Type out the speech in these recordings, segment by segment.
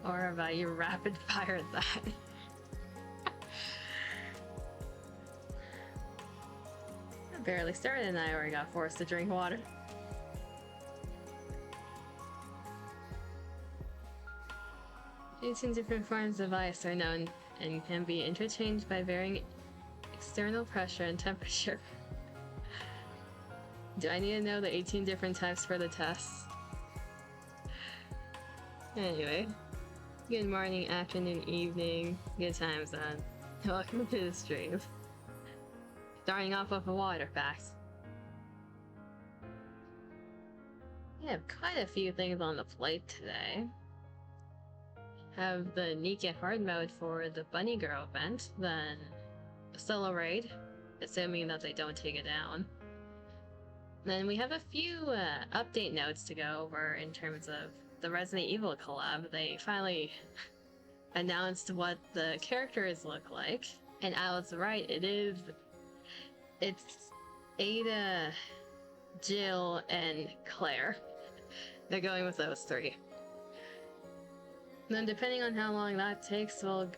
Or about you rapid fired that. I barely started and I already got forced to drink water. Eighteen different forms of ice are known and can be interchanged by varying external pressure and temperature. Do I need to know the 18 different types for the test? Anyway. Good morning, afternoon, evening, good time zone. Welcome to the stream. Starting off with a water fact. We have quite a few things on the plate today. Have the NIKKE hard mode for the Bunny Girl event, then a solo raid, assuming that they don't take it down. Then we have a few update notes to go over in terms of the Resident Evil collab. They finally announced what the characters look like, and I was right, it's Ada, Jill, and Claire. They're going with those three. And then depending on how long that takes, we'll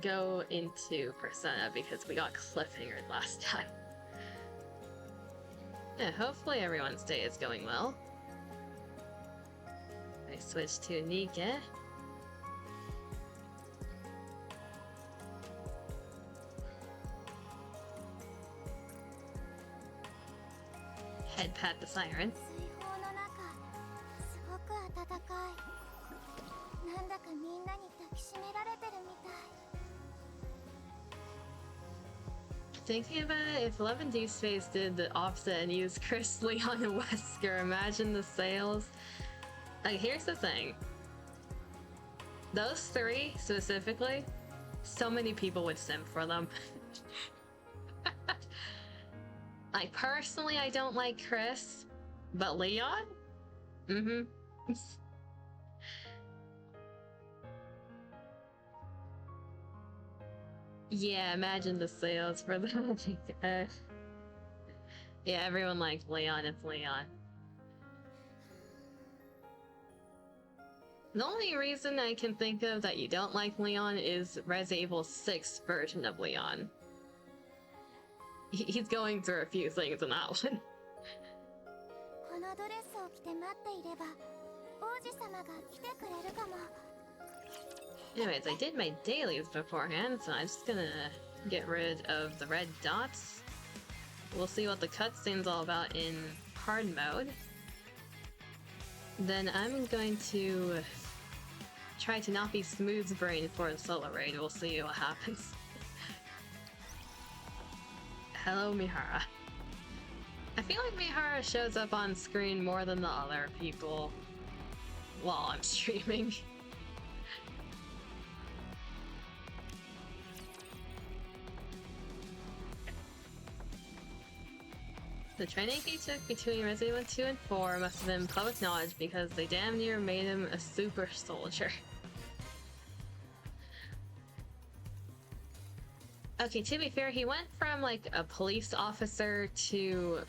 go into Persona because we got cliffhangered last time. Yeah, hopefully everyone's day is going well. I switch to NIKKE. Head pat the siren. Thinking about it, if 11D Space did the opposite and used Chris, Leon, and Wesker, imagine the sales. Like, here's the thing. Those three, specifically, so many people would simp for them. Like, personally, I don't like Chris, but Leon? Mm-hmm. Yeah, imagine the sales for that. Yeah, everyone likes Leon, it's Leon. The only reason I can think of that you don't like Leon is Resident Evil 6 version of Leon. He's going through a few things in that one. Anyways, I did my dailies beforehand, so I'm just gonna get rid of the red dots. We'll see what the cutscene's all about in hard mode. Then I'm going to try to not be smooth brain for the solo raid. We'll see what happens. Hello, Mihara. I feel like Mihara shows up on screen more than the other people while I'm streaming. The training he took between Resident Evil 2 and 4 must have been public knowledge because they damn near made him a super soldier. Okay, to be fair, he went from like a police officer to,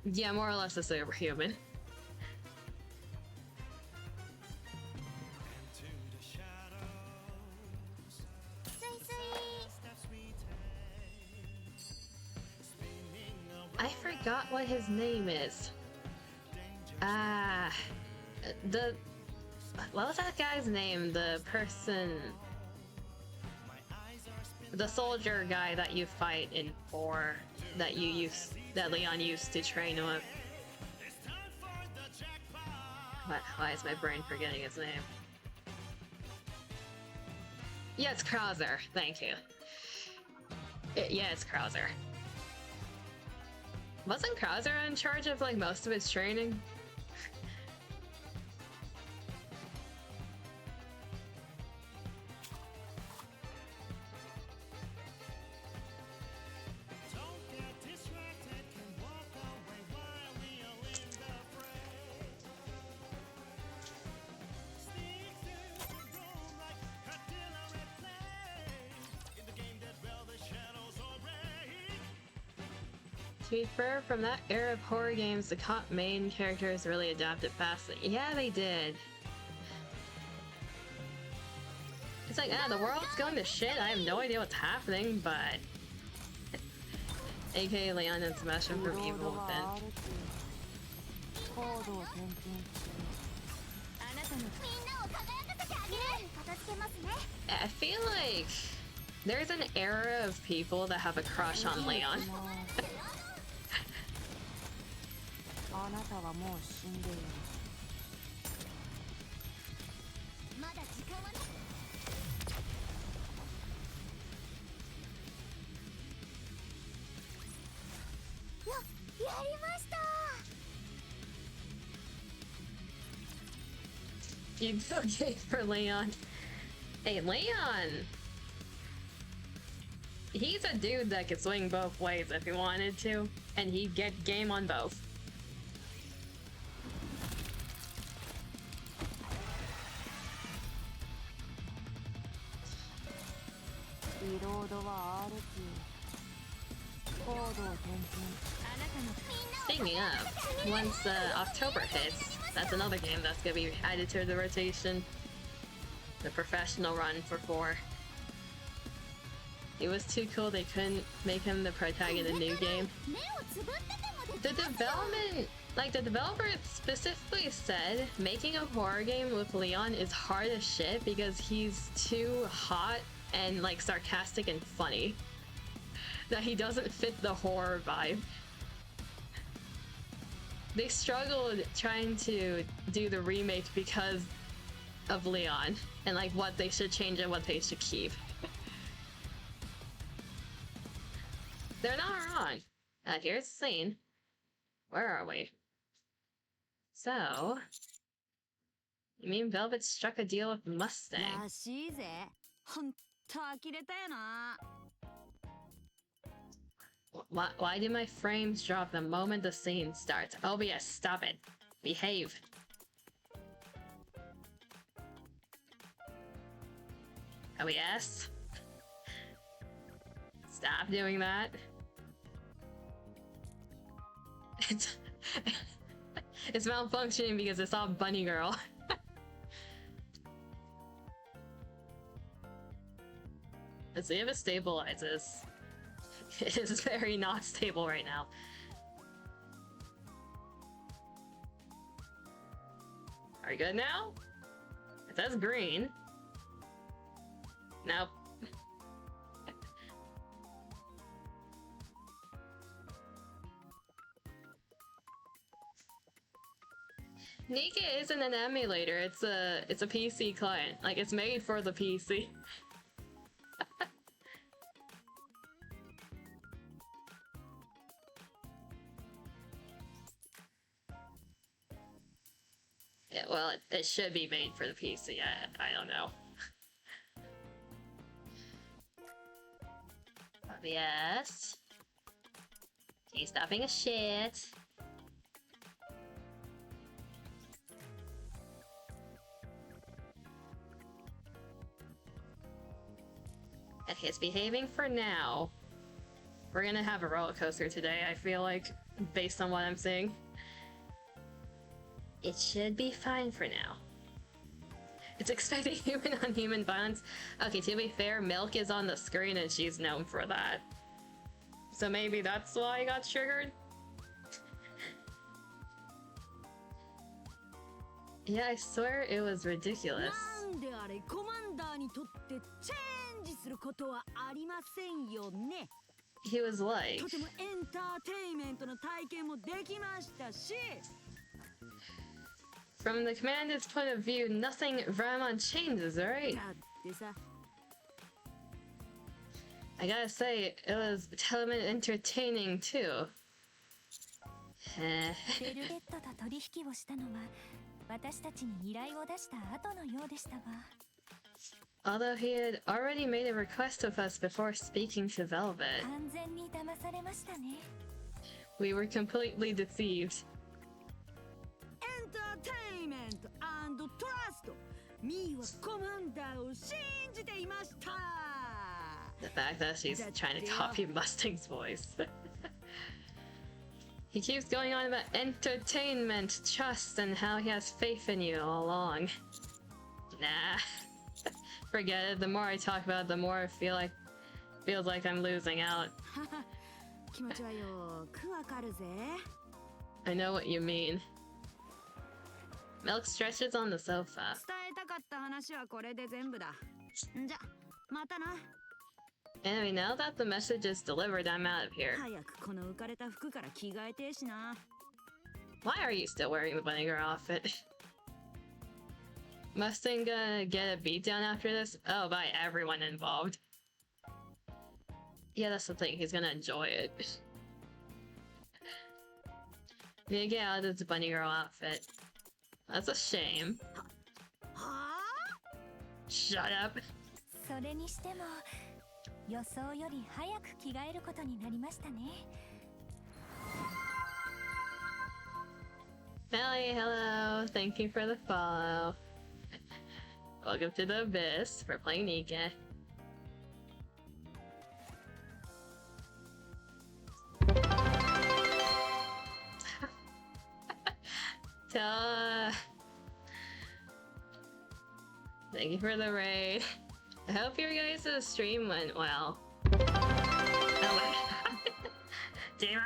yeah, more or less a superhuman. I forgot what his name is. What was that guy's name? The person, the soldier guy that you fight in 4, that Leon used to train with. Why is my brain forgetting his name? Yeah, it's Krauser. Thank you. Yeah, it's Krauser. Wasn't Krauser in charge of like most of his training? To be fair, from that era of horror games, the cop main characters really adapted fast. Yeah, they did. It's like, the world's going to shit. I have no idea what's happening, but aka Leon and Sebastian from Evil Within. I feel like there's an era of people that have a crush on Leon. You okay for Leon? Hey, Leon! He's a dude that could swing both ways if he wanted to, and he'd get game on both. Speaking of, once October hits, that's another game that's gonna be added to the rotation. The professional run for 4. It was too cool they couldn't make him the protagonist in the new game. The development, like the developer specifically said, making a horror game with Leon is hard as shit because he's too hot and like sarcastic and funny. That he doesn't fit the horror vibe. They struggled trying to do the remake because of Leon and like what they should change and what they should keep. They're not wrong. Here's the scene. Where are we? So, you mean Velvet struck a deal with Mustang? Why do my frames drop the moment the scene starts? OBS, stop it. Behave. OBS? Stop doing that. It's malfunctioning because it's all bunny girl. Let's see if it stabilizes. It is very not stable right now. Are you good now? It says green. Nope. NIKKE isn't an emulator, it's a PC client. Like, it's made for the PC. Yeah, well, it should be made for the PC, I don't know. Yes. Okay, stop being a shit. Okay, it's behaving for now. We're gonna have a roller coaster today, I feel like, based on what I'm seeing. It should be fine for now. It's expecting human on human violence. Okay, to be fair, Milk is on the screen and she's known for that. So maybe that's why I got triggered? Yeah, I swear it was ridiculous. He was like... From the commander's point of view, nothing Ramon changes, right? I gotta say, it was television entertaining too. Although he had already made a request of us before speaking to Velvet. We were completely deceived. Entertainment and trust. The fact that she's trying to copy Mustang's voice. He keeps going on about entertainment, trust, and how he has faith in you all along. Nah. Forget it. The more I talk about it, the more I feels like I'm losing out. I know what you mean. Milk stretches on the sofa. Anyway, now that the message is delivered, I'm out of here. Why are you still wearing the bunny girl outfit? Mustang gonna get a beatdown after this? Oh, by everyone involved. Yeah, that's the thing. He's gonna enjoy it. Need to get out of this bunny girl outfit. That's a shame. Shut up. Melly, hello. Thank you for the follow. Welcome to the Abyss. We're playing NIKKE. Thank you for the raid. I hope your guys' stream went well. Oh my Dima!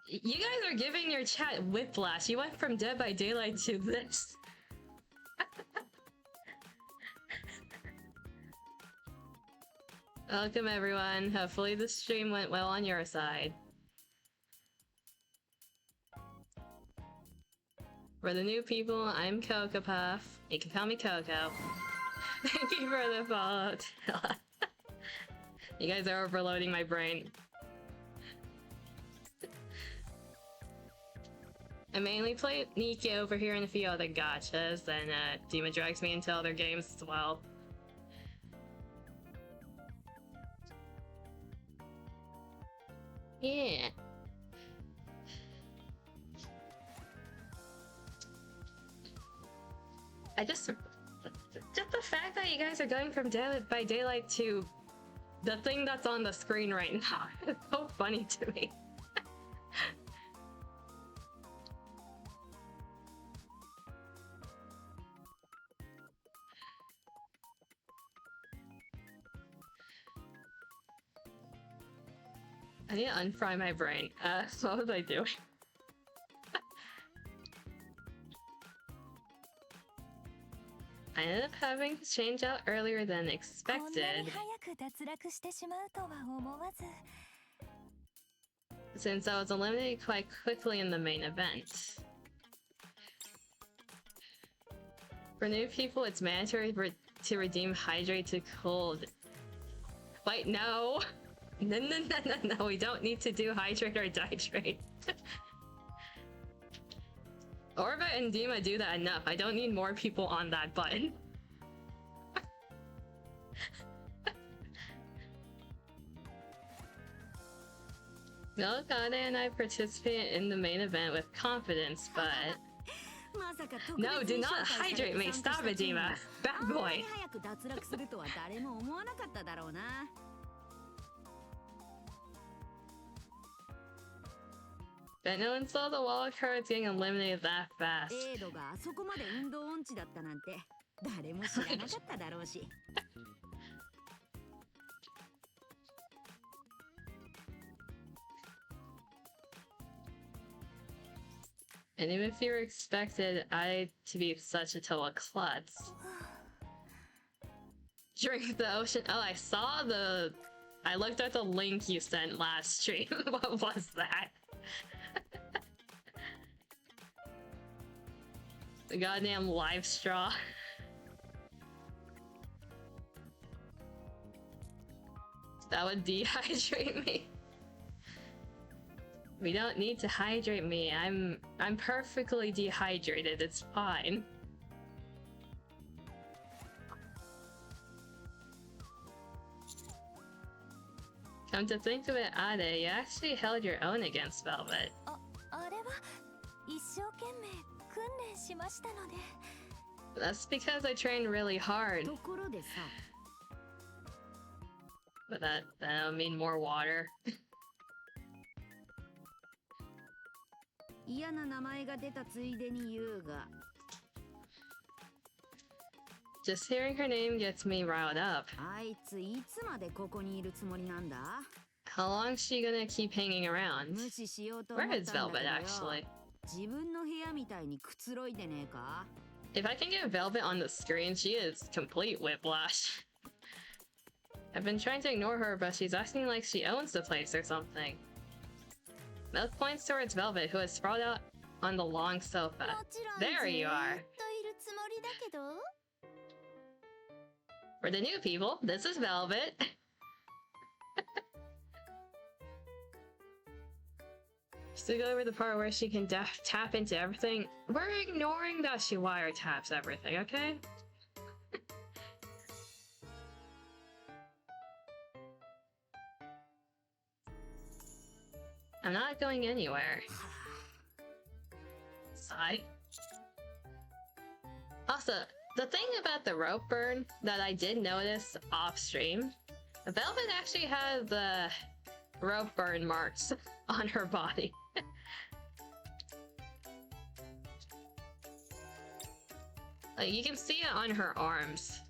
You guys are giving your chat whiplash. You went from Dead by Daylight to this. Welcome everyone. Hopefully the stream went well on your side. For the new people, I'm Coco Puff. You can call me Coco. Thank you for the follow. You guys are overloading my brain. I mainly play NIKKE over here and a few other gachas, and Dima drags me into other games as well. Yeah. Just the fact that you guys are going from Dead by Daylight to the thing that's on the screen right now is so funny to me. I need to unfry my brain. So what was I doing? I ended up having to change out earlier than expected, since I was eliminated quite quickly in the main event. For new people, it's mandatory to redeem Hydrate to Cold. Wait, no! No, we don't need to do Hydrate or Dihydrate. Orbit and Dima do that enough. I don't need more people on that button. Melgade and I participate in the main event with confidence, but... No, do not hydrate me! Stop it, Dima! Bad boy! Bet no one saw the wall of cards getting eliminated that fast. And even if you were expected I to be such a total klutz. Drink the ocean. Oh, I looked at the link you sent last stream. What was that? The goddamn live straw. That would dehydrate me. We don't need to hydrate me. I'm perfectly dehydrated. It's fine. Come to think of it, Ade, you actually held your own against Velvet. That's because I trained really hard. But that'll mean more water. Just hearing her name gets me riled up. How long is she gonna keep hanging around? Where is Velvet, actually? If I can get Velvet on the screen, she is complete whiplash. I've been trying to ignore her, but she's acting like she owns the place or something. Milk points towards Velvet, who has sprawled out on the long sofa. There you are! For the new people, this is Velvet. Just to go over the part where she can tap into everything. We're ignoring that she wiretaps everything, okay? I'm not going anywhere. Sigh. Also, the thing about the rope burn that I did notice off stream, Velvet actually has the rope burn marks on her body. Like, you can see it on her arms,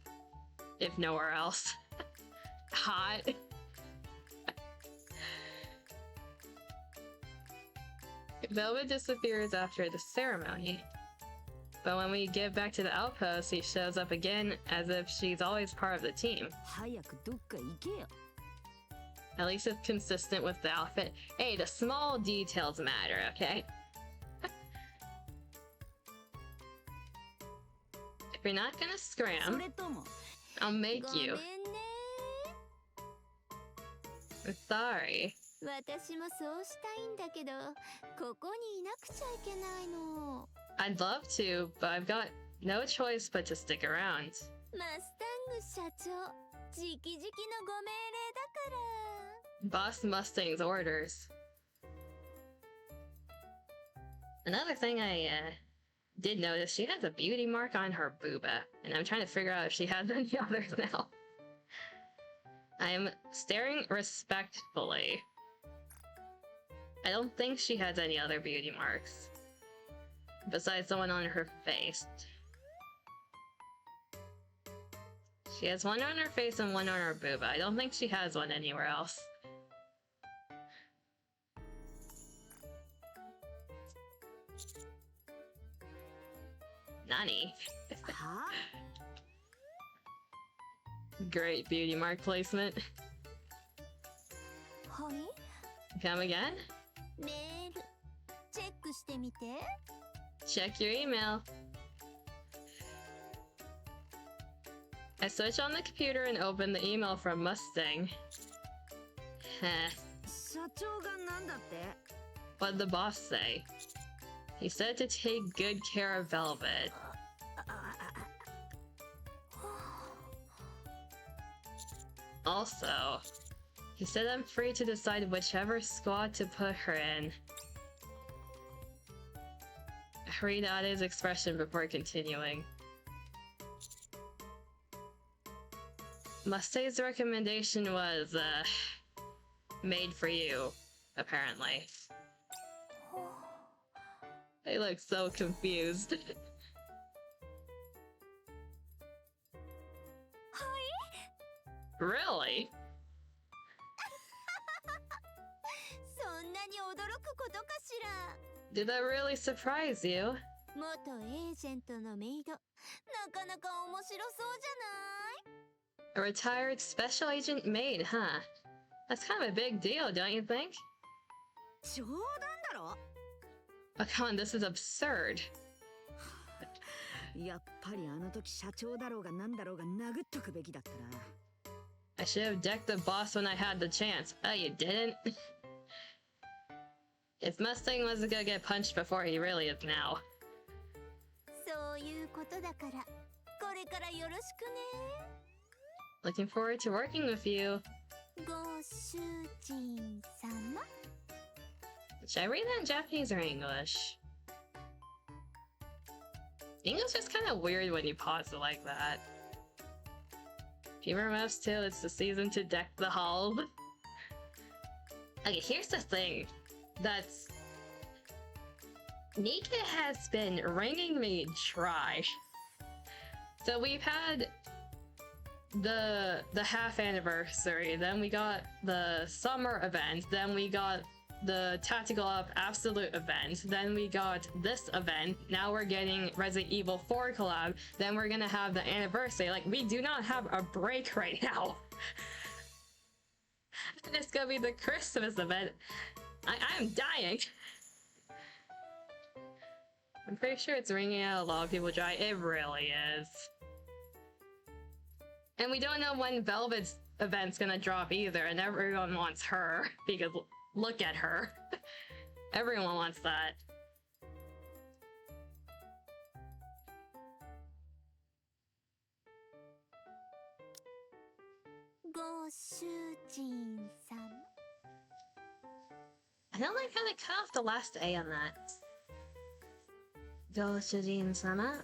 if nowhere else. Hot. Velvet disappears after the ceremony. But when we get back to the outpost, she shows up again as if she's always part of the team. At least it's consistent with the outfit. Hey, the small details matter, okay? If you're not gonna scram, I'll make you. I'm sorry. I'd love to, but I've got no choice but to stick around. Boss Mustang's orders. Another thing I did notice, she has a beauty mark on her booba, and I'm trying to figure out if she has any others now. I am staring respectfully. I don't think she has any other beauty marks, besides the one on her face. She has one on her face and one on her booba. I don't think she has one anywhere else. Nani? Great beauty mark placement. Come again? Check your email. I switch on the computer and open the email from Mustang. Heh. What'd the boss say? He said to take good care of Velvet. Also, he said I'm free to decide whichever squad to put her in. Read out his expression before continuing. Mustang's recommendation was, made for you, apparently. They look so confused. Really? Did that really surprise you? A retired special agent maid, huh? That's kind of a big deal, don't you think? Oh, come on, this is absurd. I should have decked the boss when I had the chance. Oh, you didn't? If Mustang wasn't gonna get punched before he really is now. Looking forward to working with you. Should I read that in Japanese or English? English is kind of weird when you pause it like that. Humor moves too, it's the season to deck the hall. Okay, here's the thing. That's... NIKKE has been wringing me dry So we've had the half anniversary, then we got the summer event, then we got the Tactical Up Absolute event, then we got this event, now we're getting Resident Evil 4 collab, then we're gonna have the anniversary. Like, we do not have a break right now. And it's gonna be the Christmas event. I'm dying. I'm pretty sure it's ringing out a lot of people dry. It really is. And we don't know when Velvet's event's gonna drop either, and everyone wants her, because look at her. Everyone wants that. I don't like how they cut off the last A on that. Go-shujin-sama.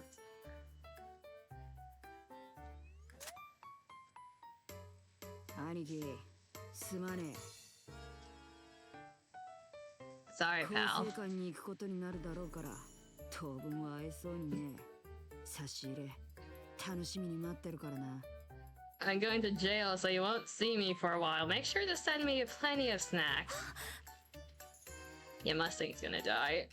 Sorry, pal. I'm going to jail, so you won't see me for a while. Make sure to send me plenty of snacks. Yeah, Mustang's gonna die.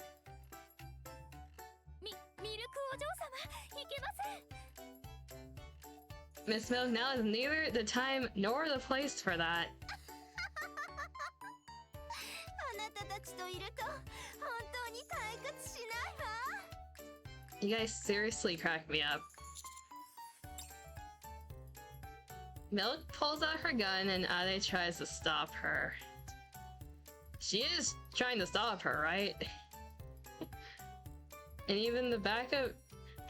Miss Milk, now is neither the time nor the place for that. You guys seriously crack me up. Milk pulls out her gun and Ade tries to stop her. She is trying to stop her, right? And even the backup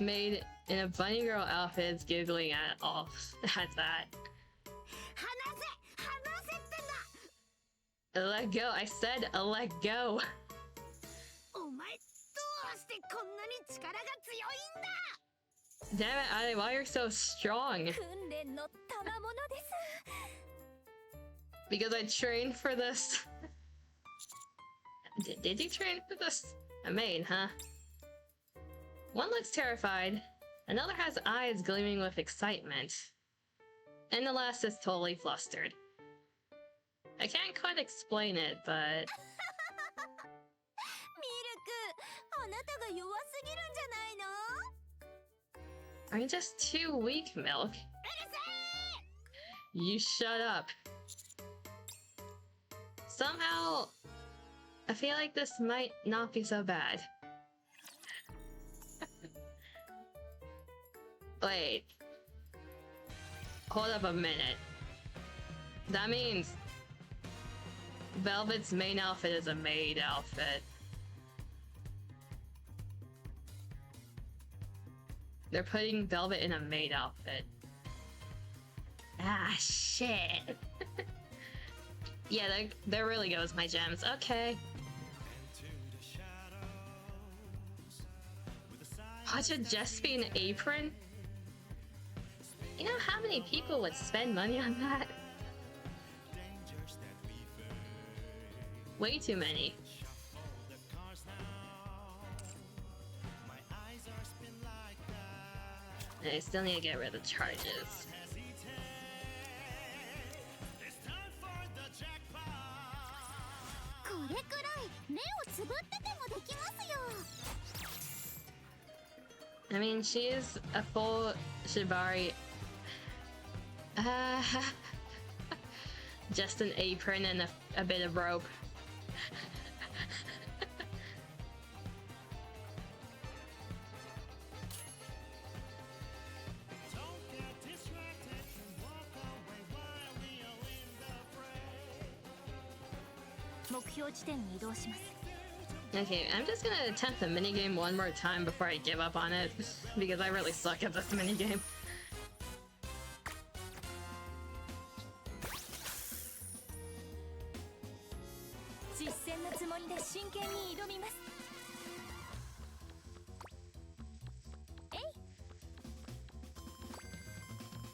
maid in a bunny girl outfit is giggling at that. Let go, I said let go. Damn it, Ade, why you're so strong? Because I trained for this. Did you train for this? A maid, huh? One looks terrified, another has eyes gleaming with excitement, and the last is totally flustered. I can't quite explain it, but... Are you just too weak, Milk? You shut up. Somehow, I feel like this might not be so bad. Wait. Hold up a minute. That means Velvet's main outfit is a maid outfit. They're putting Velvet in a maid outfit. Ah, shit. Yeah, there really goes my gems. Okay. What, should just be an apron? You know how many people would spend money on that? Way too many. I still need to get rid of charges. I mean, she is a full Shibari. Just an apron and a bit of rope. Okay, I'm just gonna attempt the minigame one more time before I give up on it, because I really suck at this minigame.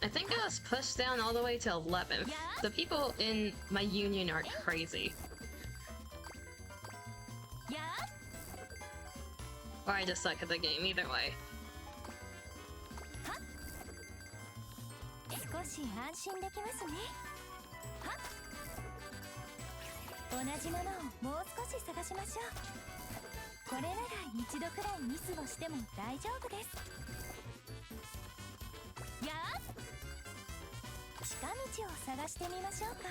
I think I was pushed down all the way to 11th. The people in my union are crazy. Or I just suck at the game, either way. し安心できますね。はっ、同じものをもう少し探しましょう。これなら一度くらいミスをしても大丈夫です。やー、近道を探してみましょうか。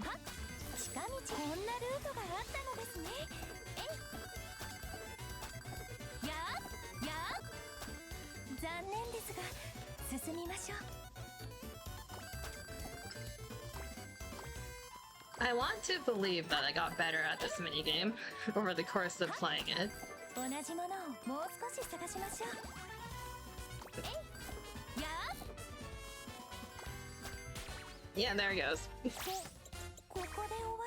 はっ、近道、こんなルートがあったのですね。えい、やーやー、残念ですが進みましょう。I want to believe that I got better at this minigame over the course of playing it. 同じものをもう少し探しましょう。えい、やー、 Yeah, there it goes. ここで終わ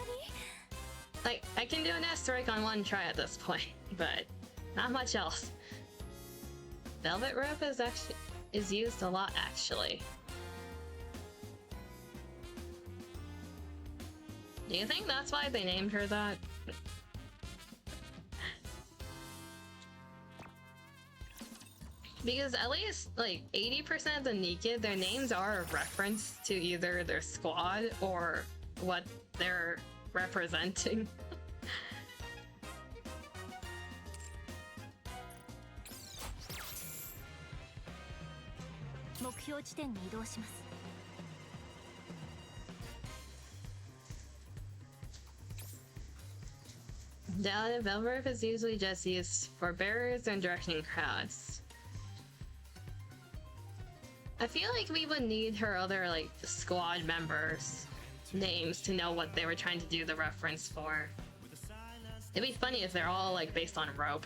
り？ Like, I can do an S-strike on one try at this point, but not much else. Velvet rope is used a lot, actually. Do you think that's why they named her that? Because at least, like, 80% of the NIKKE, their names are a reference to either their squad or what they're representing. 目標地点に移動します。Velvet rope is usually just used for barriers and directing crowds. I feel like we would need her other, like, squad members' names to know what they were trying to do the reference for. It'd be funny if they're all, like, based on rope.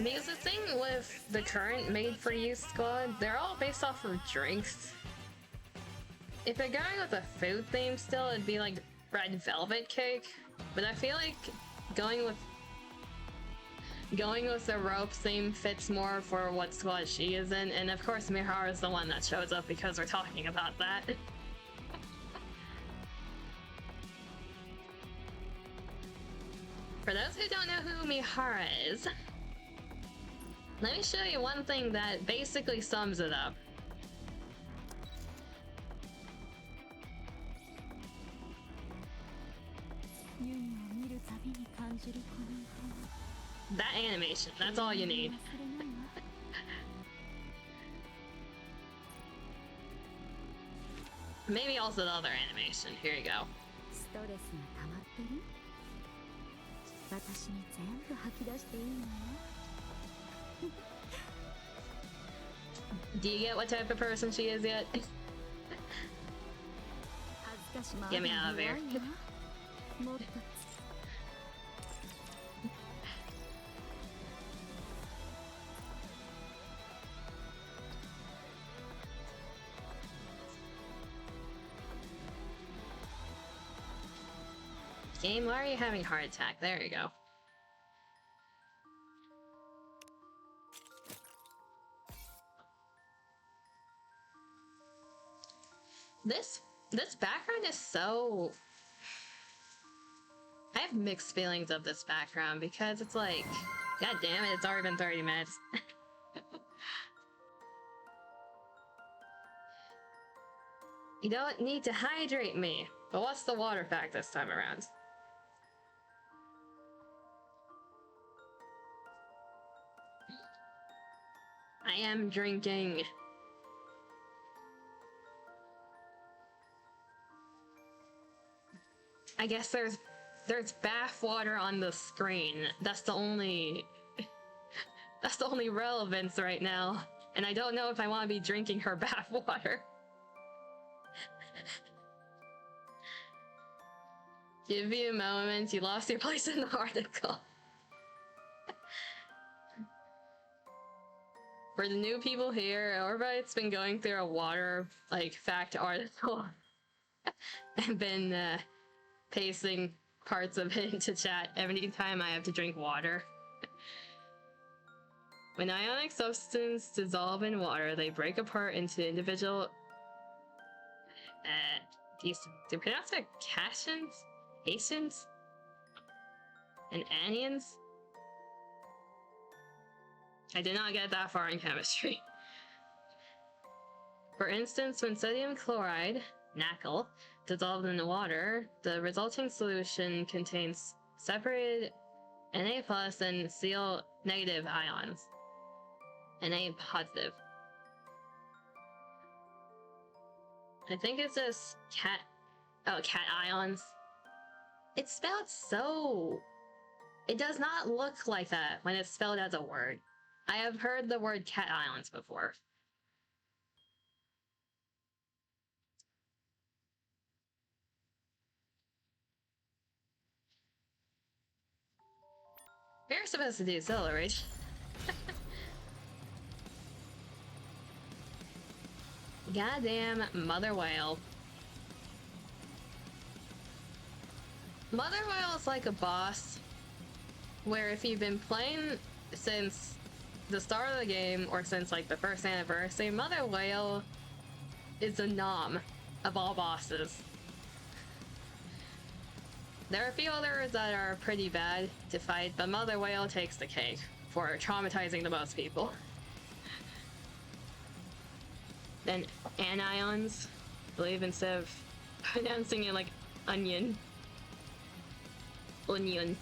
Because the thing with the current made-for-you squad, they're all based off of drinks. If they're going with a food theme still, it'd be like red velvet cake. But I feel like going with the rope theme fits more for what squad she is in, and of course Mihara is the one that shows up because we're talking about that. For those who don't know who Mihara is, let me show you one thing that basically sums it up. That animation, that's all you need. Maybe also the other animation. Here you go. Do you get what type of person she is yet? Get me out of here. Game, why are you having a heart attack? There you go. This background is so... I have mixed feelings of this background because it's like, god damn it, it's already been 30 minutes. You don't need to hydrate me. But what's the water fact this time around? I am drinking. I guess there's bath water on the screen. That's the only relevance right now. And I don't know if I want to be drinking her bath water. Give you a moment, you lost your place in the article. For the new people here, everybody's been going through a water, like, fact article. I've been, pasting parts of it into chat every time I have to drink water. When ionic substances dissolve in water, they break apart into individual. Do you pronounce it cations, acians, and anions? I did not get that far in chemistry. For instance, when sodium chloride, NIKKE, dissolved in the water, the resulting solution contains separated Na plus and Cl negative ions. Na positive. I think it's just cat ions. It's spelled so... It does not look like that when it's spelled as a word. I have heard the word cat ions before. We're supposed to do acceleration. Goddamn mother whale. Mother whale is like a boss where if you've been playing since the start of the game or since like the first anniversary, Mother Whale is the nom of all bosses. There are a few others that are pretty bad to fight, but Mother Whale takes the cake for traumatizing the most people. Then anions, I believe instead of pronouncing it like onion. Onion.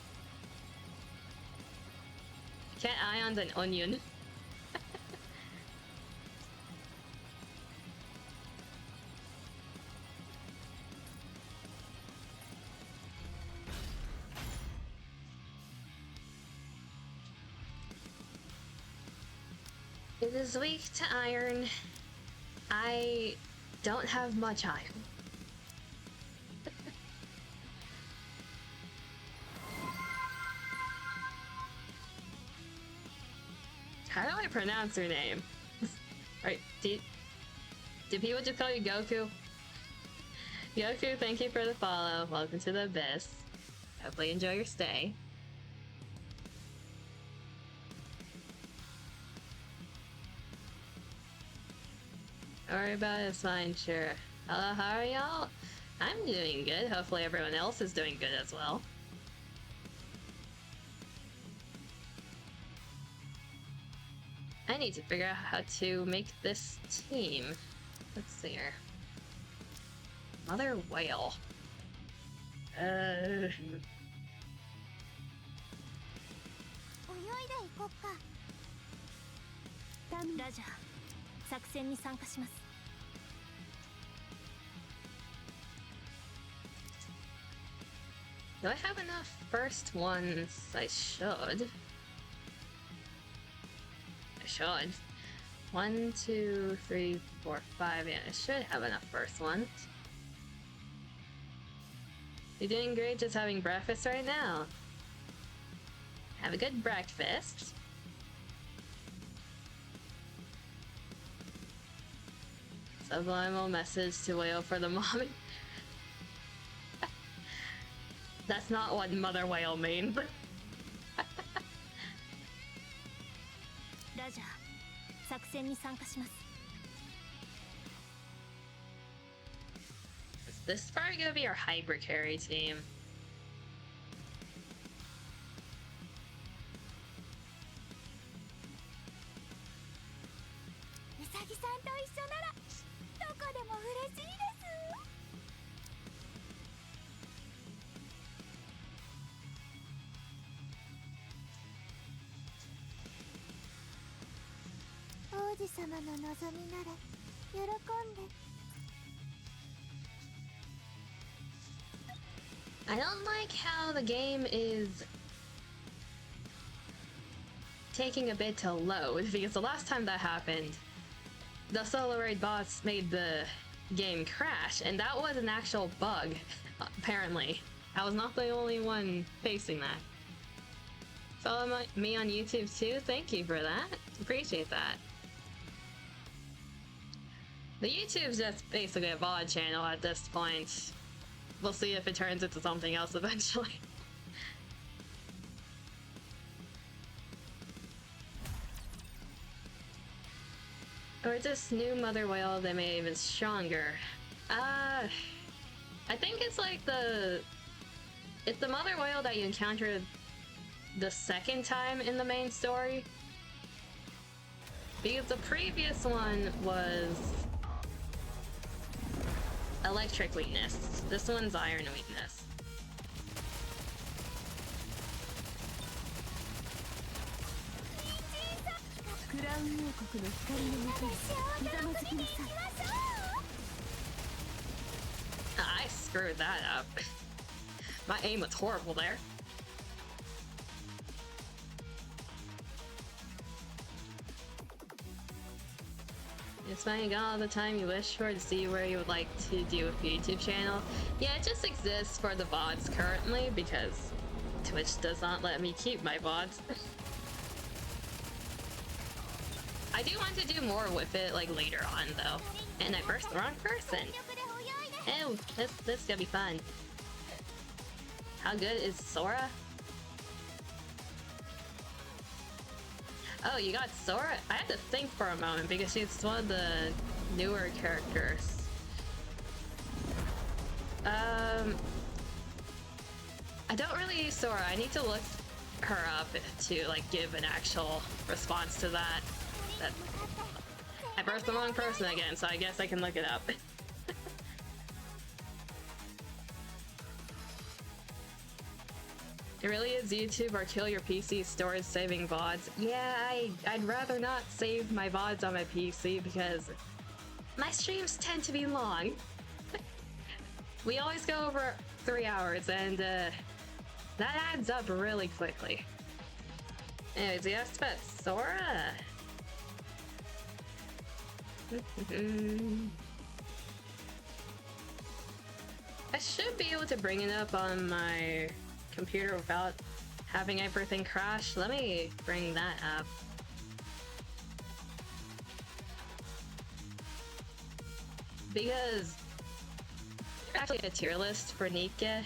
Cat ions and onion. It is weak to iron. I don't have much iron. How do I pronounce your name? Right, do people just call you Goku? Goku, thank you for the follow. Welcome to the Abyss. Hopefully enjoy your stay. Don't worry about it, it's fine, sure. Hello, how are y'all? I'm doing good. Hopefully everyone else is doing good as well. I need to figure out how to make this team. Let's see here. Mother Whale. Do I have enough first ones? I should. Should. 1, 2, 3, 4, 5. Yeah, I should have enough first ones. You're doing great just having breakfast right now. Have a good breakfast. Subliminal message to whale for the mommy. That's not what mother whale means. This is probably gonna be our hyper carry team. I don't like how the game is taking a bit to load, because the last time that happened, the solo raid bots made the game crash, and that was an actual bug, apparently. I was not the only one facing that. Follow me on YouTube too, thank you for that. Appreciate that. The YouTube's just basically a VOD channel at this point. We'll see if it turns into something else eventually. Or this new mother whale that made it even stronger. I think it's like it's the mother whale that you encountered the second time in the main story. Because the previous one was electric weakness. This one's iron weakness. I screwed that up. My aim was horrible there. It's finding all the time you wish for to see where you would like to do a YouTube channel. Yeah, it just exists for the VODs currently because Twitch does not let me keep my VODs. I do want to do more with it like later on though. And I pressed the wrong person. Oh, this is gonna be fun. How good is Sora? Oh, you got Sora? I had to think for a moment because she's one of the newer characters. I don't really use Sora. I need to look her up to like give an actual response to that. I pressed the wrong person again, so I guess I can look it up. It really is YouTube or kill your PC storage saving VODs. Yeah, I'd rather not save my VODs on my PC because my streams tend to be long. We always go over 3 hours and that adds up really quickly. Anyways, you asked about Sora? I should be able to bring it up on my computer without having everything crash. Let me bring that up. Because there's actually a tier list for NIKKE.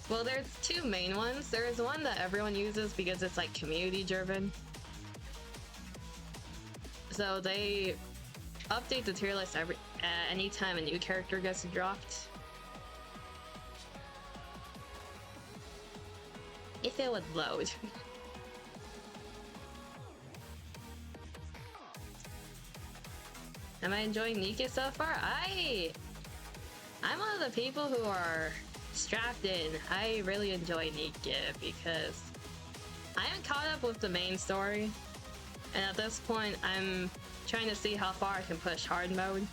Well, there's two main ones. There's one that everyone uses because it's like community driven. So they update the tier list anytime a new character gets dropped. If it would load. Am I enjoying NIKKE so far? I'm one of the people who are strapped in. I really enjoy NIKKE because I am caught up with the main story, and at this point I'm trying to see how far I can push hard mode.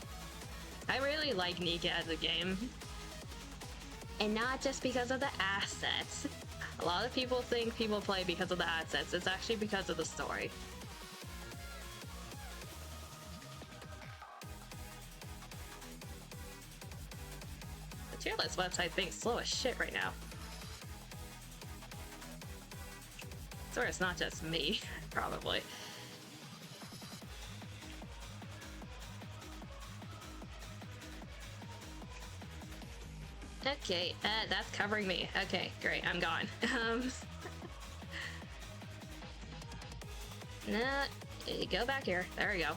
I really like NIKKE as a game, and not just because of the assets. A lot of people think people play because of the assets. It's actually because of the story. The tier list website being slow as shit right now. I swear it's not just me, probably. Okay, that's covering me. Okay, great, I'm gone. Nah, go back here. There we go.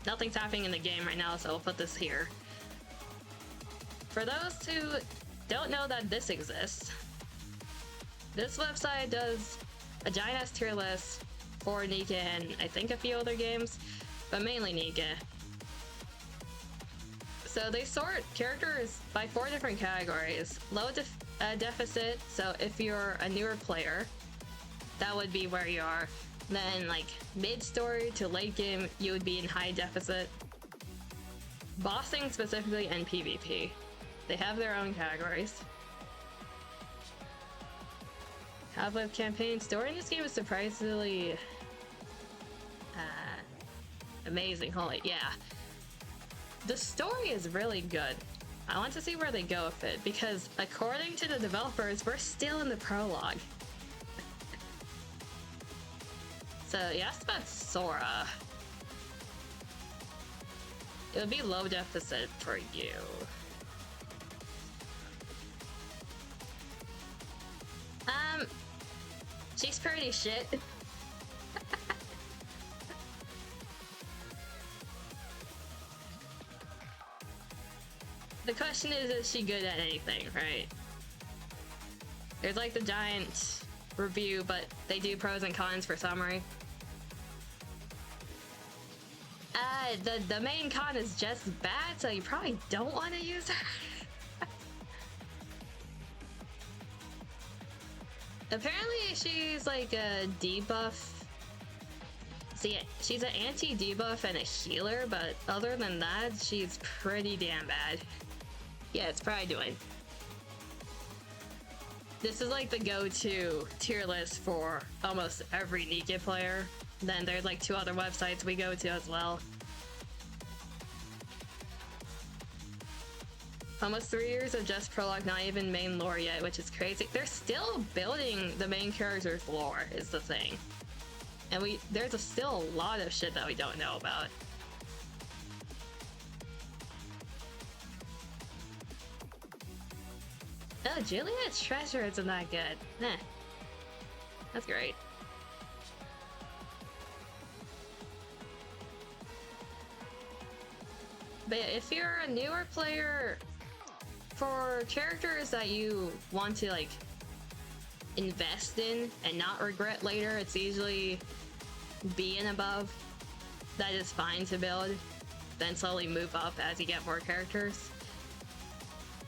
Nothing's happening in the game right now, so we'll put this here. For those who don't know that this exists, this website does a giant-ass tier list for NIKKE and I think a few other games, but mainly NIKKE. So they sort characters by 4 different categories. Low deficit, so if you're a newer player, that would be where you are. Then like mid-story to late game, you would be in high deficit. Bossing specifically and PvP. They have their own categories. Half-Life campaign story in this game is surprisingly amazing. Holy, yeah. The story is really good. I want to see where they go with it because according to the developers, we're still in the prologue. So you asked about Sora. It would be low deficit for you. She's pretty shit. The question is she good at anything, right? There's like the giant review, but they do pros and cons for summary. The main con is just bad, so you probably don't want to use her. Apparently she's like a debuff. See, she's an anti-debuff and a healer, but other than that, she's pretty damn bad. Yeah, it's probably doing. This is like the go-to tier list for almost every NIKKE player. Then there's like 2 other websites we go to as well. Almost 3 years of just prologue, not even main lore yet, which is crazy. They're still building the main character's lore, is the thing. And there's still a lot of shit that we don't know about. Oh, Juliet's treasure isn't that good. Nah. That's great. But yeah, if you're a newer player, for characters that you want to like invest in and not regret later, it's usually B and above. That is fine to build, then slowly move up as you get more characters.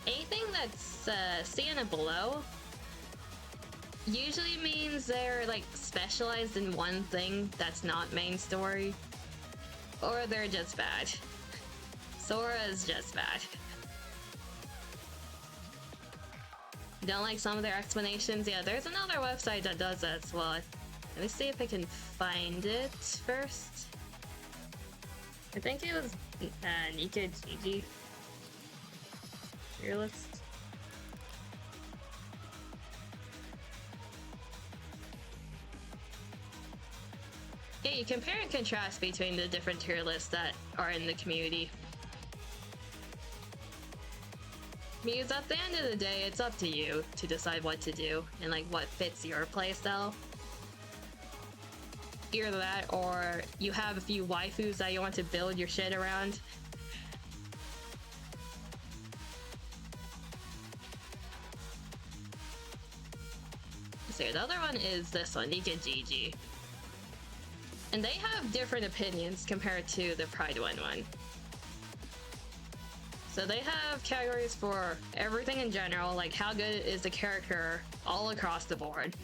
Anything that's C and below usually means they're like specialized in one thing that's not main story, or they're just bad. Sora's just bad. Don't like some of their explanations? Yeah, there's another website that does that as well. Let me see if I can find it first. I think it was NIKKE GG. Tier list. Yeah, you compare and contrast between the different tier lists that are in the community. Because at the end of the day, it's up to you to decide what to do and like what fits your playstyle. Either that, or you have a few waifus that you want to build your shit around. So the other one is this one, NIKKE GG. And they have different opinions compared to the Pride one. So they have categories for everything in general, like how good is the character all across the board.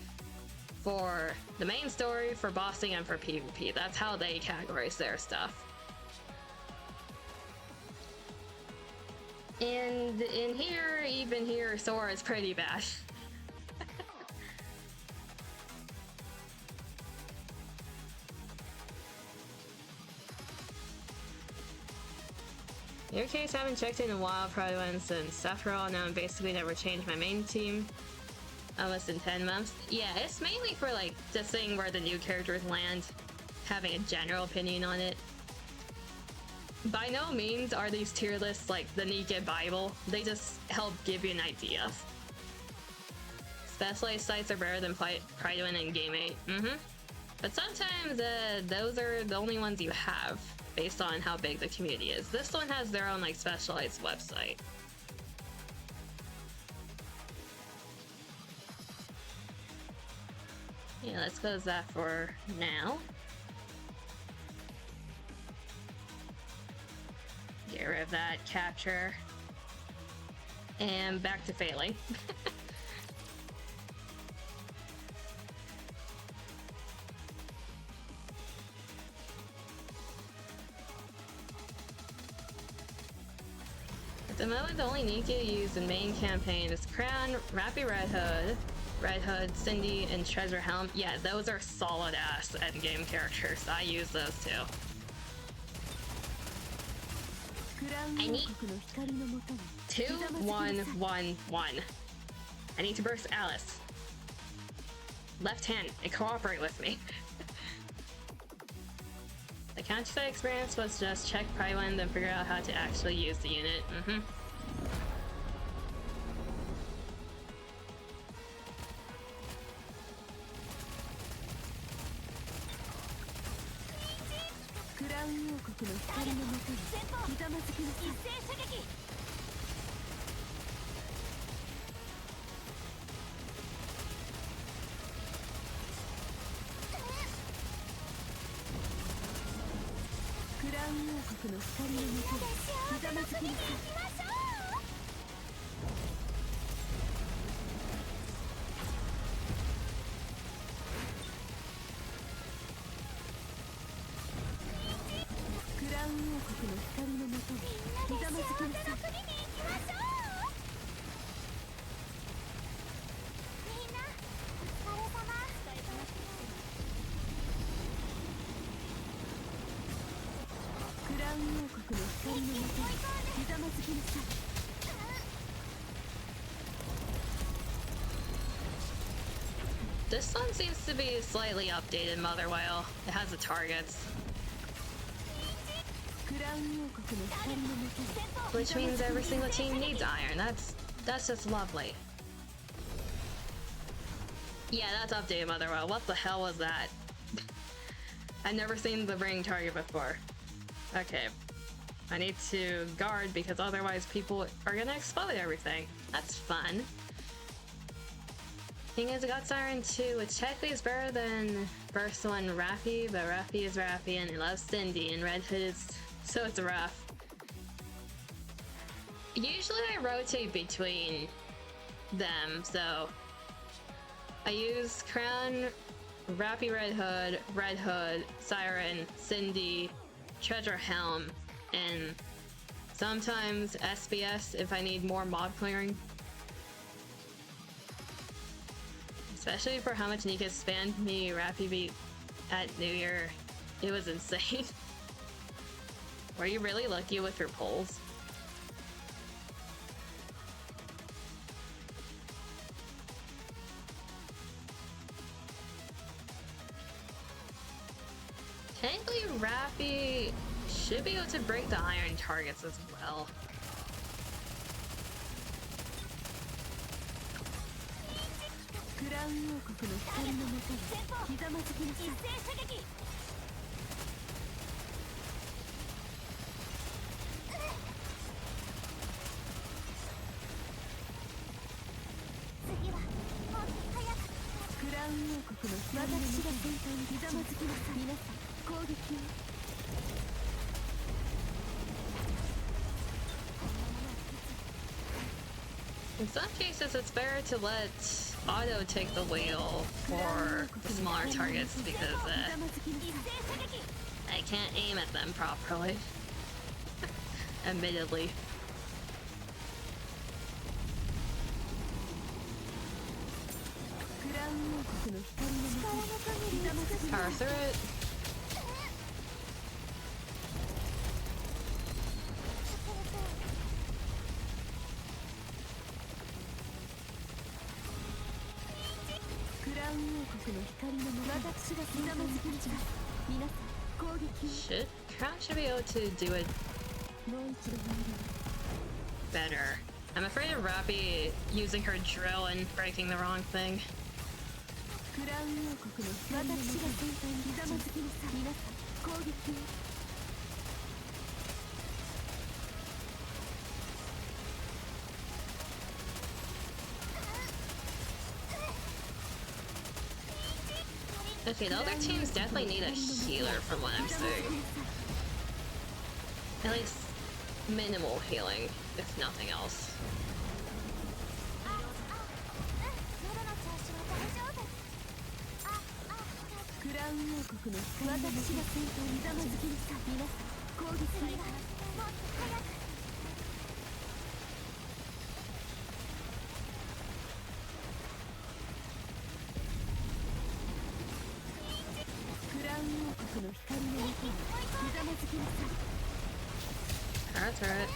For the main story, for bossing, and for PvP. That's how they categorize their stuff. And in here, even here, Sora is pretty bad. In your case, I haven't checked in a while, probably went since after all, now I'm basically never changed my main team. Almost in 10 months. Yeah, it's mainly for like just seeing where the new characters land, having a general opinion on it. By no means are these tier lists like the NIKKE Bible, they just help give you an idea. Specialized sites are better than Pride and Game 8. But sometimes those are the only ones you have, based on how big the community is. This one has their own like specialized website. Yeah, let's close that for now. Get rid of that capture. And back to failing. At the moment, the only NIKKE used in main campaign is Crown, Rappy Red Hood, Cindy, and Treasure Helm. Yeah, those are solid ass endgame characters. I use those too. I need 2-1-1-1. I need to burst Alice. Left hand, and cooperate with me. The counter experience was just check Pride 1, then figure out how to actually use the unit. 国の光のもとにひざまずきなさい。一斉射撃。クラウン王国の光のもとにひざまずきなさい。クラウン王国の光のもとにひざまずきなさい。みんなお疲れ様。クラウン王国の光のもとにひざまずきなさい。This one seems to be slightly updated, Mother Whale. It has the targets. Which means every single team needs iron. That's just lovely. Yeah, that's updated, Mother Whale. What the hell was that? I've never seen the ring target before. Okay. I need to guard because otherwise people are gonna explode everything. That's fun. Thing is, Guts Iron 2, which technically is better than first one Raffi, but Raffi is Raffi and he loves Cindy, and Red Hood is so it's rough. Usually I rotate between them, so I use Crown, Raffi Red Hood, Siren, Cindy, Treasure Helm, and sometimes SBS if I need more mod clearing. Especially for how much NIKKE spammed me Raffi beat at New Year. It was insane. Were you really lucky with your polls? Technically, Raffi should be able to break the iron targets as well. In some cases, it's better to let Auto take the wheel for the smaller targets because I can't aim at them properly. Admittedly. Power through it. Crown should be able to do it better. I'm afraid of Raffi using her drill and breaking the wrong thing. Okay, the other teams definitely need a healer from what I'm seeing. At least minimal healing, if nothing else. That's right.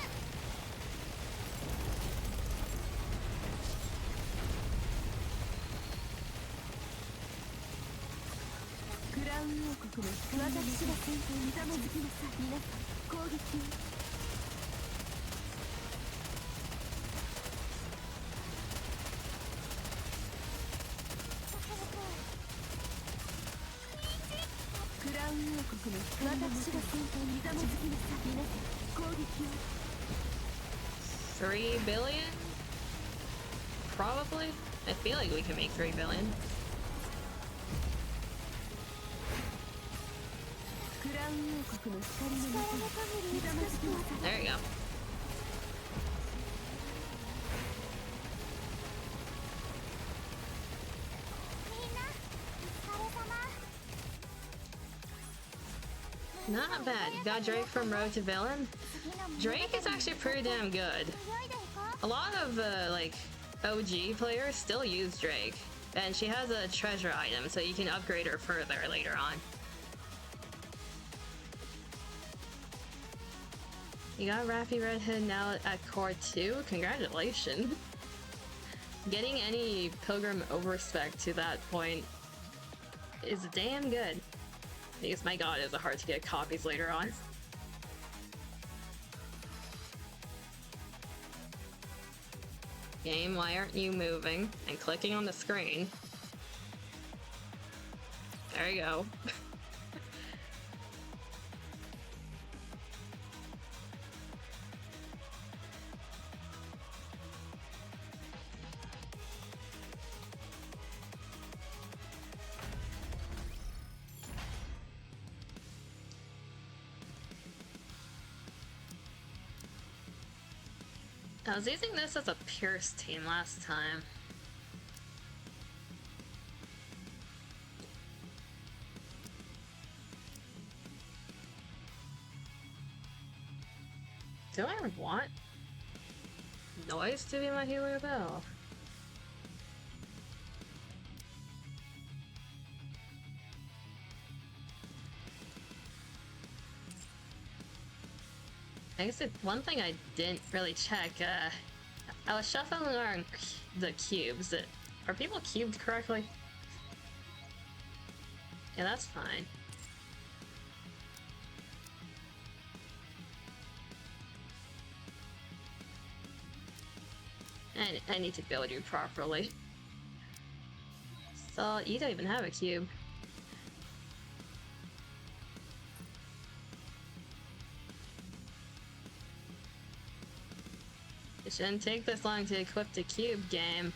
$3 billion? Probably. I feel like we can make 3 billion. There you go. Not bad. Got Drake from Road to Villain. Drake is actually pretty damn good. A lot of like OG players still use Drake, and she has a treasure item, so you can upgrade her further later on. You got Rappy Redhead now at core 2. Congratulations. Getting any Pilgrim overspec to that point is damn good. Because my god, is it hard to get copies later on. Game, why aren't you moving and clicking on the screen? There you go. I was using this as a Pierce team last time. Do I want noise to be my healer though? I guess it's one thing I didn't really check. I was shuffling around the cubes. Are people cubed correctly? Yeah, that's fine. I need to build you properly. So, you don't even have a cube. It shouldn't take this long to equip the cube game.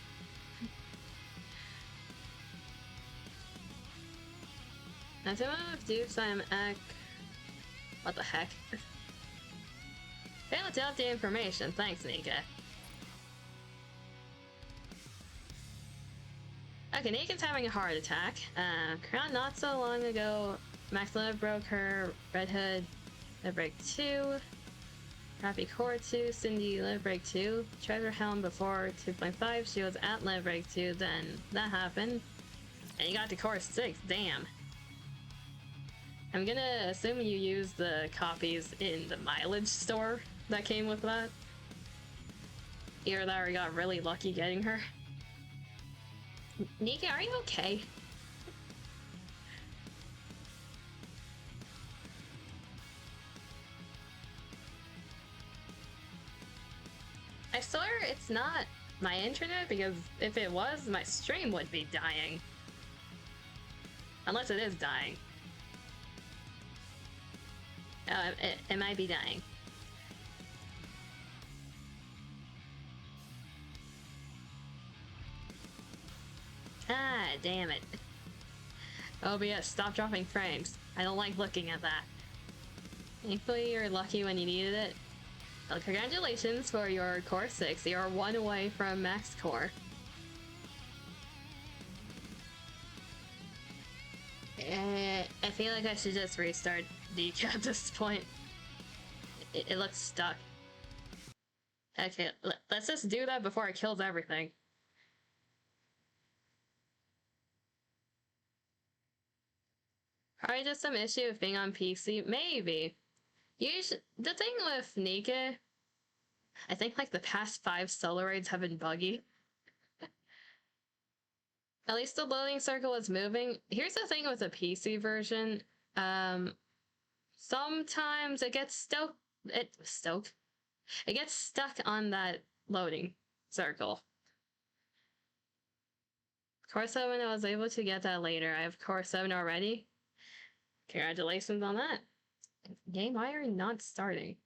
Now to move dupes, I am what the heck? Failed to update information, thanks NIKKE. Okay, NIKKE's having a heart attack. Crown not so long ago, Max Liv broke her, Red Hood, Liv break 2. Rappy Core 2, Cindy Live Break 2, Treasure Helm before 2.5, she was at Live Break 2, then that happened. And you got to Core 6, damn. I'm gonna assume you used the copies in the mileage store that came with that. Either that or you got really lucky getting her. NIKKE, are you okay? I swear it's not my internet, because if it was, my stream would be dying. Unless it is dying. It might be dying. Ah, damn it. OBS, stop dropping frames. I don't like looking at that. Thankfully, you're lucky when you needed it. Well, congratulations for your Core 6. You're 1 away from max core. I feel like I should just restart NIKKE at this point. It looks stuck. Okay, let's just do that before it kills everything. Probably just some issue with being on PC. Maybe. The thing with NIKKE, I think like the past 5 solo raids have been buggy. At least the loading circle is moving. Here's the thing with the PC version. Sometimes it gets it gets stuck on that loading circle. Core 7, I was able to get that later. I have Core 7 already. Congratulations on that. Game, why are you not starting?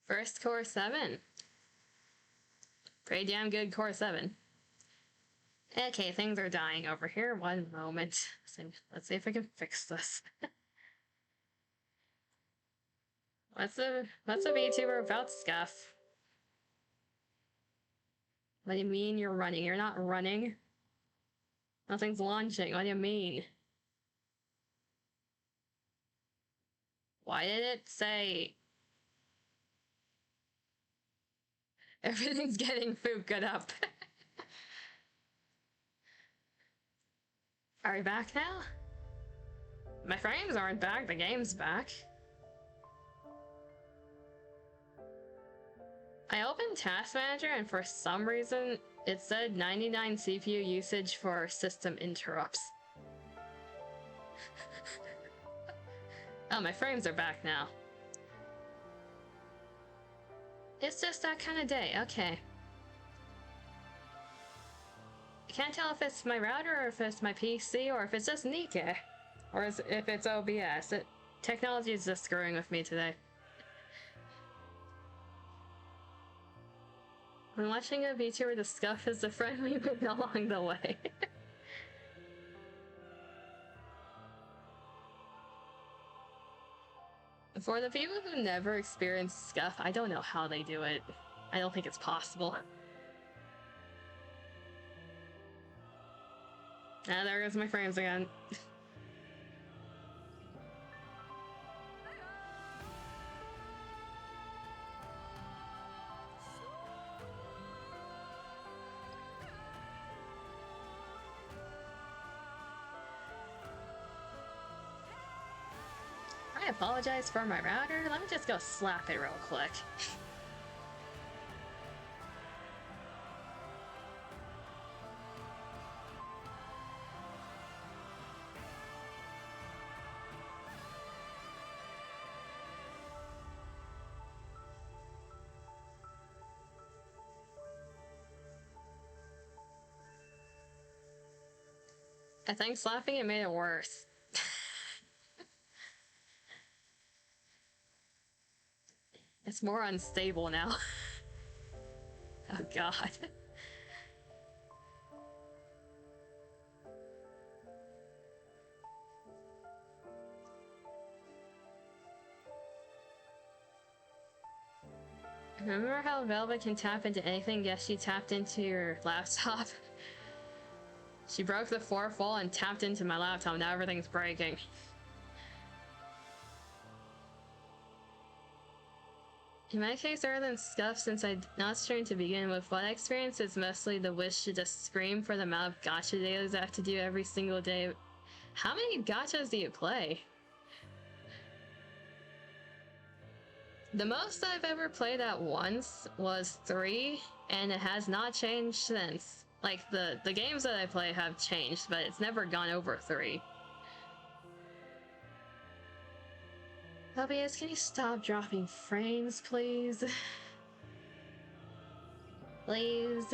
First core 7. Pretty damn good core 7. Okay, things are dying over here. One moment. Let's see if I can fix this. What's a VTuber about Scuff? What do you mean you're running? You're not running. Nothing's launching. What do you mean? Why did it say everything's getting fucked up? Are we back now? My frames aren't back, the game's back. I opened Task Manager and for some reason it said 99 CPU usage for system interrupts. Oh, my frames are back now. It's just that kind of day, okay. I can't tell if it's my router or if it's my PC or if it's just NIKKE. Or if it's OBS. Technology is just screwing with me today. When watching a VTuber, the Scuff is the friend we made along the way. For the people who never experienced Scuff, I don't know how they do it. I don't think it's possible. Ah, there goes my frames again. I apologize for my router. Let me just go slap it real quick. I think slapping it made it worse. It's more unstable now. Oh god. Remember how Velvet can tap into anything? Yes, she tapped into your laptop. She broke the fourth wall and tapped into my laptop. Now everything's breaking. In my case, other than Scuff, since I'm not streaming to begin with, what I experience is mostly the wish to just scream for the amount of gacha dailies I have to do every single day. How many gachas do you play? The most I've ever played at once was 3, and it has not changed since. Like, the games that I play have changed, but it's never gone over 3. OBS, can you stop dropping frames, please? Please.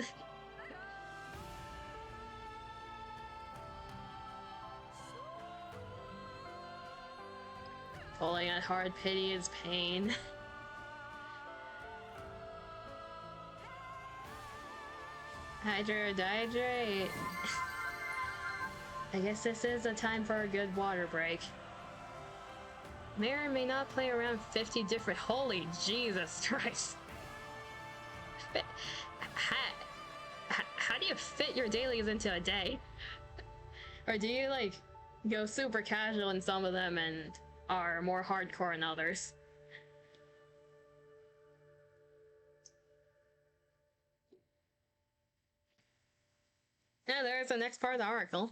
Pulling at hard pity is pain. Hydrate. I guess this is a time for a good water break. May or may not play around 50 different. Holy Jesus Christ. How do you fit your dailies into a day? Or do you like go super casual in some of them and are more hardcore in others? Yeah, there's the next part of the article.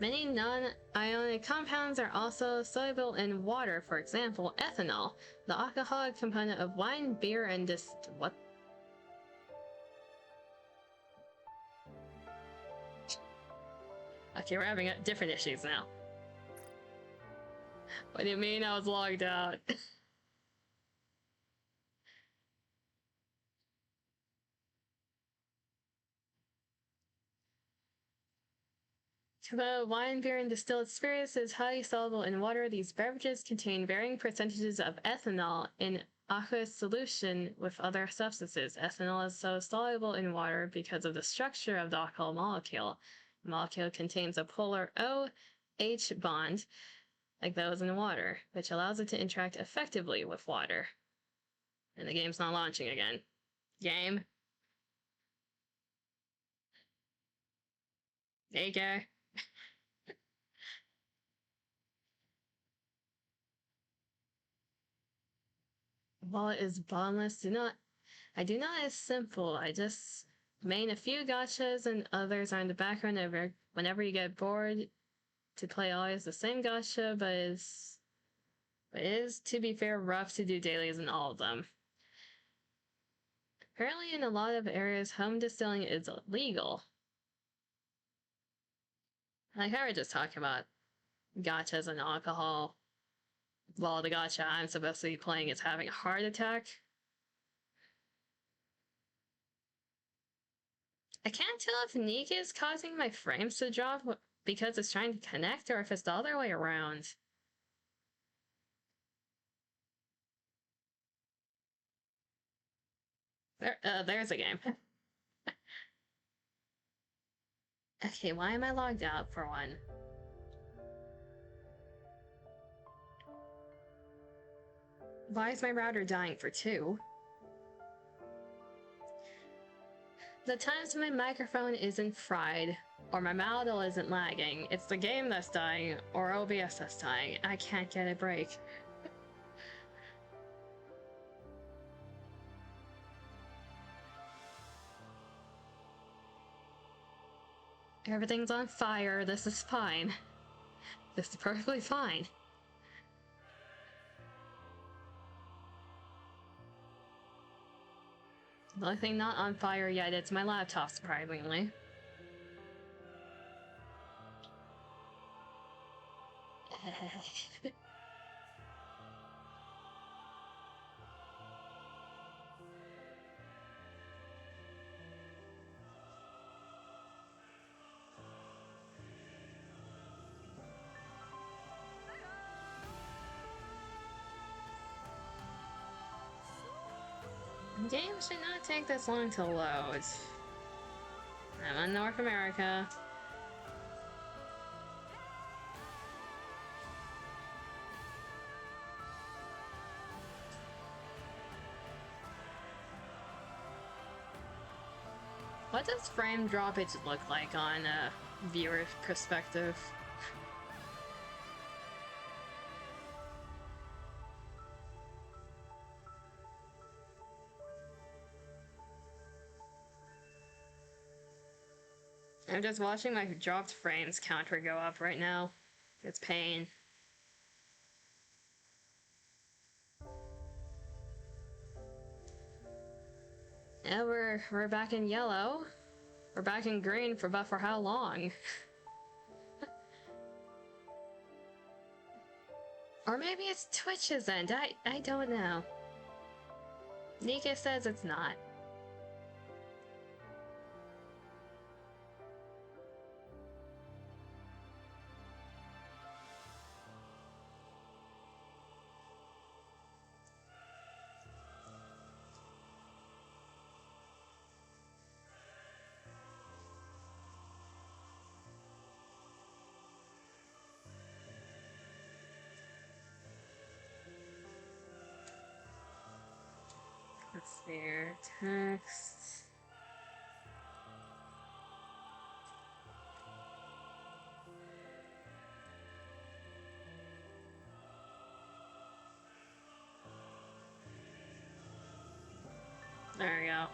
Many non-ionic compounds are also soluble in water, for example, ethanol, the alcoholic component of wine, beer, and what? Okay, we're having different issues now. What do you mean I was logged out? The wine, beer, and distilled spirits is highly soluble in water. These beverages contain varying percentages of ethanol in aqueous solution with other substances. Ethanol is so soluble in water because of the structure of the alcohol molecule. The molecule contains a polar OH bond, like those in water, which allows it to interact effectively with water. And the game's not launching again. Game. NIKKE. Wallet is bottomless. I do not as simple. I just main a few gachas and others are in the background whenever you get bored to play always the same gacha, but it is, to be fair, rough to do dailies in all of them. Apparently in a lot of areas, home distilling is illegal. Like I was just talking about gachas and alcohol. While the gacha I'm supposed to be playing is having a heart attack. I can't tell if NIKKE is causing my frames to drop because it's trying to connect or if it's the other way around. There's a game. Okay, why am I logged out for one? Why is my router dying for two? The times my microphone isn't fried, or my model isn't lagging, it's the game that's dying, or OBS that's dying. I can't get a break. Everything's on fire, this is fine. This is perfectly fine. The only thing not on fire yet is my laptop, surprisingly. Games should not take this long to load. I'm in North America. What does frame droppage look like on a viewer perspective? I'm just watching my dropped frames counter go up right now. It's pain. Yeah, we're back in yellow. We're back in green but for how long? Or maybe it's Twitch's end. I don't know. NIKKE says it's not. Let's see here. Text. There we go.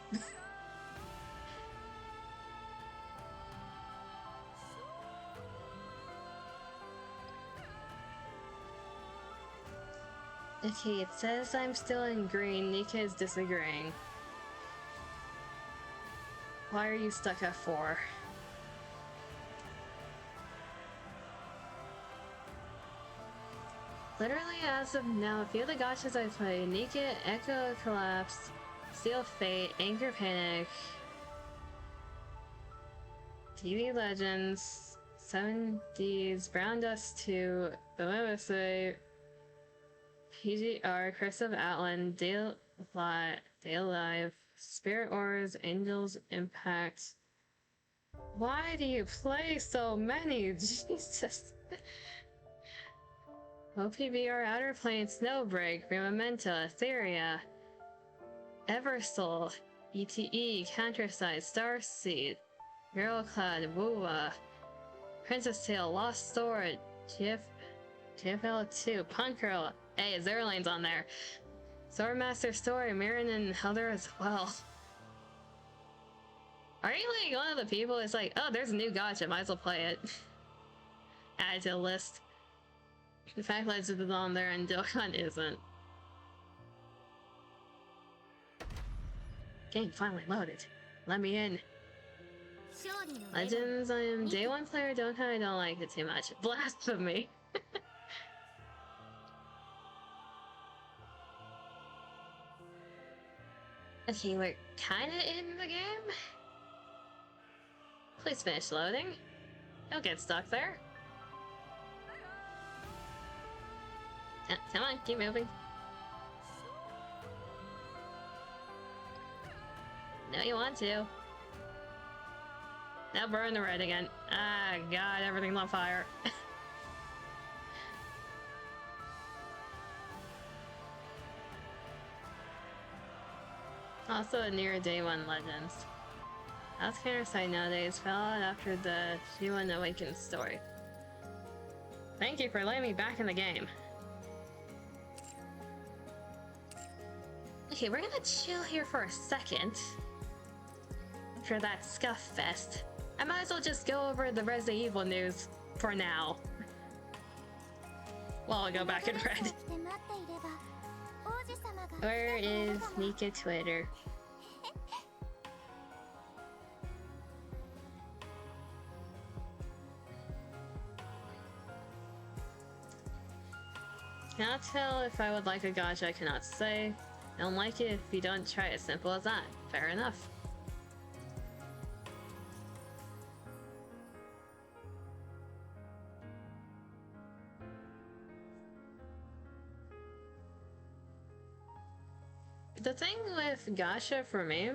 Okay, it says I'm still in green. NIKKE is disagreeing. Why are you stuck at 4? Literally, as of now, a few of the gachas I play: NIKKE, Echo Collapse, Seal Fate, Anchor Panic, TV Legends, 7Ds, Brown Dust 2, Boomway, PGR, Curse of Atlan, Dale Live, Spirit Oars, Angels Impact. Why do you play so many? Jesus. OPBR, Outer Plane, Snowbreak, Rememento, Etheria, Eversoul, ETE, Counterside, Starseed, Girlclad, Woowa, Princess Tale, Lost Sword, GFL2, Punk Girl. Hey, Zerlane's on there. Swordmaster Story, Mirren and Heather as well. Are you like one of the people that's like, oh, there's a new gacha, might as well play it? Add to the list. The fact Legends is on there and Dokkan isn't. Game finally loaded. Let me in. Legends, I am day one player, Dokkan, I don't like it too much. Blasphemy! Okay, we're kinda in the game. Please finish loading. Don't get stuck there. Come on, keep moving. No, you want to. Now burn the red again. Ah, God, everything's on fire. Also a near day one Legends. House Counterside nowadays fell out after the G1 Awakens story. Thank you for letting me back in the game. Okay, we're gonna chill here for a second. After that scuff fest. I might as well just go over the Resident Evil news for now. While I go back and read. Where is NIKKE Twitter? Cannot tell if I would like a gacha, I cannot say. Don't like it if you don't try it, simple as that. Fair enough. The thing with gacha for me,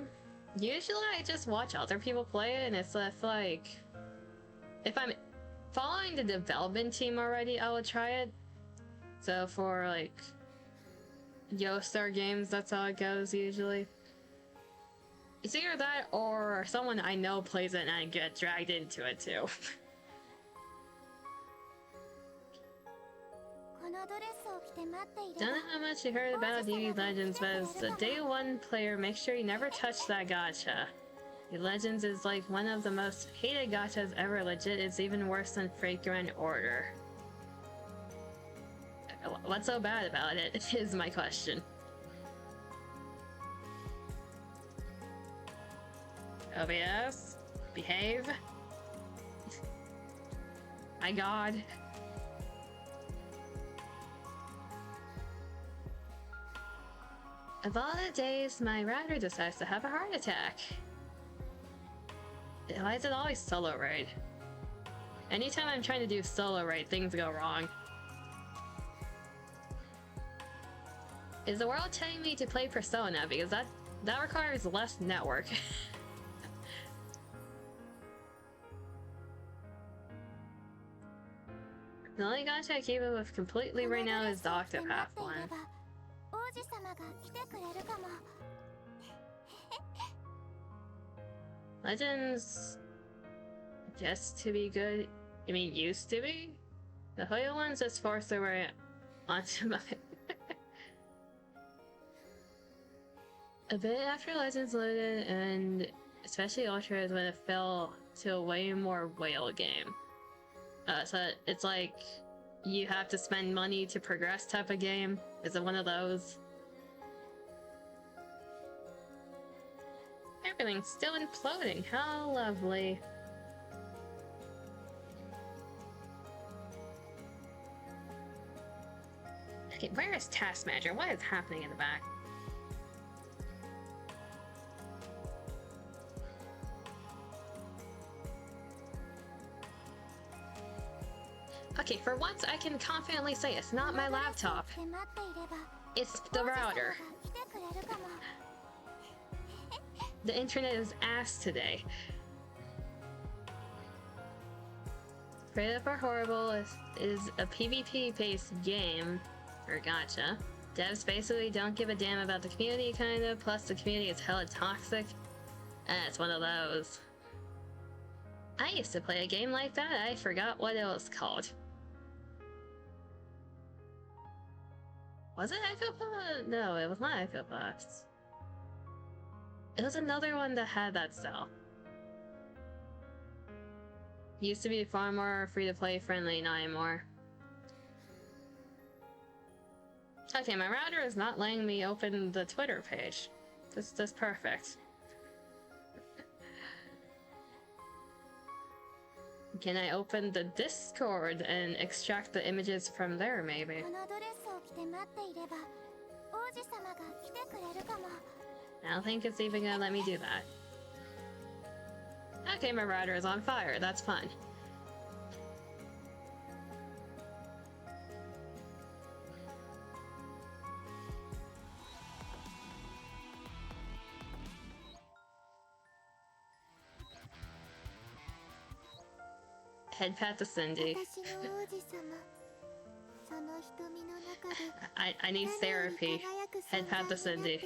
usually I just watch other people play it, and it's like, if I'm following the development team already, I will try it. So for like Yo-Star games, that's how it goes usually. It's either that or someone I know plays it and I get dragged into it too. Don't know how much you heard about DB Legends, but as a day one player, make sure you never touch that gacha. DB Legends is like one of the most hated gachas ever. Legit, it's even worse than Fate Grand Order. What's so bad about it, is my question. OBS, behave. My god. Of all the days, my router decides to have a heart attack. Why is it always solo raid? Anytime I'm trying to do solo raid, things go wrong. Is the world telling me to play Persona? Because that requires less network. The only gacha I keep up with completely right now is the Octopath one. Legends, just to be good. I mean, used to be. The Hoyo ones just forced their way onto my. A bit after Legends loaded, and especially Ultra, is when it fell to a way more whale game. So it's like you have to spend money to progress type of game. Is it one of those? Everything's still imploding. How lovely. Okay, where is Task Manager? What is happening in the back? Okay, for once I can confidently say it's not my laptop. It's the router. The internet is ass today. Straight Up or Horrible is a PvP-based game, or gacha. Devs basically don't give a damn about the community, kind of, plus the community is hella toxic. It's one of those. I used to play a game like that, I forgot what it was called. Was it Echo Box? No, it was not Echo Box. It was another one that had that style. Used to be far more free-to-play friendly, not anymore. Okay, my router is not letting me open the Twitter page. This is perfect. Can I open the Discord and extract the images from there, maybe? I don't think it's even gonna let me do that. Okay, my router is on fire. That's fun. Head pat to Cindy. I need therapy. Head pat to Cindy.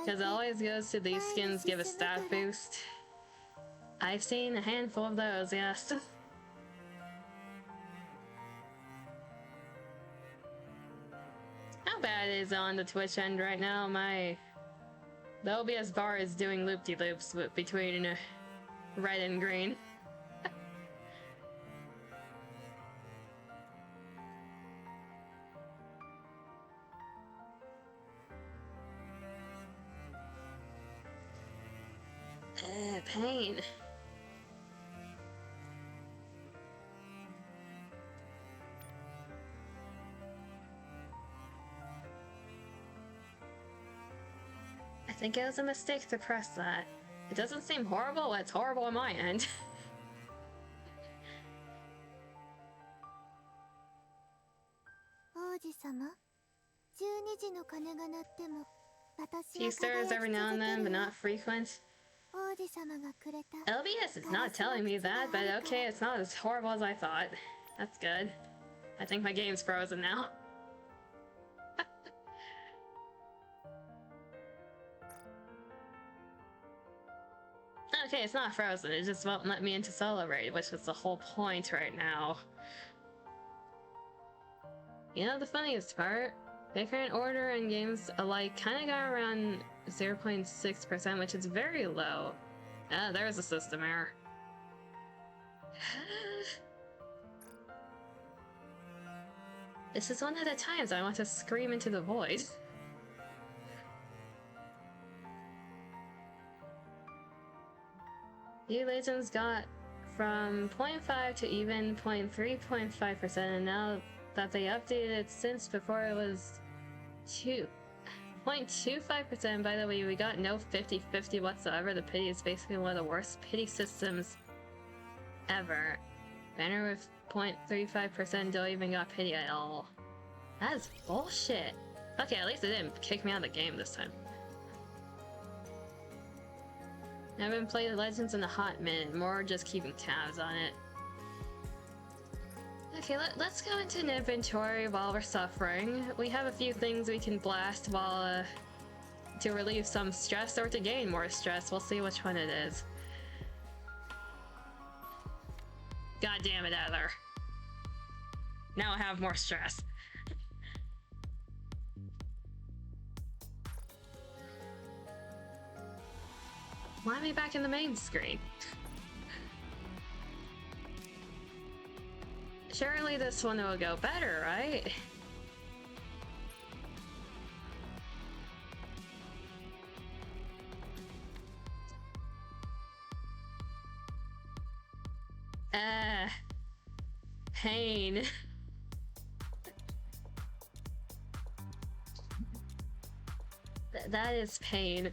Because it always goes to these skins give a stat boost. I've seen a handful of those, yes. How bad is it on the Twitch end right now? The OBS bar is doing loop-de-loops between red and green. Pain. I think it was a mistake to press that. It doesn't seem horrible, but it's horrible on my end. Few stirs every now and then, but not frequent. LBS is not telling me that, but okay, it's not as horrible as I thought. That's good. I think my game's frozen now. Okay, it's not frozen, it just won't let me into solo raid, which is the whole point right now. You know the funniest part? Concurrent order and games alike kinda got around 0.6%, which is very low. Ah, there's a system error. This is one of the times I want to scream into the void. New Legends got from 0.5 to even 0.3.5%, and now that they updated it since before it was 0.25%. By the way, we got no 50-50 whatsoever. The pity is basically one of the worst pity systems ever. Banner with 0.35% don't even got pity at all. That is bullshit. Okay, at least it didn't kick me out of the game this time. I haven't played Legends in a hot minute, more just keeping tabs on it. Okay, let's go into an inventory while we're suffering. We have a few things we can blast while, to relieve some stress or to gain more stress. We'll see which one it is. God damn it, Heather. Now I have more stress. Why am I back in the main screen? Surely this one will go better, right? Pain. That is pain.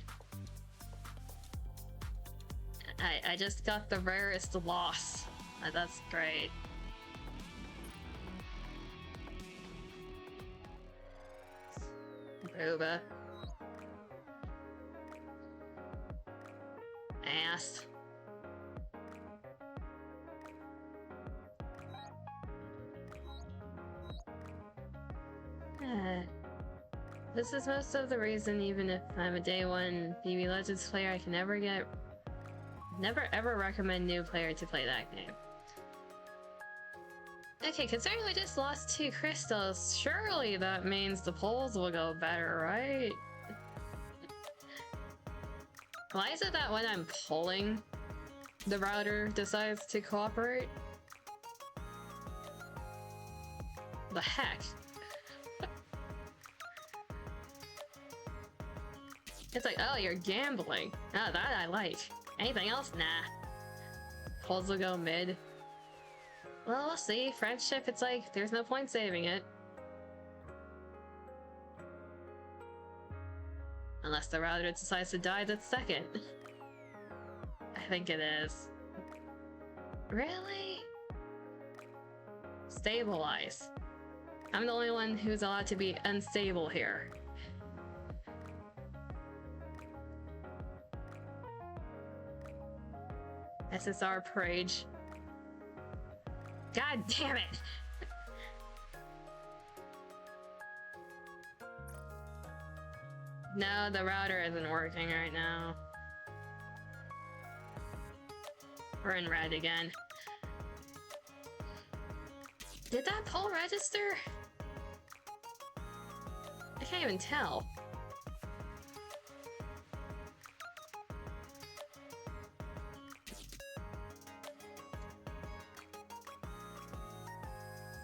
I just got the rarest loss. That's great. Booba. Ass. This is most of the reason, even if I'm a day one BB Legends player, I can never ever recommend new player to play that game. Okay, considering we just lost 2 crystals, surely that means the polls will go better, right? Why is it that when I'm polling, the router decides to cooperate? The heck? It's like, oh, you're gambling. Oh, that I like. Anything else? Nah. Polls will go mid. Well, we'll see. Friendship, it's like, there's no point saving it. Unless the router decides to die the second. I think it is. Really? Stabilize. I'm the only one who's allowed to be unstable here. SSR parade. God damn it! No, the router isn't working right now. We're in red again. Did that poll register? I can't even tell.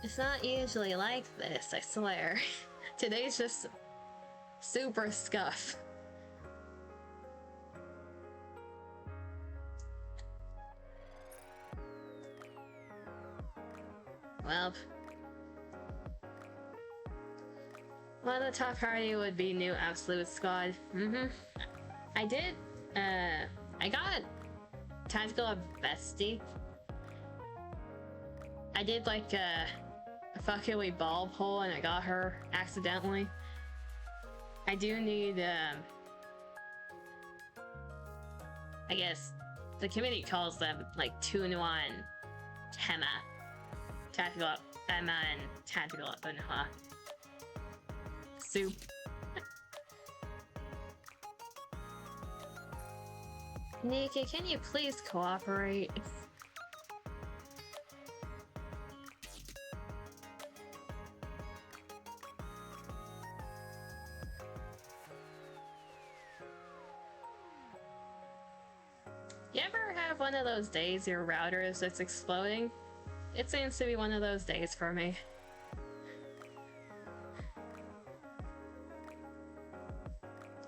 It's not usually like this, I swear. Today's just super scuff. Well, one of the top priority would be new Absolute Squad. I did, I got Tactical Bestie. I did like a fucking we ball pull and I got her accidentally. I do need, I guess the committee calls them like 2-in-1 Tema. Tactical up, Emma and Tactical up and Soup. NIKKE, can you please cooperate? You ever have one of those days your router is just exploding? It seems to be one of those days for me.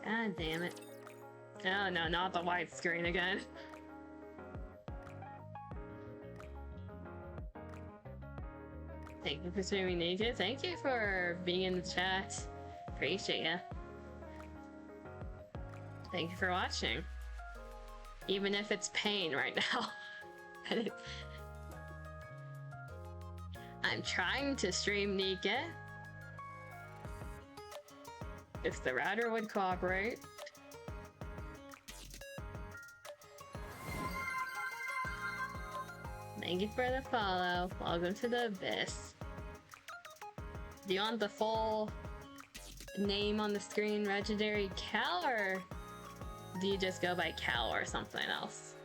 God damn it. Oh no, not the white screen again. Thank you for streaming, NIKKE. Thank you for being in the chat. Appreciate ya. Thank you for watching. Even if it's pain right now. I'm trying to stream NIKKE. If the router would cooperate. Thank you for the follow. Welcome to the abyss. Do you want the full name on the screen, Legendary Cal, or do you just go by Cal or something else?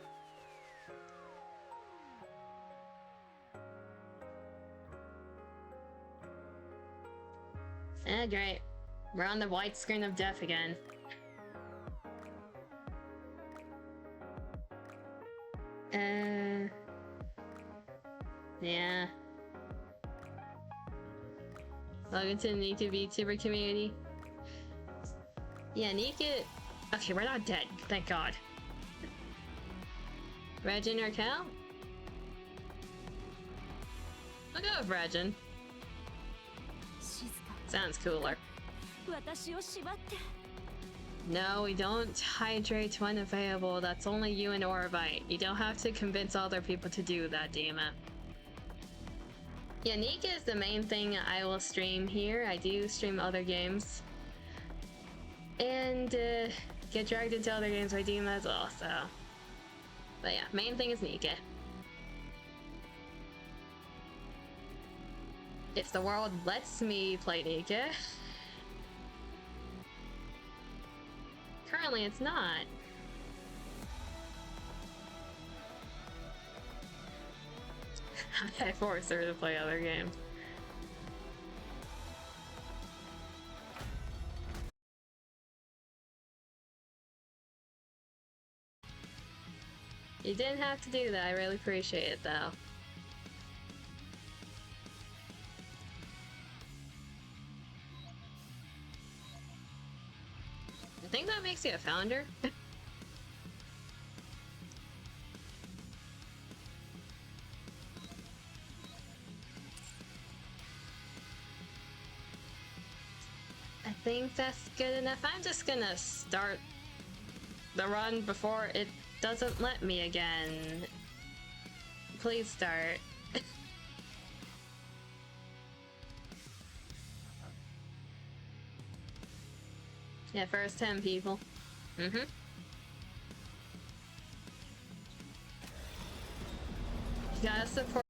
Eh, great. We're on the white screen of death again. Yeah. Welcome to the NIKKE VTuber community. Yeah, NIKKE... Okay, we're not dead, thank God. Regin or Cal? I'll go with Regin. 静か Sounds cooler. 私を縛って No, we don't hydrate when available. That's only you and Orbite. You don't have to convince other people to do that, damn it. Yeah, NIKKE is the main thing I will stream here. I do stream other games. And get dragged into other games by Dima as well, so. But yeah, main thing is NIKKE. If the world lets me play NIKKE. Currently, it's not. I force her to play other games. You didn't have to do that. I really appreciate it, though. I think that makes you a founder. I think that's good enough. I'm just gonna start the run before it doesn't let me again. Please start. Yeah, first 10 people. Mm-hmm. You gotta support.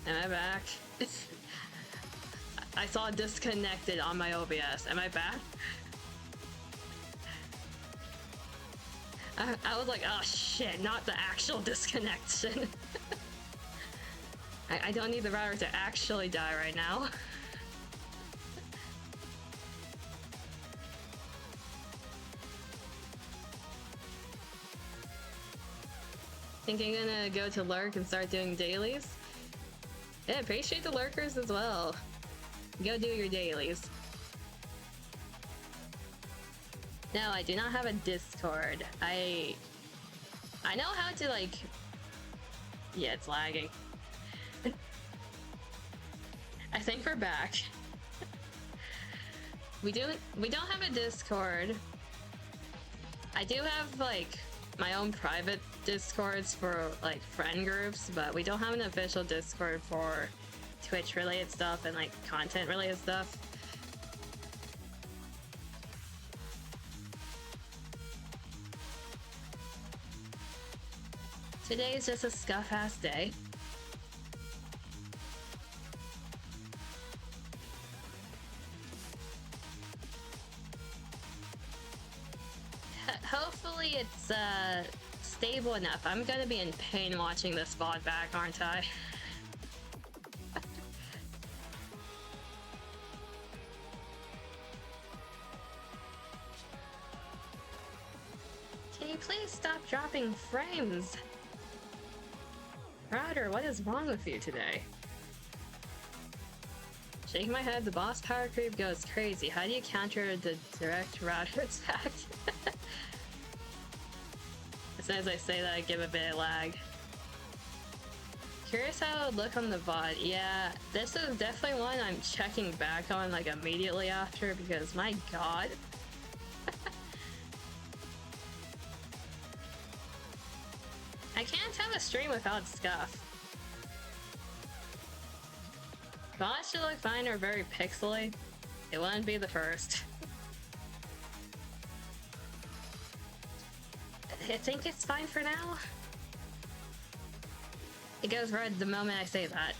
Am I back? I saw disconnected on my OBS. Am I back? I was like, oh shit, not the actual disconnection. I don't need the router to actually die right now. Think I'm gonna go to lurk and start doing dailies? Yeah, appreciate the lurkers as well. Go do your dailies. No, I do not have a Discord. I know how to like... Yeah, it's lagging. I think we're back. We don't have a Discord. I do have like my own private Discords for like friend groups, but we don't have an official Discord for Twitch related stuff and like content related stuff. Today is just a scuff-ass day. Hopefully it's stable enough. I'm gonna be in pain watching this VOD back, aren't I? Can you please stop dropping frames? Router, what is wrong with you today? Shaking my head, the boss power creep goes crazy. How do you counter the direct router attack? As soon as I say that, I give a bit of lag. Curious how it would look on the VOD. Yeah, this is definitely one I'm checking back on like immediately after because my god. I can't have a stream without scuff. VODs should look fine or very pixely. It wouldn't be the first. I think it's fine for now. It goes red the moment I say that.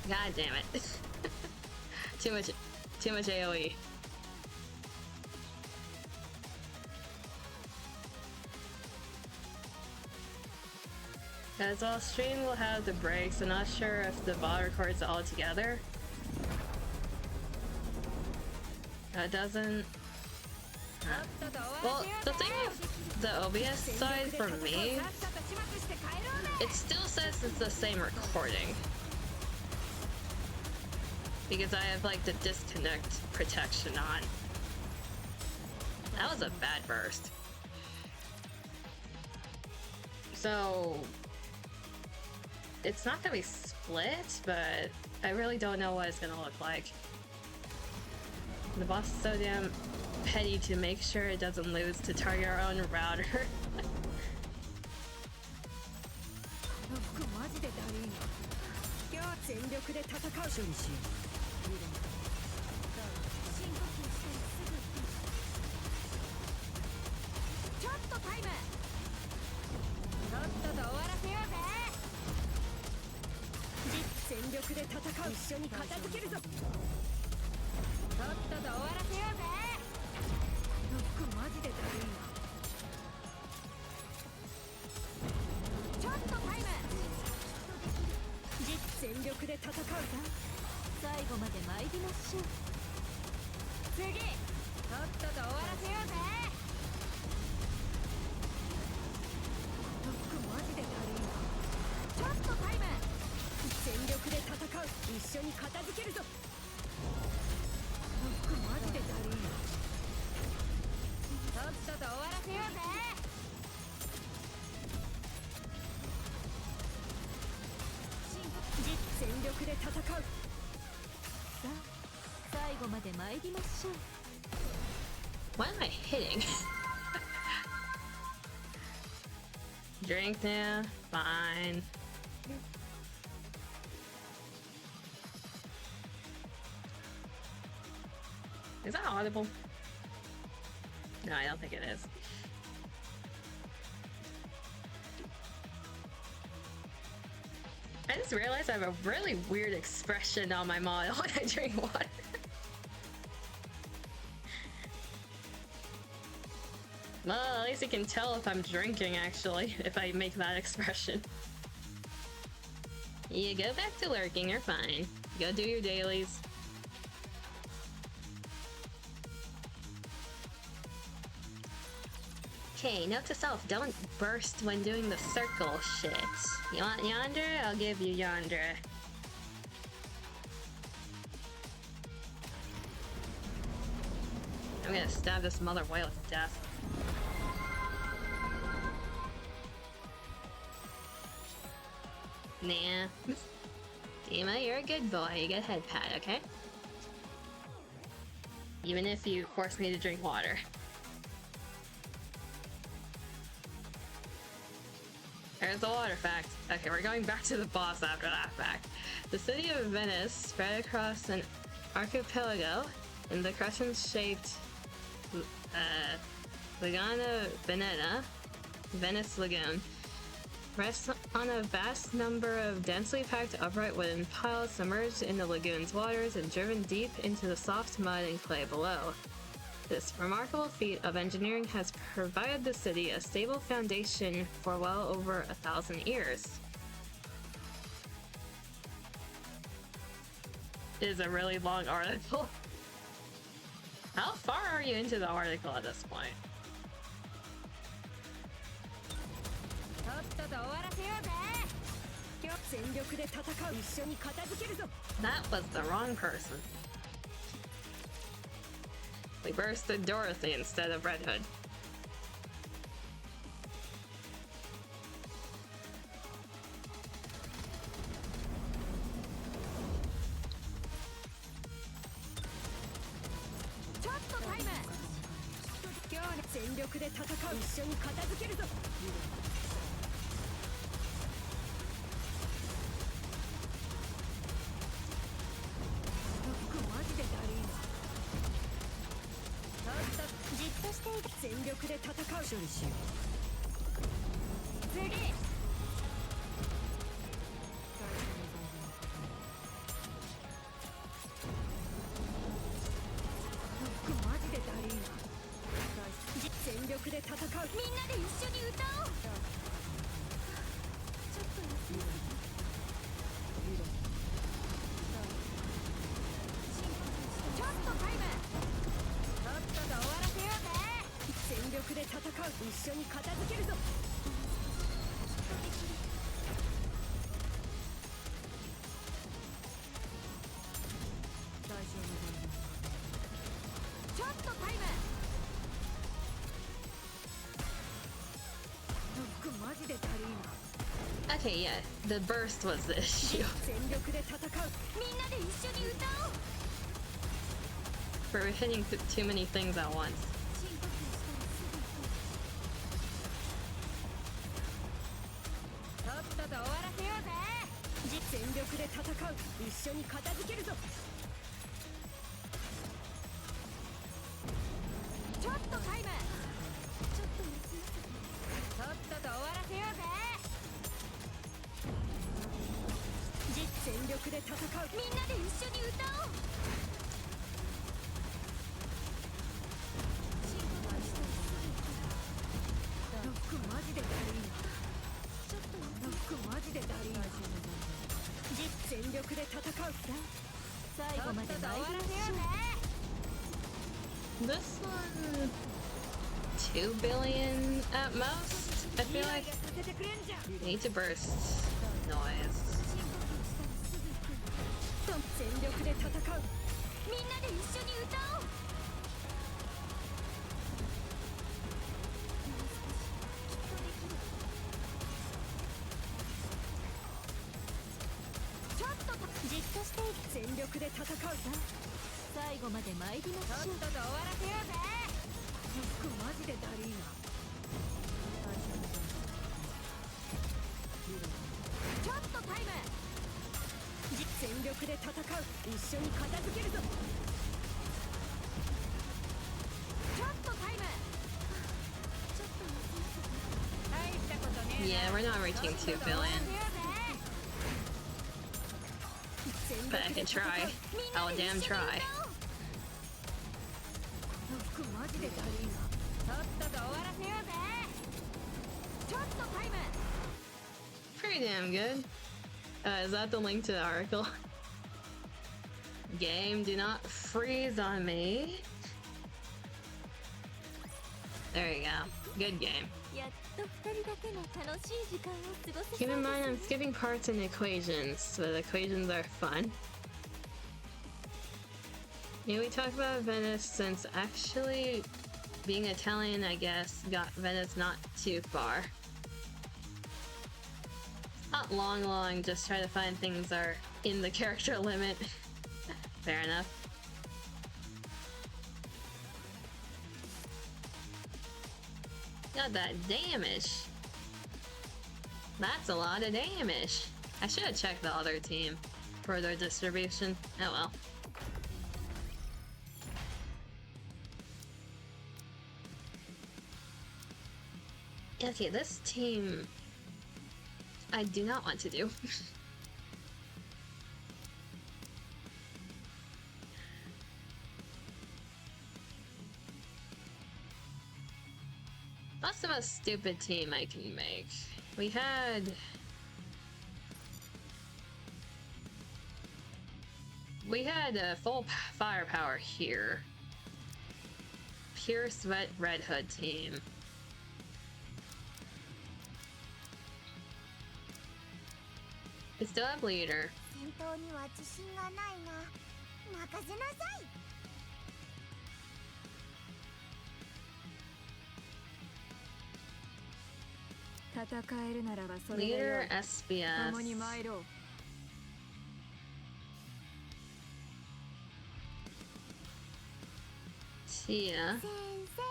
God damn it. Too much AoE. As all stream will have the breaks, I'm not sure if the VOD records all together. That doesn't... Well, the thing with the OBS side for me, it still says it's the same recording. Because I have like the disconnect protection on. That was a bad burst. So it's not gonna be split, but I really don't know what it's gonna look like. The boss is so damn petty to make sure it doesn't lose to target our own router. What am I hitting? Drink now, fine. Is that audible? No, I don't think it is. I just realized I have a really weird expression on my model when I drink water. Well, at least you can tell if I'm drinking, actually, if I make that expression. You go back to lurking, you're fine. Go do your dailies. Okay, note to self, don't burst when doing the circle shit. You want yonder? I'll give you yonder. I'm gonna stab this mother whale to death. Nah. Dima, you're a good boy. You get a head pat, okay? Even if you force me to drink water. There's the water fact. Okay, we're going back to the boss after that fact. The city of Venice spread across an archipelago in the crescent-shaped Laguna Veneta, Venice Lagoon. Rests on a vast number of densely packed upright wooden piles submerged in the lagoon's waters and driven deep into the soft mud and clay below. This remarkable feat of engineering has provided the city a stable foundation for well over 1,000 years. It is a really long article. How far are you into the article at this point? That was the wrong person. We bursted Dorothy instead of Red Hood. Okay, yeah, the burst was the issue. For hitting too many things at once. This one, 2 billion at most. I feel like need to burst noise. Yeah, we're not reaching 2 billion. But I can try. I'll damn try. Pretty damn good. Is that the link to the article? Game, do not freeze on me. There you go. Good game. Keep in mind I'm skipping parts in equations, but equations are fun. Yeah, we talked about Venice since actually being Italian, I guess, got Venice not too far. Not long, just try to find things that are in the character limit. Fair enough. Got that damage. That's a lot of damage. I should have checked the other team for their distribution. Oh well. Okay, this team I do not want to do. That's the most stupid team I can make. We had full firepower here. Pure sweat Red Hood team. We still have leader. 戦闘には自信がないな。任せなさい。戦えるならばそれでよい。 Leader SBS. 共に参ろう。 Tia. 先生。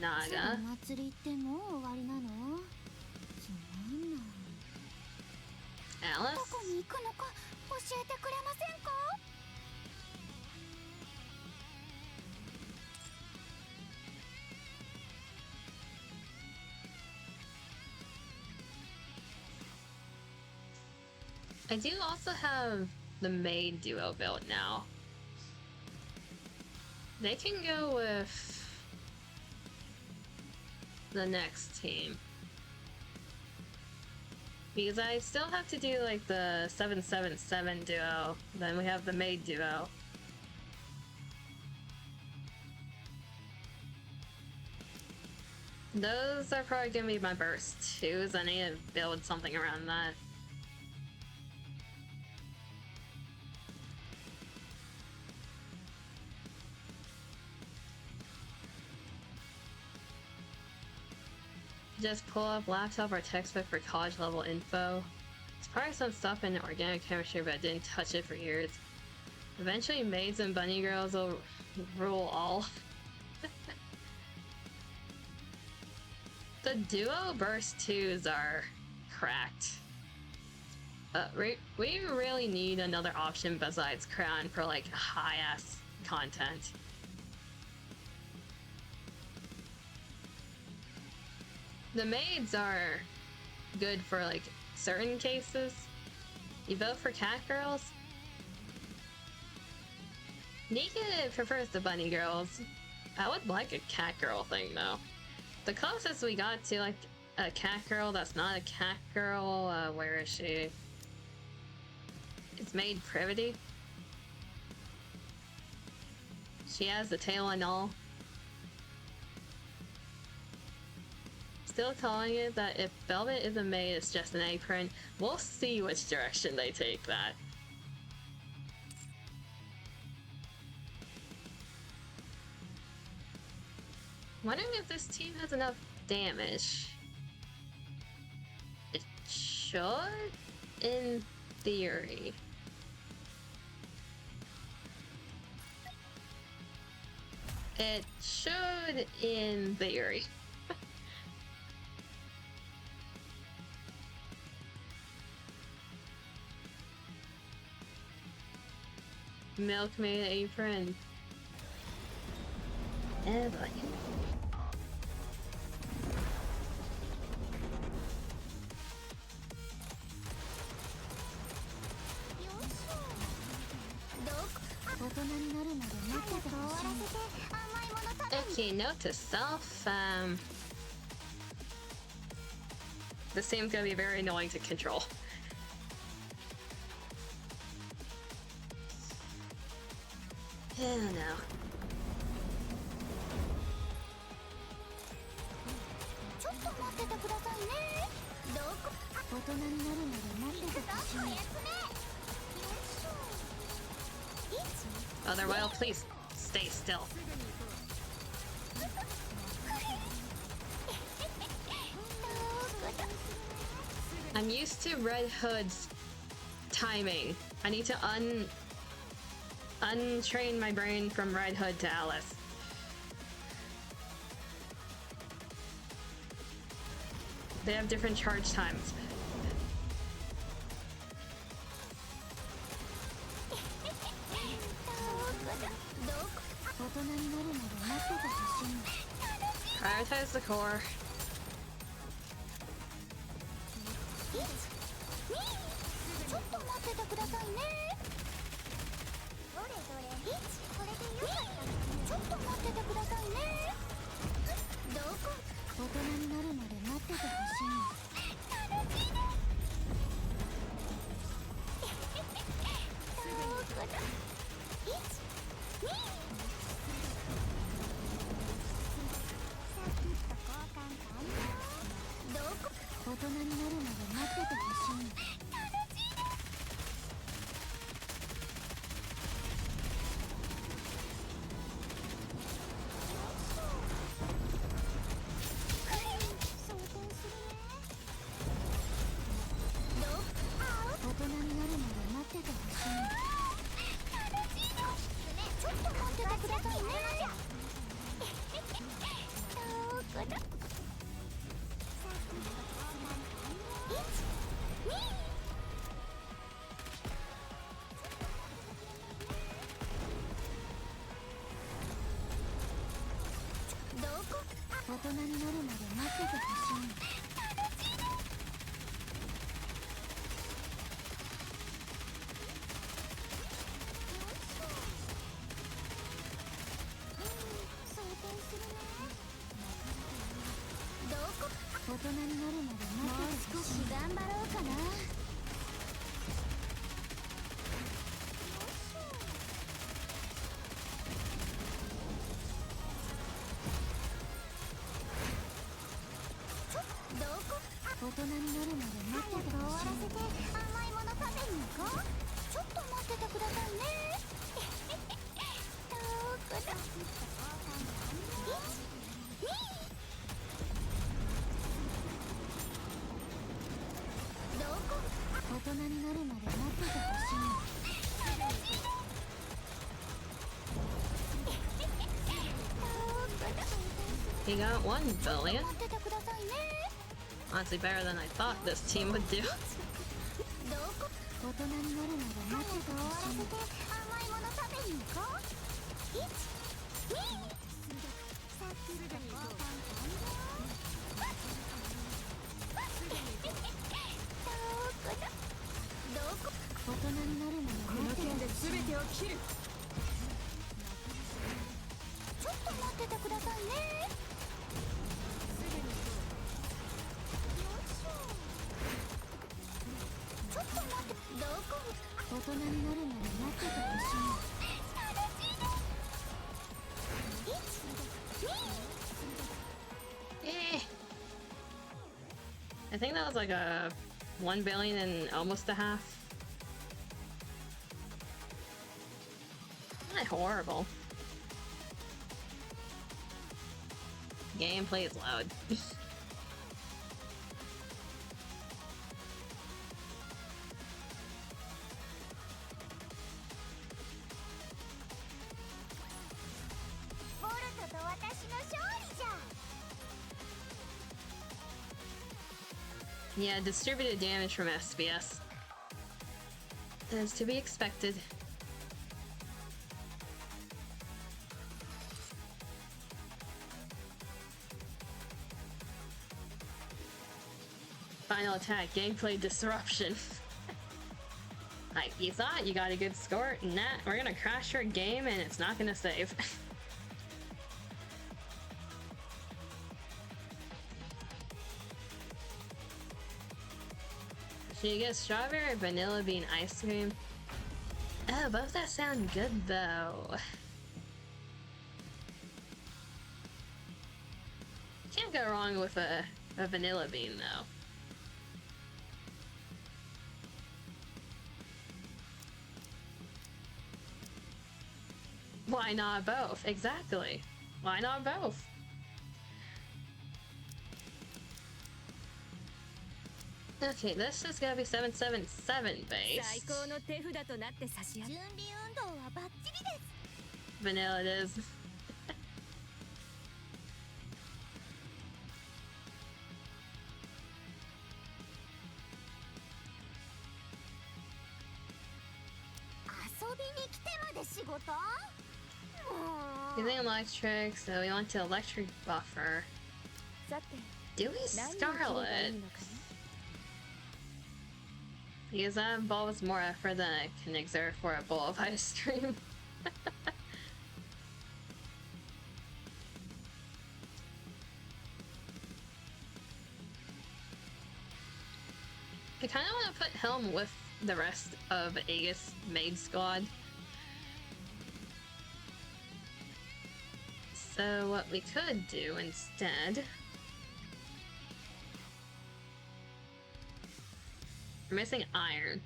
Naga. 祭りってもう終わりなの？つまんない。 Alice. どこに行くのか教えてくれませんか？ I do also have the maid duo built now. They can go with the next team. Because I still have to do like the 777 duo. Then we have the maid duo. Those are probably gonna be my burst twos. I need to build something around that. Just pull up laptop or textbook for college level info. It's probably some stuff in organic chemistry, but I didn't touch it for years. Eventually maids and bunny girls will rule all. The duo burst 2s are cracked. We really need another option besides Crown for like high-ass content. The maids are good for like certain cases. You vote for cat girls? NIKKE prefers the bunny girls. I would like a cat girl thing though. The closest we got to like a cat girl that's not a cat girl, where is she? It's Maid Privity. She has the tail and all. Still telling it that if Velvet is a maid, it's just an apron. We'll see which direction they take that. Wondering if this team has enough damage. It should, in theory. It should, in theory. Milkmaid apron. Oh boy. Okay, note to self, this seems gonna be very annoying to control. Oh no. Other Wild, please stay still. I'm used to Red Hood's timing. I need to untrain my brain from Red Hood to Alice. They have different charge times. Prioritize the core. 大人になるまで待っててほしい。装填するね。どこ大人になるまで待っててほしい。もう少し頑張ろうかな。大人になるまで待っててほしい。終わらせて甘いもの食べに行こう。ちょっと待っててくださいね。どこだ。どこ大人になるまで待っててほしい。He got 1 billion. 待っててくださいね。Honestly, better than I thought this team would do. どこ大人になるまで待っててほしい。甘いもの食べに行こう。1、2、さっきすぐに交換完了。どこだ。どこ大人になるまで待っててほしい。全てを切る。ちょっと待っててくださいね。ちょっと待って、どこ大人になるまで待っててほしい。Eh. I think that was like a 1 billion and almost a half. Not horrible. Gameplay is loud. Yeah, distributed damage from SBS. As to be expected. Final attack, gameplay disruption. Like, you thought you got a good score? Nah, we're gonna crash your game and it's not gonna save. Should you get strawberry or vanilla bean ice cream? Oh, both that sound good though. Can't go wrong with a vanilla bean though. Why not both? Exactly. Why not both? Okay, this is gonna be 777 base. Vanilla it is. Using electric, so we want to electric buffer. Do we Scarlet? Because that involves more effort than I can exert for a bowl of ice cream. I kind of want to put Helm with the rest of Aegis Maid Squad. So what we could do instead... We're missing iron.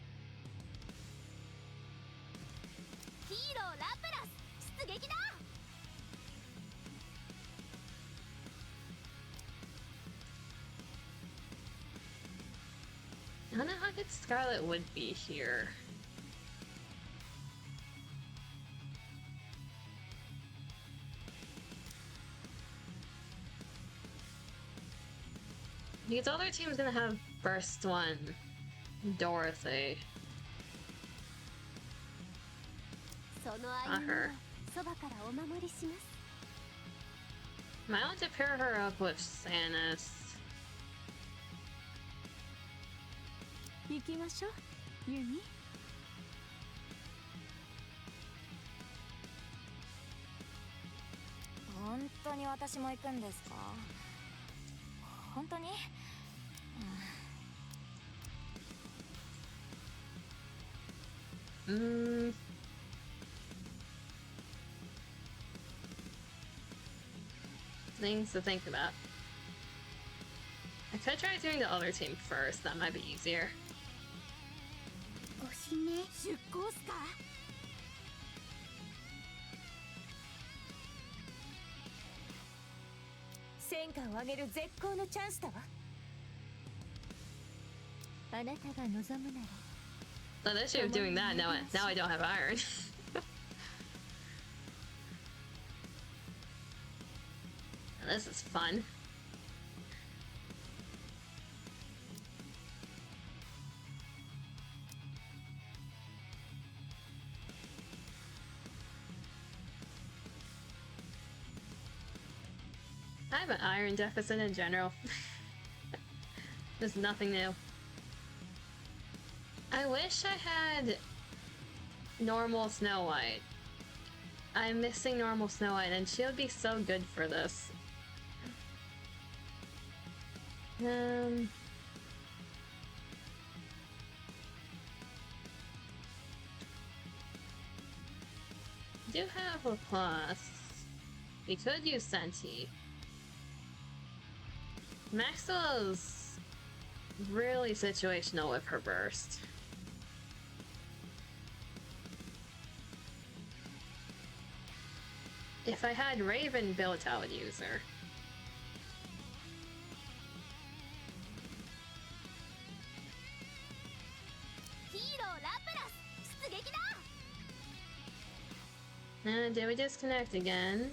I don't know how good Scarlet would be here. Because all their team's gonna have Burst 1. Dorothy. Not her. Might want to pair her up with Samus. 行きましょうユニ。本当に私も行くんですか？本当に？ Things to think about. I could try doing the other team first, that might be easier. ご指名出航っすか？戦果を上げる絶好のチャンスだわ。あなたが望むなら。 The issue of doing that, now I don't have iron. This is fun. I have an iron deficit in general. There's nothing new. I wish I had normal Snow White. I'm missing normal Snow White, and she would be so good for this. I do have a plus. We could use Senti. Maxwell's really situational with her burst. If I had Raven built, I would use her. And did we disconnect again?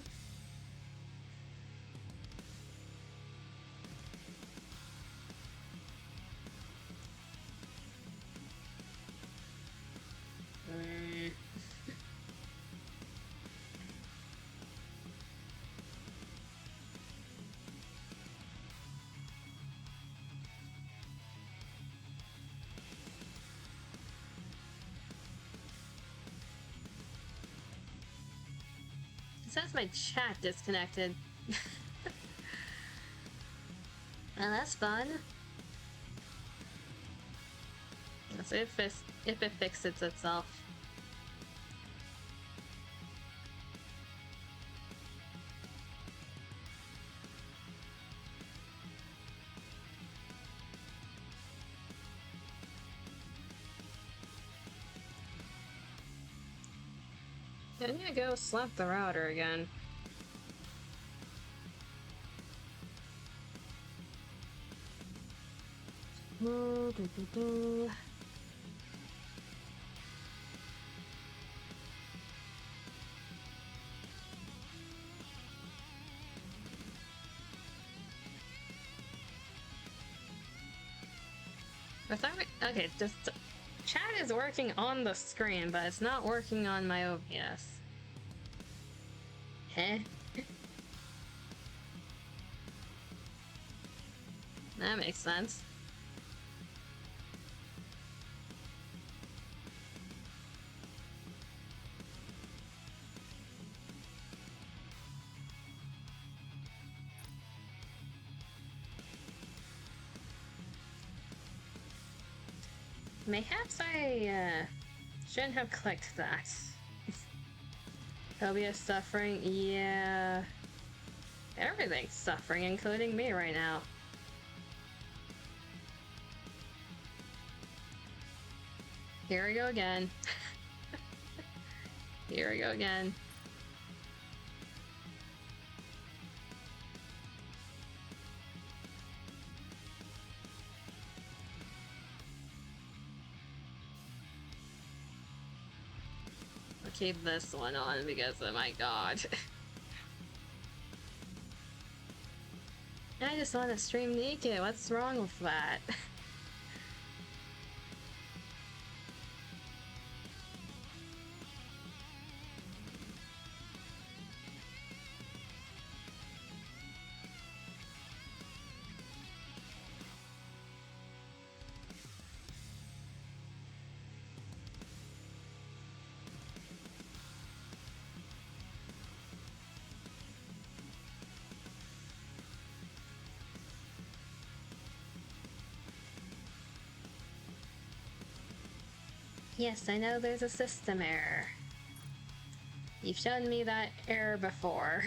It says my chat disconnected. Well, that's fun. Let's see if it fixes itself. I need to go slap the router again. Okay, just chat is working on the screen, but it's not working on my OBS. Heh. That makes sense. Mayhaps I shouldn't have clicked that. OBS suffering? Yeah. Everything's suffering, including me right now. Here we go again. Here we go again. I'll keep this one on because, oh my god. I just want to stream NIKKE. What's wrong with that? Yes, I know there's a system error. You've shown me that error before.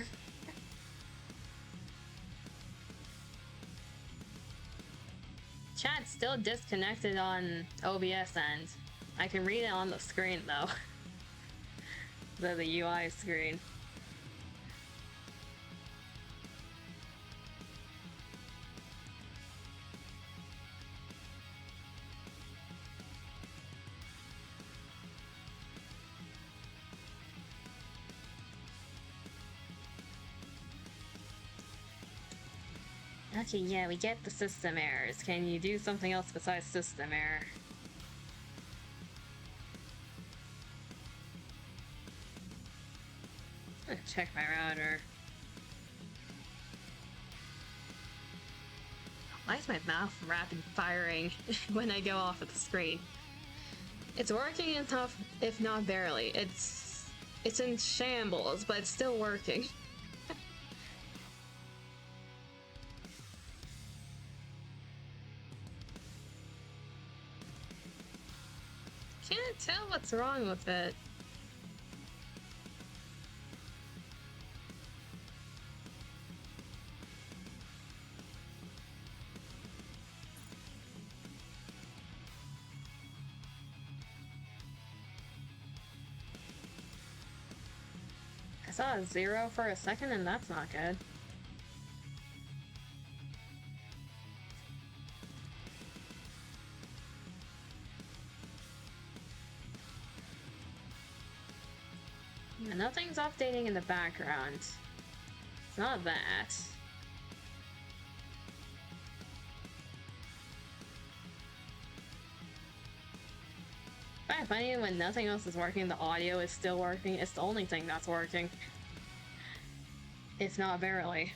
Chat's still disconnected on OBS end. I can read it on the screen though. the UI screen. Okay, yeah, we get the system errors. Can you do something else besides system error? Check my router. Why is my mouth rapid firing when I go off of the screen? It's working enough, if not barely. It's in shambles, but it's still working. Can't tell what's wrong with it. I saw a 0 for a second and that's not good. Yeah, nothing's updating in the background. It's not that. I find it when nothing else is working, the audio is still working. It's the only thing that's working. If not barely.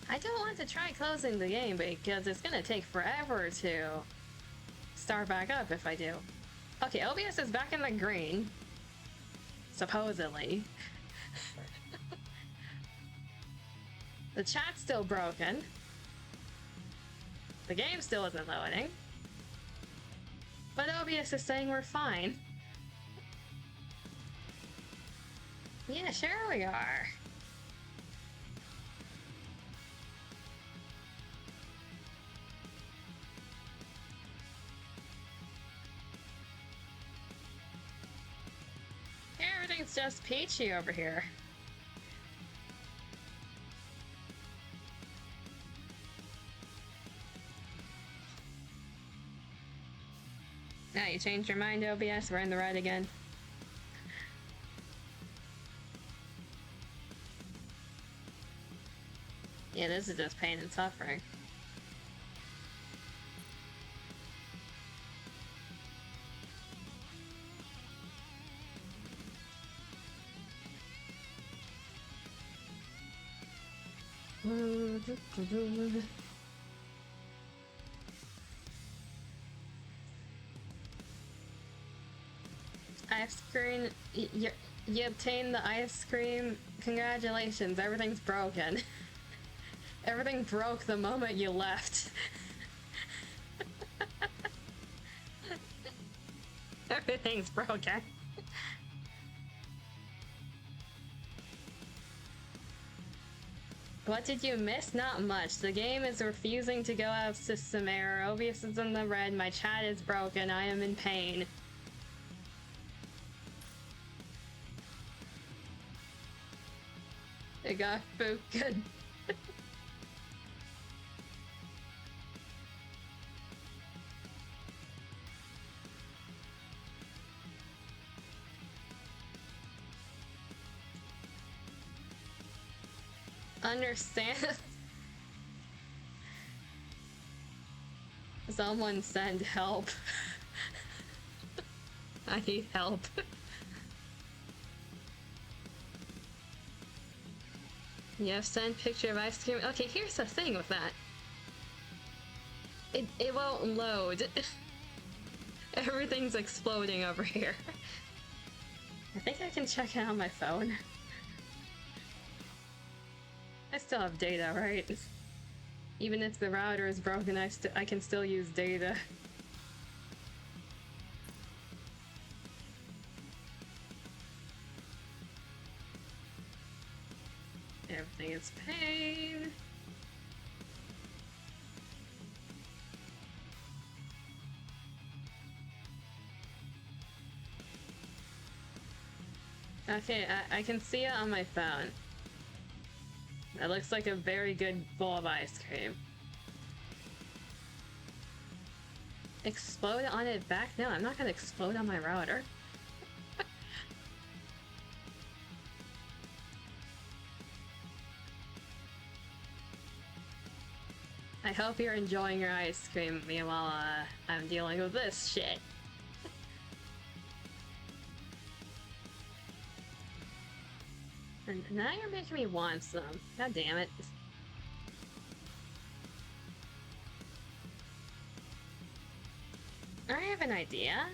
I don't want to try closing the game because it's gonna take forever to start back up if I do. Okay, OBS is back in the green. Supposedly. The chat's still broken. The game still isn't loading. But OBS is saying we're fine. Yeah, sure we are. Everything's just peachy over here. Now you changed your mind, OBS? We're in the red again. Yeah, this is just pain and suffering. Ice cream, you obtained the ice cream. Congratulations, everything's broken. Everything broke the moment you left. Everything's broken. What did you miss? Not much. The game is refusing to go out of system error. OBS is in the red. My chat is broken. I am in pain. It got good. Understand? Someone send help. I need help. Yeah, send picture of ice cream. Okay, here's the thing with that. It won't load. Everything's exploding over here. I think I can check it on my phone. I still have data, right? Even if the router is broken, I can still use data. Everything is pain. Okay, I can see it on my phone. That looks like a very good bowl of ice cream. Explode on it back? No, I'm not gonna explode on my router. I hope you're enjoying your ice cream while I'm dealing with this shit. And now you're making me want some. God damn it. I have an idea.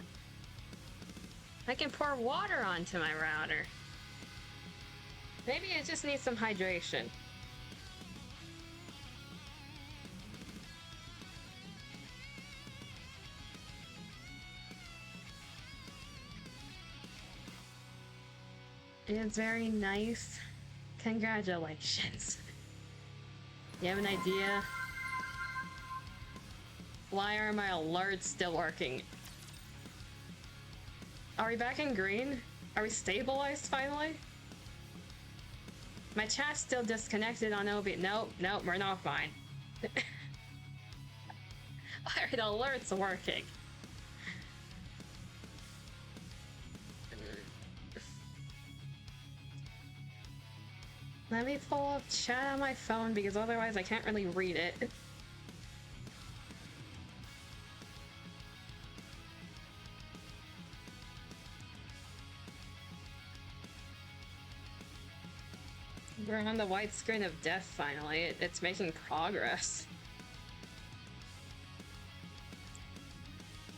I can pour water onto my router. Maybe it just needs some hydration. It's very nice. Congratulations. You have an idea? Why are my alerts still working? Are we back in green? Are we stabilized finally? My chat's still disconnected on OB. Nope, we're not fine. Alright, alerts working. Let me pull up chat on my phone because otherwise I can't really read it. We're on the white screen of death finally. It's making progress.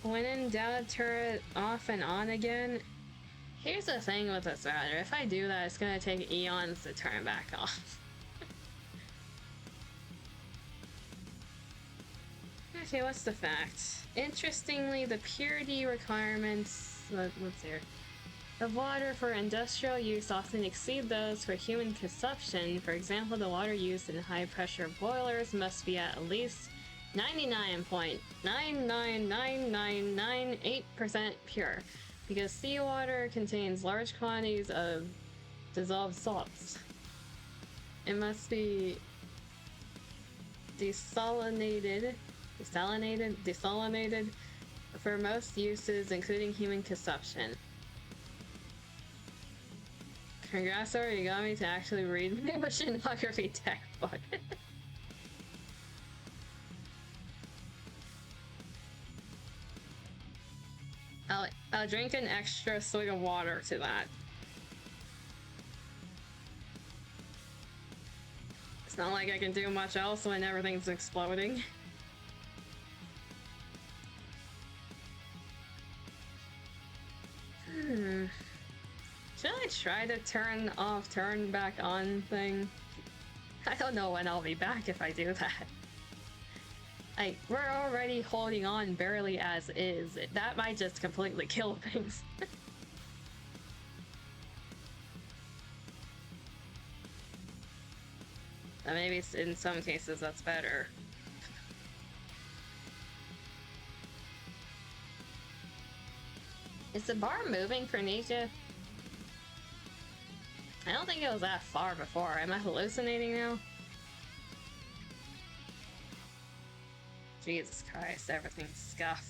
When in doubt, turret off and on again. Here's the thing with this router. If I do that, it's gonna take eons to turn back off. Okay, what's the fact? Interestingly, the purity requirements... Let's hear. Of water for industrial use often exceed those for human consumption. For example, the water used in high-pressure boilers must be at least 99.999998% pure, because seawater contains large quantities of dissolved salts. It must be desalinated for most uses, including human consumption. Congrats, Sora, you got me to actually read my oceanography textbook. I'll drink an extra swig of water to that. It's not like I can do much else when everything's exploding. Should I try to turn off, turn back on thing? I don't know when I'll be back if I do that. Like, we're already holding on barely as is. That might just completely kill things. Maybe in some cases that's better. Is the bar moving for NIKKE? I don't think it was that far before. Am I hallucinating now? Jesus Christ, everything's scuffed.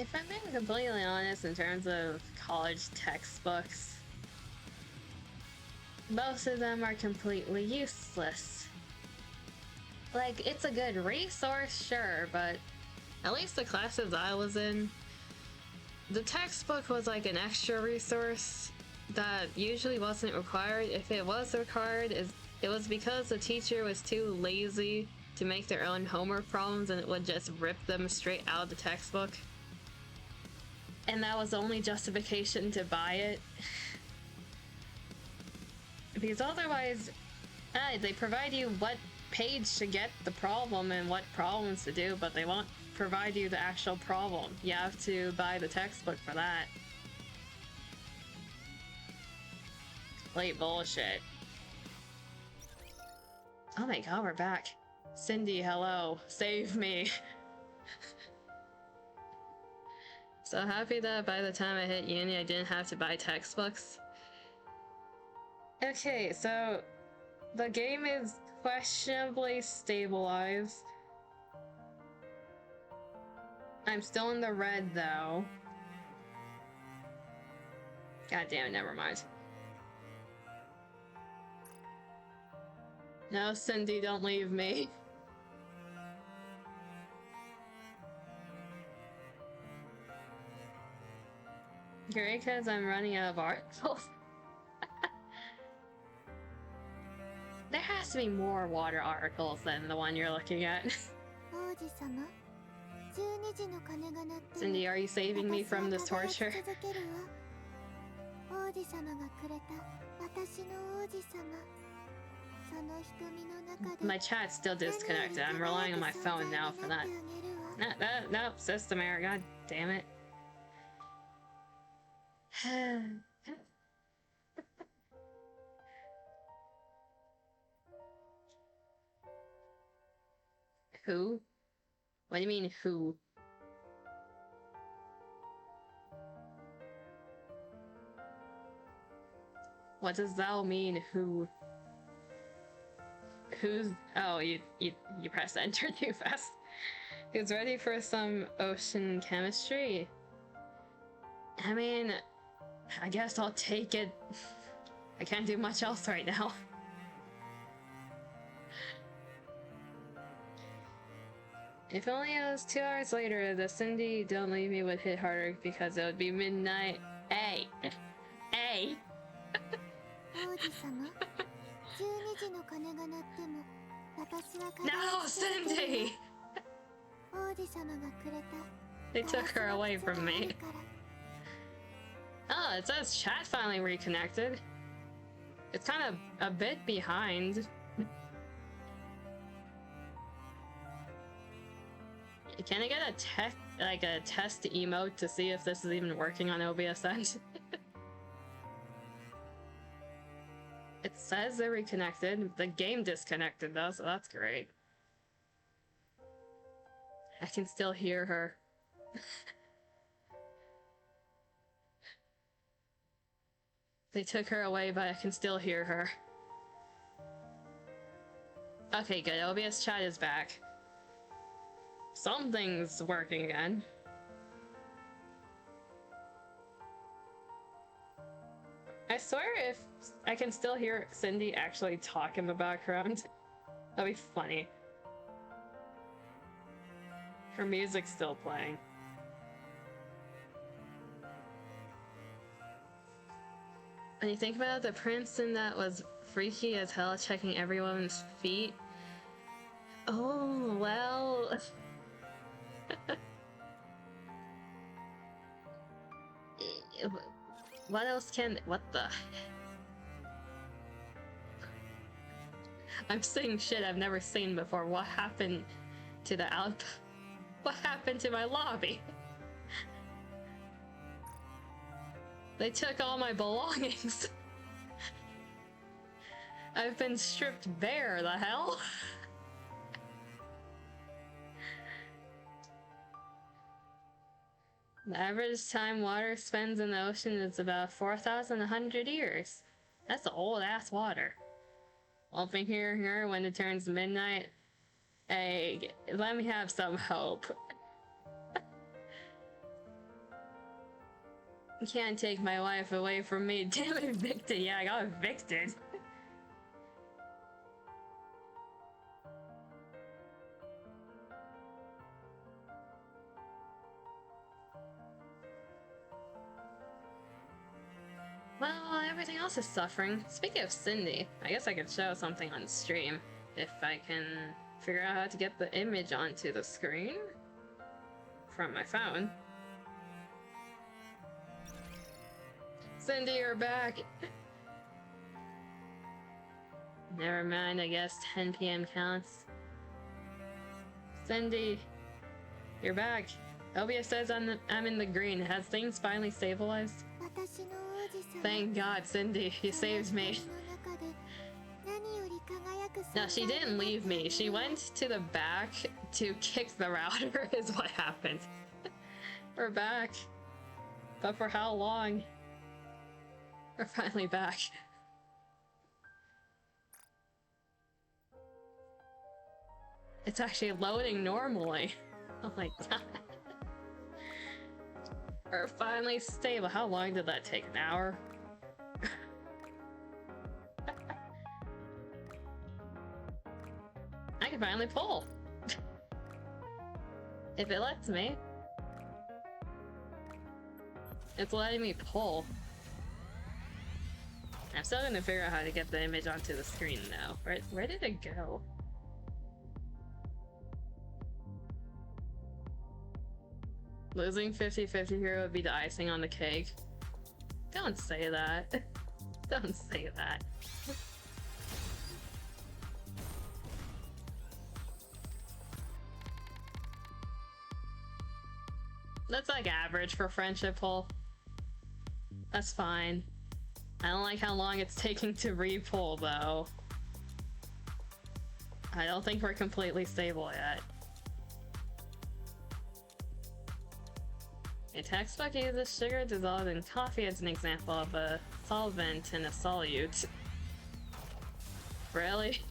If I'm being completely honest, in terms of college textbooks, most of them are completely useless. Like, it's a good resource, sure, but at least the classes I was in, the textbook was like an extra resource that usually wasn't required. If it was required, it was because the teacher was too lazy to make their own homework problems and it would just rip them straight out of the textbook. And that was the only justification to buy it. Because otherwise, they provide you what page to get the problem and what problems to do, but they won't provide you the actual problem. You have to buy the textbook for that. Complete bullshit. Oh my god, we're back. Cindy, hello. Save me. So happy that by the time I hit uni, I didn't have to buy textbooks. Okay, so the game is questionably stabilized. I'm still in the red though. God damn it, never mind. No, Cindy, don't leave me. Great, because I'm running out of articles. There has to be more water articles than the one you're looking at. Cindy, are you saving me from this torture? My chat's still disconnected. I'm relying on my phone now for that. No, system error, god damn it. Who? What do you mean, who? What does that mean, who? Who's... Oh, you pressed enter too fast. Who's ready for some ocean chemistry? I mean, I guess I'll take it. I can't do much else right now. If only it was 2 hours later, the Cindy Don't Leave Me would hit harder because it would be midnight. Hey! Hey! No, Cindy! They took her away from me. Oh, it says chat finally reconnected. It's kind of a bit behind. Can I get a test emote to see if this is even working on OBSN? It says they're reconnected. The game disconnected though, so that's great. I can still hear her. They took her away, but I can still hear her. Okay, good. OBS chat is back. Something's working again. I swear if I can still hear Cindy actually talk in the background, that'd be funny. Her music's still playing. When you think about it, the prince in that was freaky as hell, checking everyone's feet. Oh, well... What else can... What the... I'm seeing shit I've never seen before. What happened to the What happened to my lobby? They took all my belongings. I've been stripped bare, the hell? The average time water spends in the ocean is about 4,100 years. That's old-ass water. Open here when it turns midnight. Hey, let me have some hope. You can't take my wife away from me. Damn it, evicted. Yeah, I got evicted. Well, everything else is suffering. Speaking of Cindy, I guess I could show something on stream if I can figure out how to get the image onto the screen from my phone. Cindy, you're back! Never mind, I guess 10 p.m. counts. Cindy, you're back. OBS says I'm in the green. Has things finally stabilized? Thank God, Cindy, you saved me. No, she didn't leave me. She went to the back to kick the router is what happened. We're back. But for how long? We're finally back. It's actually loading normally. Oh my god. We're finally stable. How long did that take? An hour? I can finally pull. If it lets me. It's letting me pull. I'm still gonna figure out how to get the image onto the screen now. Where did it go? Losing 50-50 here would be the icing on the cake. Don't say that. Don't say that. That's like average for friendship pull. That's fine. I don't like how long it's taking to re-pull though. I don't think we're completely stable yet. A textbook uses sugar dissolved in coffee as an example of a solvent in a solute. Really?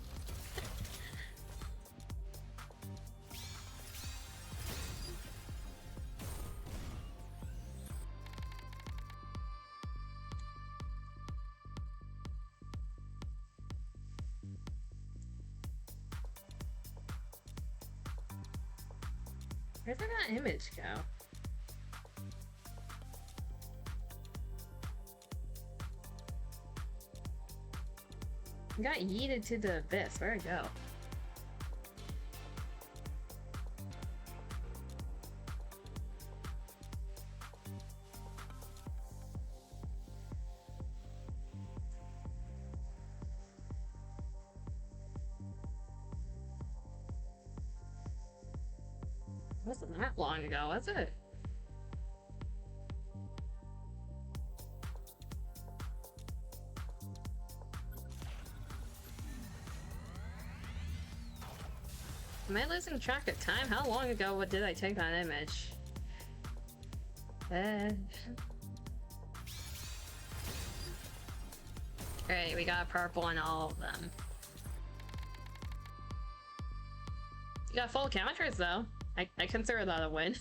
Where did that image go? I got yeeted to the abyss. Where'd it go? Wasn't that long ago, was it? Am I losing track of time? How long ago did I take that image? Alright, we got purple on all of them. You got full counters though. I consider that a win.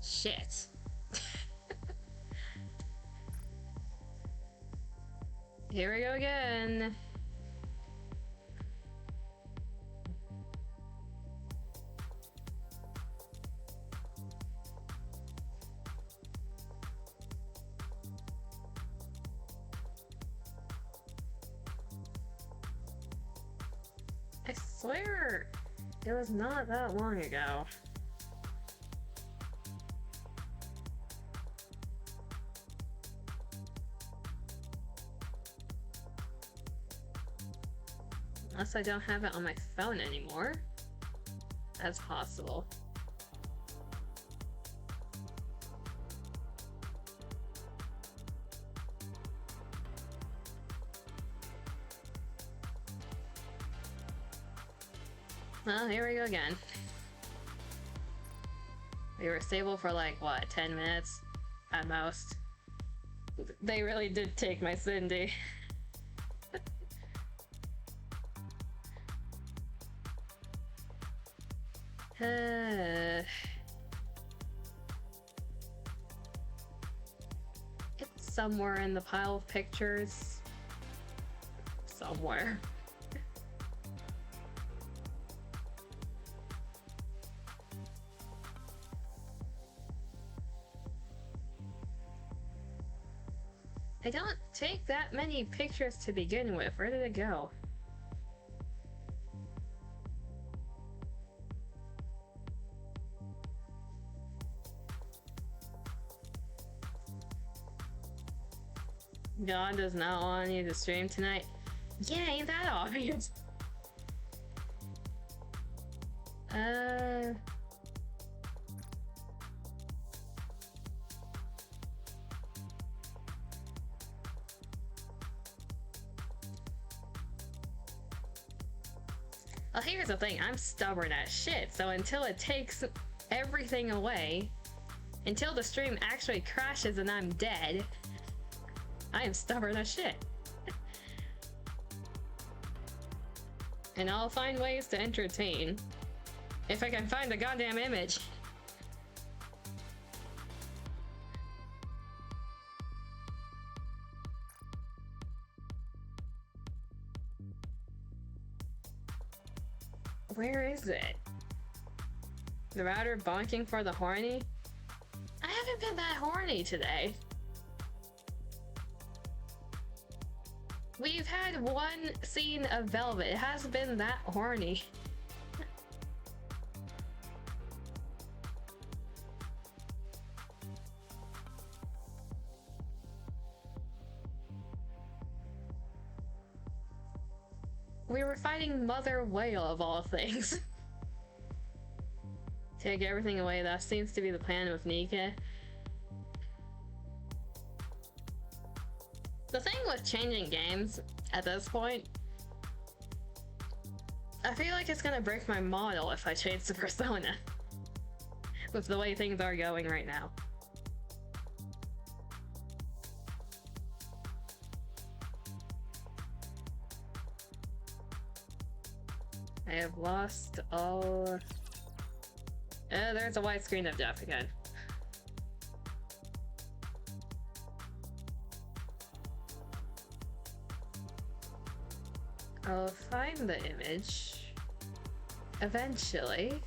Shit. Here we go again. I swear it was not that long ago. Unless I don't have it on my phone anymore. That's possible. Well, here we go again. We were stable for like, what, 10 minutes at most? They really did take my Cindy. It's somewhere in the pile of pictures. Somewhere. I don't take that many pictures to begin with. Where did it go? God does not want you to stream tonight. Yeah, ain't that obvious? Well, here's the thing. I'm stubborn as shit, so until it takes everything away, until the stream actually crashes and I'm dead, I am stubborn as shit. And I'll find ways to entertain. If I can find the goddamn image. Where is it? The router bonking for the horny? I haven't been that horny today. We've had one scene of Velvet. It hasn't been that horny. We were fighting Mother Whale of all things. Take everything away. That seems to be the plan with NIKKE. The thing with changing games at this point, I feel like it's gonna break my model if I change the persona. With the way things are going right now. I have lost all... there's a widescreen of death again. I'll find the image eventually.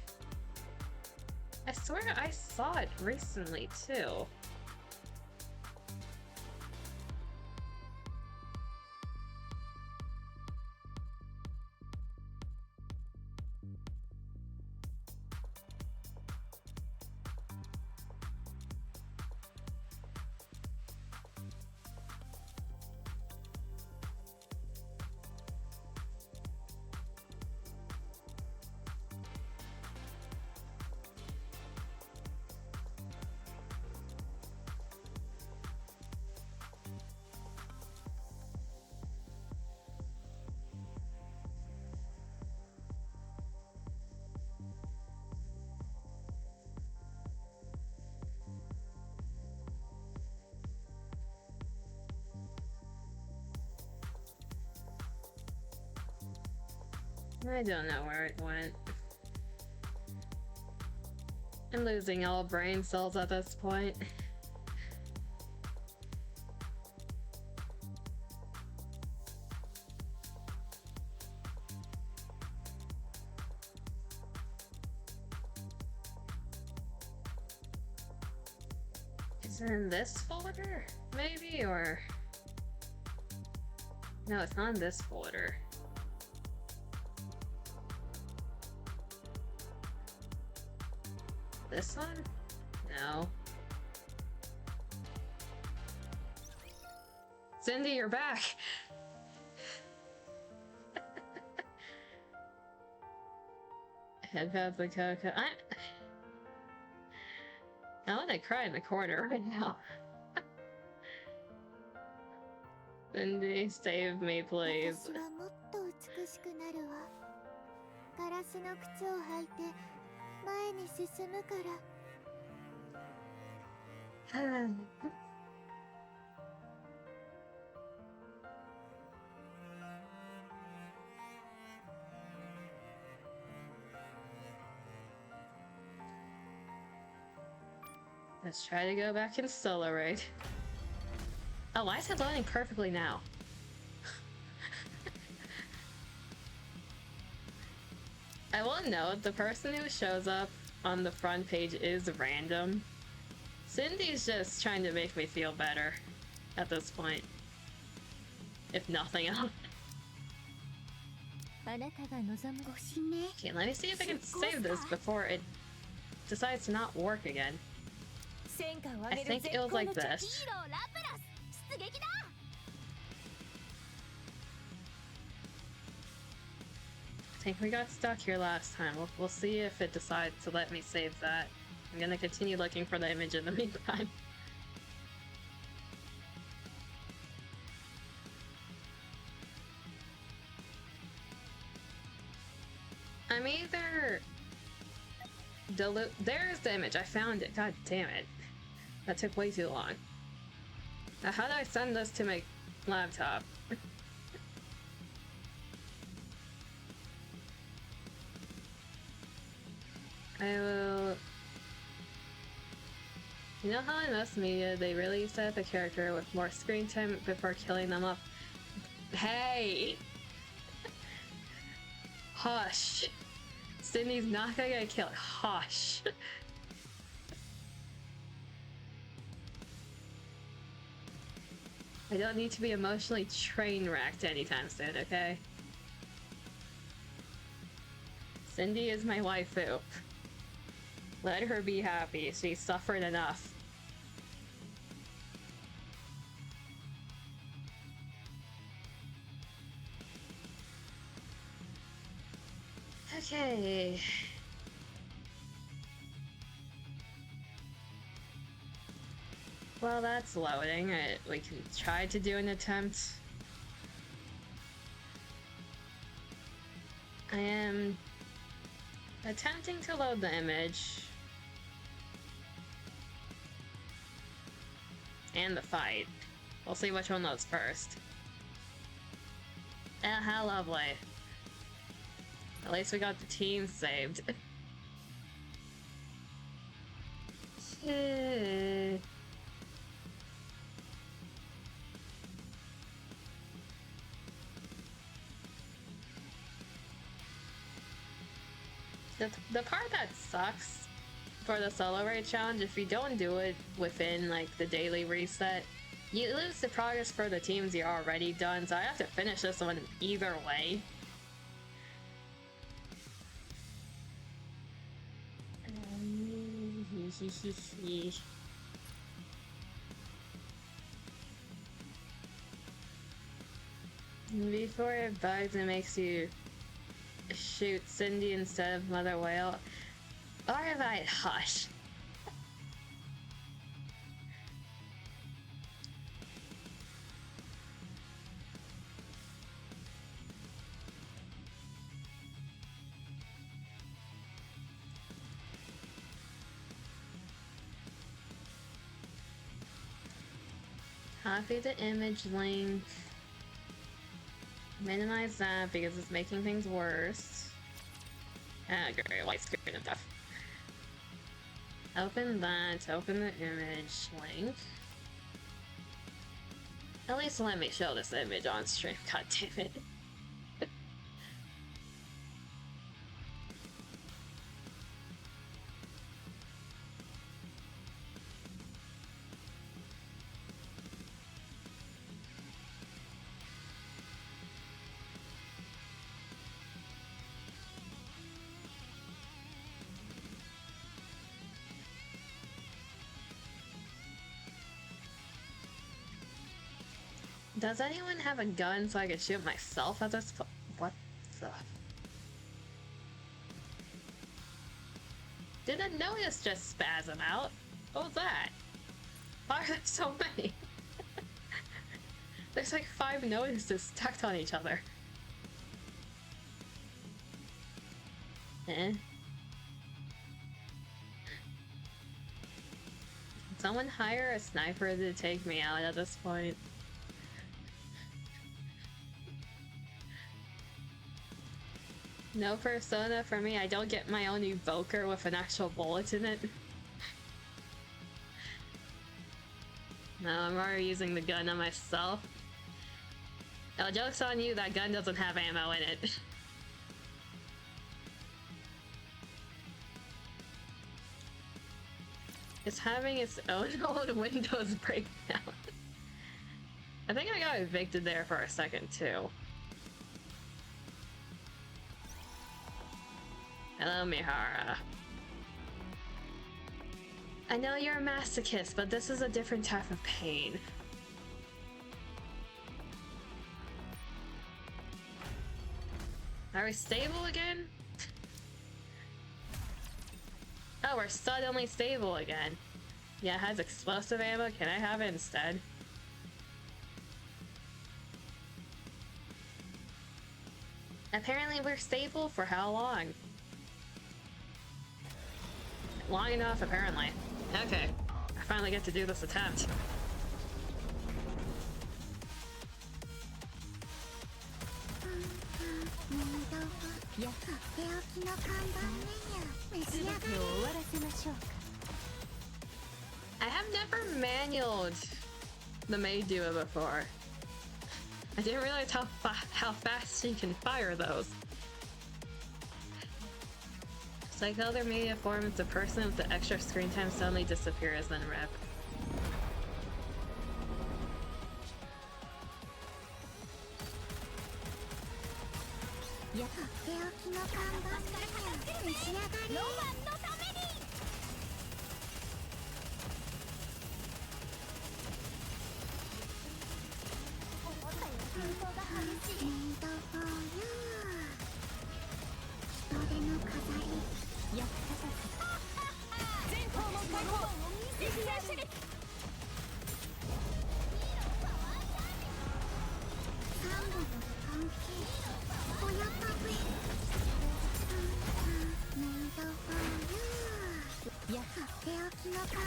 I swear I saw it recently too. I don't know where it went. I'm losing all brain cells at this point. Is it in this folder? Maybe, or... No, it's not in this folder. This one? No. Cindy, you're back! Headphones and cocoa. I want to cry in the corner right now. Cindy, save me, please. ガラスの靴を履いて前に進むから。Let's try to go back in solo raid. Oh, why is it loading perfectly now? I will note the person who shows up on the front page is random. Cindy's just trying to make me feel better at this point, if nothing else. Okay, let me see if I can save this before it decides to not work again. I think it was like this. I think we got stuck here last time. We'll see if it decides to let me save that. I'm gonna continue looking for the image in the meantime. I'm either there's the image. I found it. God damn it. That took way too long. Now, how do I send this to my laptop? I will... You know how in most media they really set the character with more screen time before killing them off? Hey! Hush! Sydney's not gonna get killed. Hush! I don't need to be emotionally train wrecked anytime soon, okay? Cindy is my waifu. Let her be happy. She suffered enough. Okay. Well, that's loading. We can try to do an attempt. I am attempting to load the image. And the fight. We'll see which one loads first. Ah, how lovely. At least we got the team saved. The part that sucks for the solo raid challenge, if you don't do it within like the daily reset, you lose the progress for the teams you're already done, so I have to finish this one either way. Before it bugs and makes you shoot Cindy instead of Mother Whale. Alright, hush. Copy the image link. Minimize that because it's making things worse. Ah, great, white screen and stuff. Open that, open the image link. At least let me show this image on stream, god damn it. Does anyone have a gun so I can shoot myself at this point? What the? Did the notice just spasm out? What was that? Why are there so many? There's like 5 notices stacked on each other. Eh. Someone hire a sniper to take me out at this point. No persona for me. I don't get my own evoker with an actual bullet in it. No, I'm already using the gun on myself. No, joke's on you, that gun doesn't have ammo in it. It's having its own old Windows breakdown. I think I got evicted there for a second too. Hello, Mihara. I know you're a masochist, but this is a different type of pain. Are we stable again? Oh, we're suddenly stable again. Yeah, it has explosive ammo. Can I have it instead? Apparently we're stable for how long? Long enough, apparently. Okay, I finally get to do this attempt. I have never manualed the maid duo before. I didn't realize how fast she can fire those. It's like the other media forms, the person with the extra screen time suddenly disappears then rep.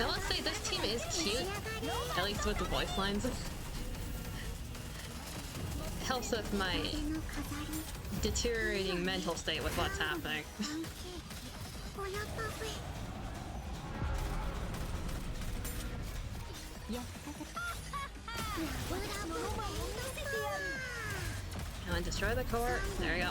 I will say this team is cute, at least with the voice lines. Helps with my deteriorating mental state with what's happening. Come on, destroy the core. There we go.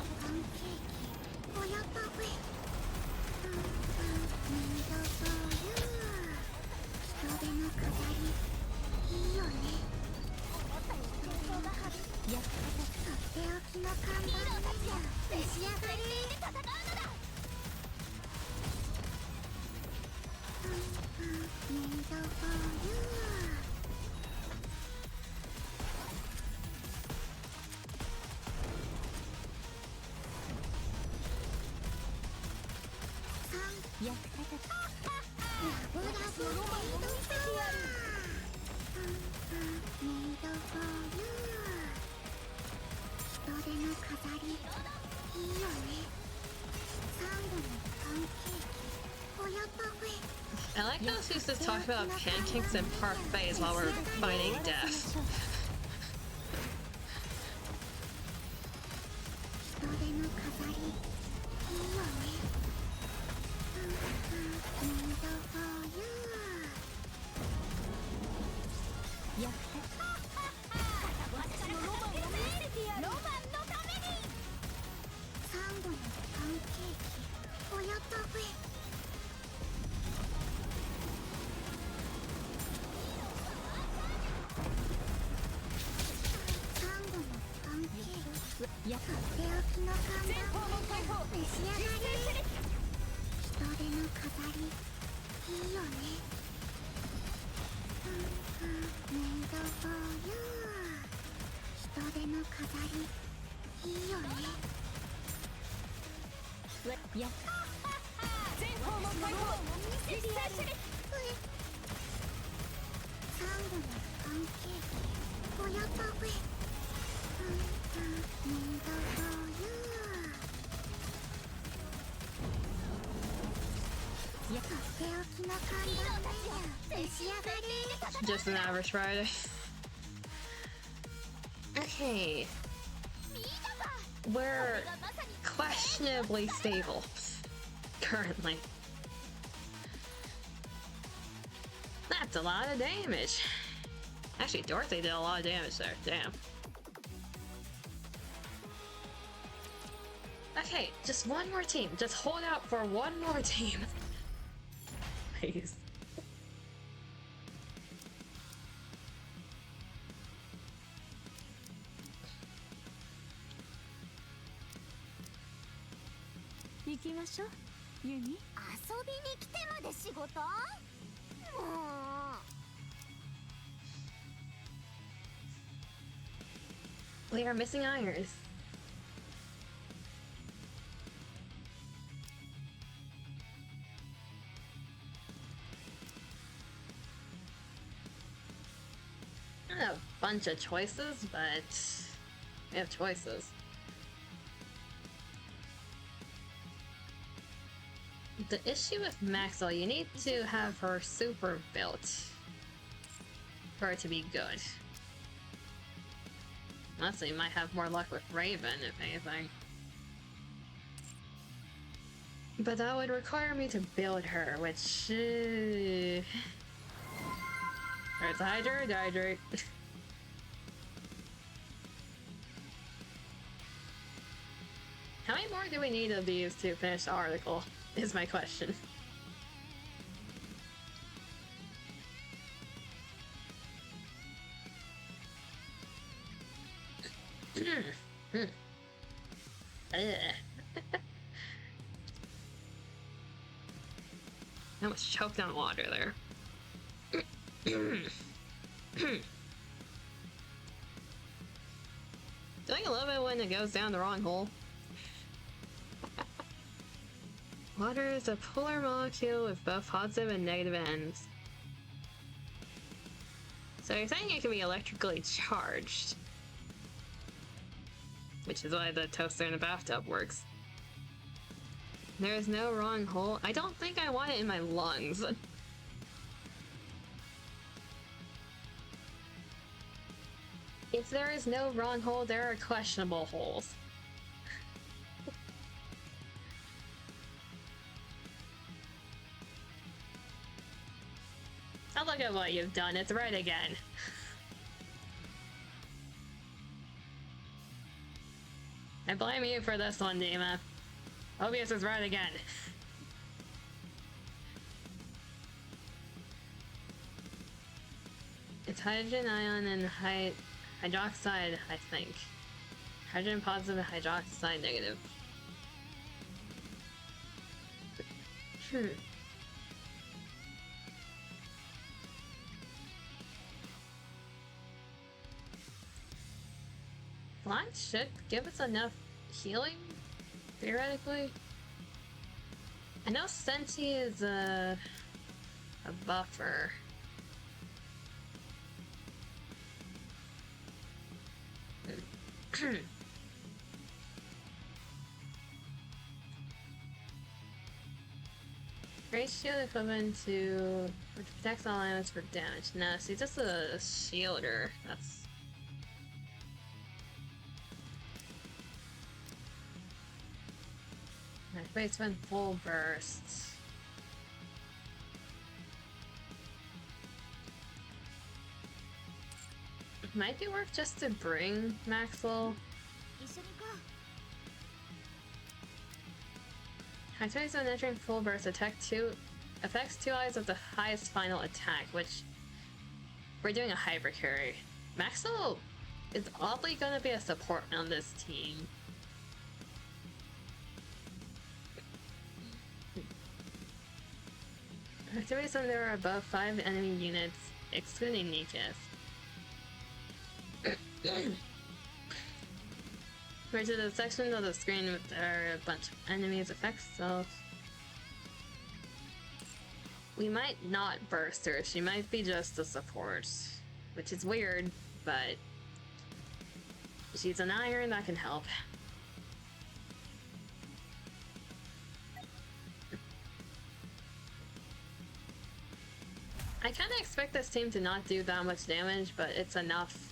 I like how she just talked about pancakes and parfaits while we're fighting death. Just an average Friday. Okay. We're questionably stable currently. That's a lot of damage. Actually, Dorothy did a lot of damage there. Damn. Okay, just one more team. Just hold out for one more team. Please. We are missing irons. A bunch of choices, but we have choices. The issue with Maxwell, you need to have her super built for it to be good. Honestly, you might have more luck with Raven, if anything. But that would require me to build her, which... There's a hydrate, hydrate. How many more do we need of these to finish the article, is my question. I almost choked on water there. Don't you love it when it goes down the wrong hole? Water is a polar molecule with both positive and negative ends. So you're saying it can be electrically charged. Which is why the toaster in the bathtub works. There is no wrong hole. I don't think I want it in my lungs. If there is no wrong hole, there are questionable holes. Now look at what you've done. It's right again. I blame you for this one, Dima. Obvious is right again. It's hydrogen ion and hydroxide, I think. Hydrogen positive, hydroxide negative. Flying should give us enough healing, theoretically. I know Senti is a buffer. Great shield equivalent to which protects all elements for damage. No, see, just a shielder. That's face when full bursts. It might be worth just to bring Maxwell. Activities when entering full burst affects two eyes with the highest final attack, which we're doing a hyper carry. Maxwell is oddly gonna be a support on this team. Activities when there are above 5 enemy units, excluding NIKKE. Go to the section of the screen with there are a bunch of enemies effects, so we might not burst her. She might be just a support, which is weird, but she's an iron that can help. I kind of expect this team to not do that much damage, but it's enough.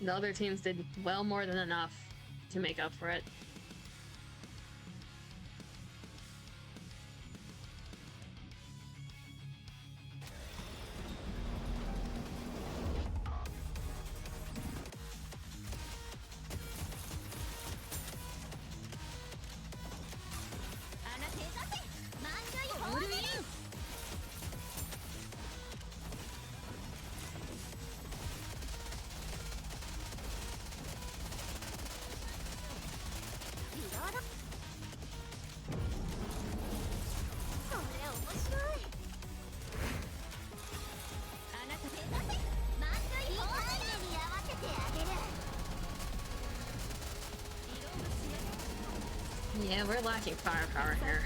The other teams did well more than enough to make up for it. Yeah, we're lacking firepower here.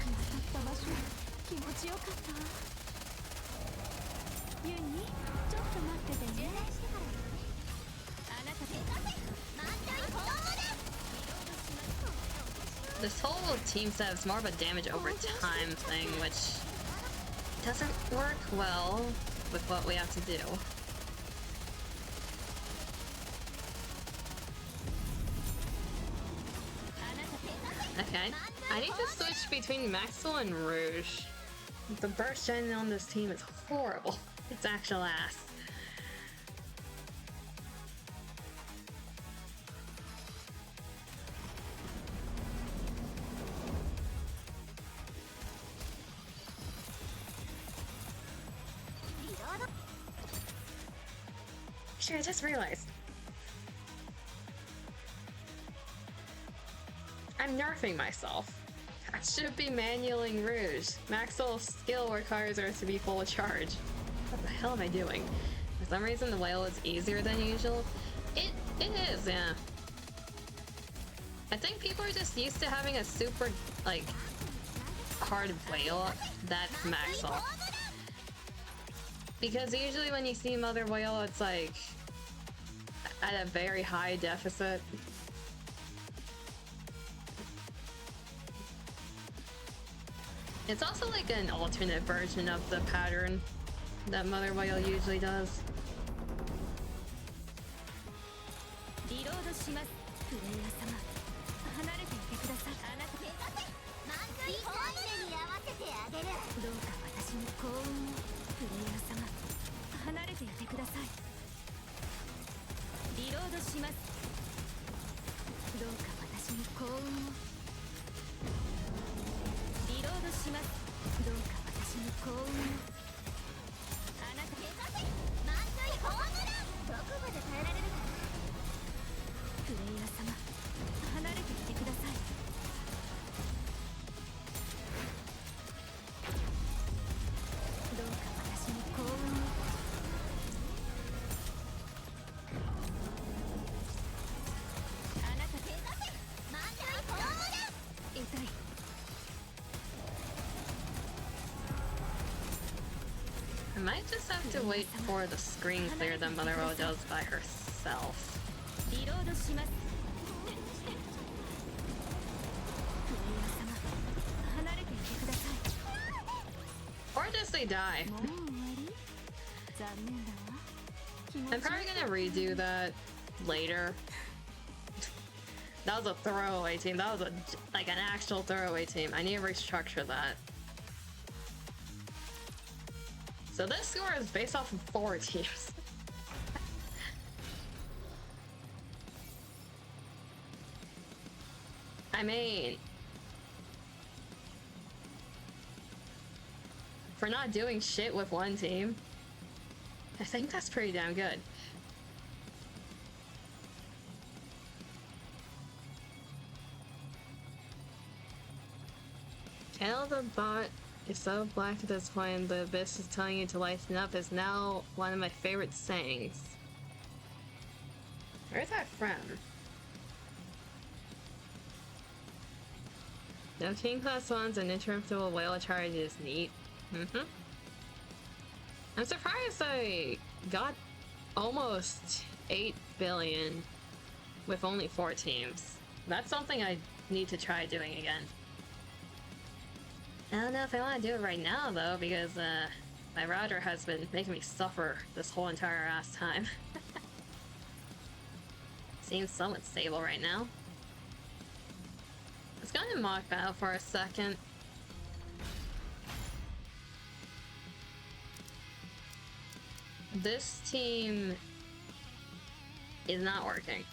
This whole team set is more of a damage over time thing, which doesn't work well with what we have to do. Okay, I need to switch between Maxwell and Rouge. The burst gen on this team is horrible. It's actual ass. Actually, I just realized. I'm nerfing myself. I should be manualing Rouge. Maxwell's skill requires her to be full charge. What the hell am I doing? For some reason the whale is easier than usual. It is, yeah. I think people are just used to having a super, like, hard whale that's Maxwell. Because usually when you see Mother Whale, it's like at a very high deficit. It's also like an alternate version of the pattern that Mother Whale usually does. I might just have to wait for the screen clear that Mother Whale does by herself. Or just they die. I'm probably gonna redo that later. That was a throwaway team. That was like an actual throwaway team. I need to restructure that. So this score is based off of 4 teams. I mean, for not doing shit with one team, I think that's pretty damn good. Channel the bot is so black at this point, the abyss is telling you to lighten up is now one of my favorite sayings. Where's that from? No King Class 1's an interruptible whale charge is neat. I'm surprised I got almost 8 billion with only 4 teams. That's something I need to try doing again. I don't know if I want to do it right now though, because My router has been making me suffer this whole entire ass time. Seems somewhat stable right now. Let's go into mock battle for a second. This team is not working.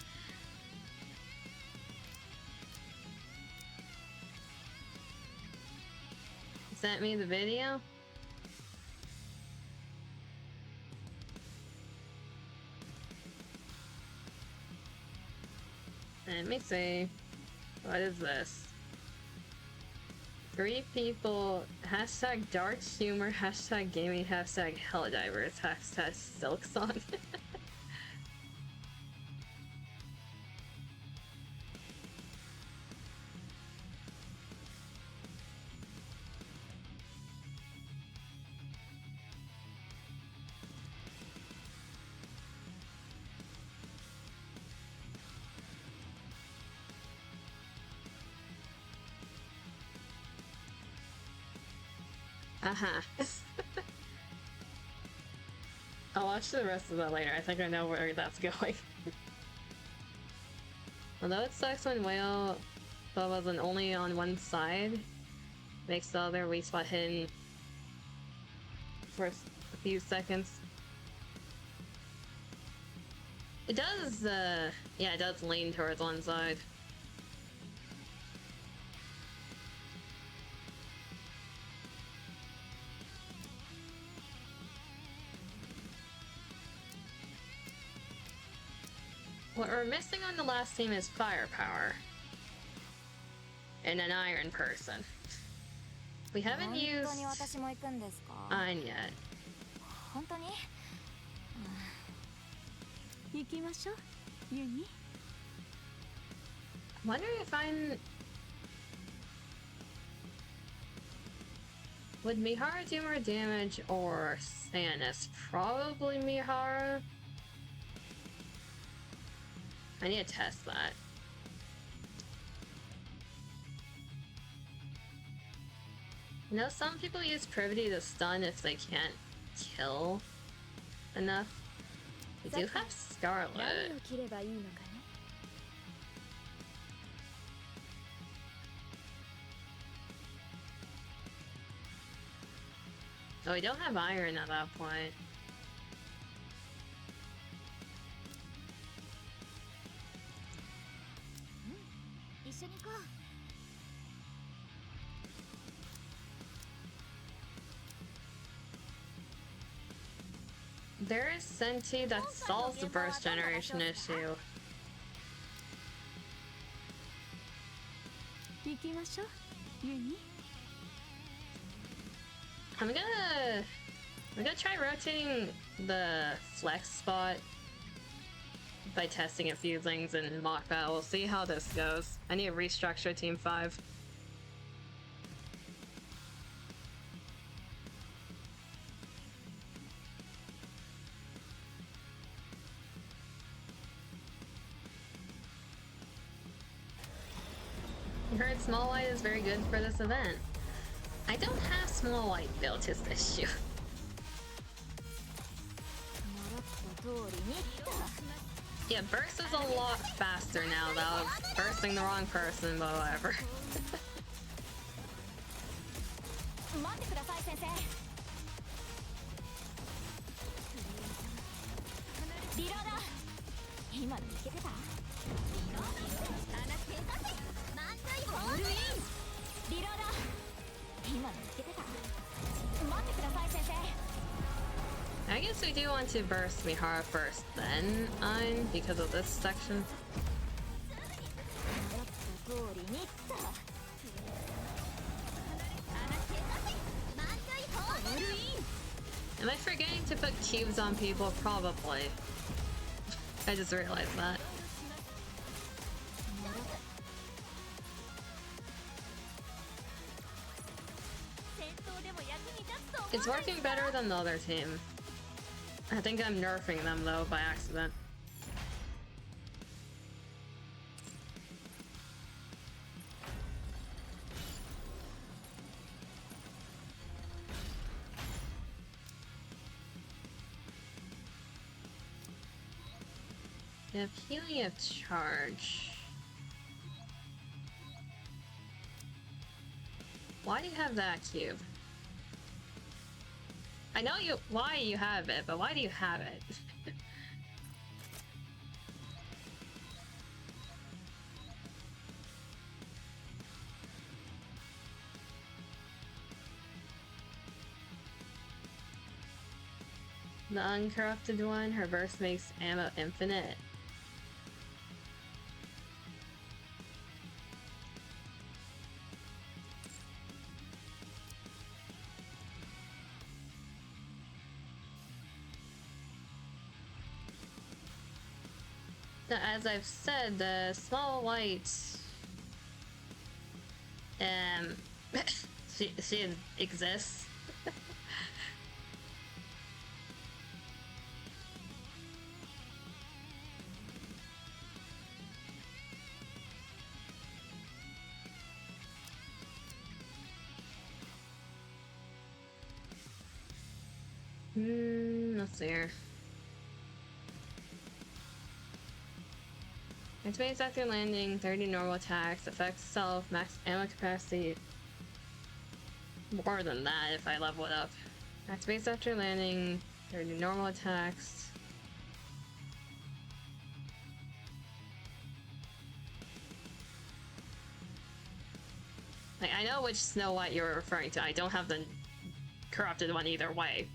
Sent me the video. Let me see. What is this? 3 people, hashtag dark humor, hashtag gaming, hashtag helldivers, hashtag silksong. I'll watch the rest of that later. I think I know where that's going. Although it sucks when Whale wasn't only on one side, makes the other weak spot hidden for a few seconds. It does, yeah, it does lean towards one side. What we're missing on the last team is firepower. And an iron person. We haven't used iron yet. I'm wondering if would Mihara do more damage or Sanus? Probably Mihara. I need to test that. You know, some people use Privity to stun if they can't kill enough. We do have Scarlet. Oh, we don't have Iron at that point. There is Senti that solves the burst generation issue. I'm gonna try rotating the flex spot by testing a few things in mock battle. We'll see how this goes. I need to restructure Team 5. I heard Small White is very good for this event. I don't have Small White built as this issue. Yeah, burst is a lot faster now. That was bursting the wrong person, but whatever. I guess we do want to burst Mihara first, then I'm because of this section. Am I forgetting to put cubes on people? Probably. I just realized that. It's working better than the other team. I think I'm nerfing them though by accident. You have healing, you have charge. Why do you have that cube? I know why you have it, but why do you have it? The uncorrupted one, her burst makes ammo infinite. As I've said, the small white, she exists. Let's see here. Activates after landing, 30 normal attacks, affects self, max ammo capacity. More than that if I level it up. Activates after landing, 30 normal attacks. Like, I know which Snow White you're referring to. I don't have the corrupted one either way.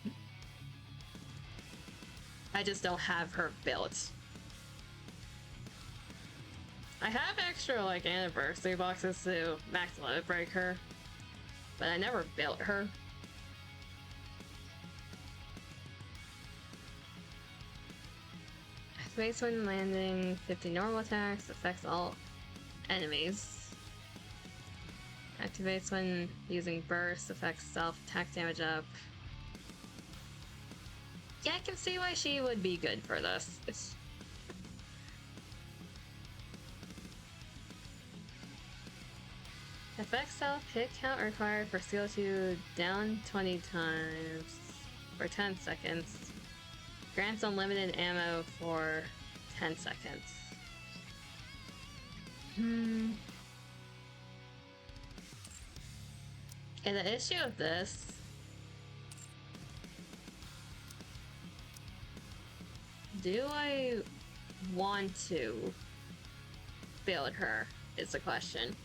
I just don't have her built. I have extra, like, anniversary boxes to max limit break her, but I never built her. Activates when landing, 50 normal attacks, affects all enemies. Activates when using burst, affects self, attack damage up. Yeah, I can see why she would be good for this. Effect self hit count required for CO2 down 20 times for 10 seconds. Grants unlimited ammo for 10 seconds. And the issue of this do I want to build her is the question.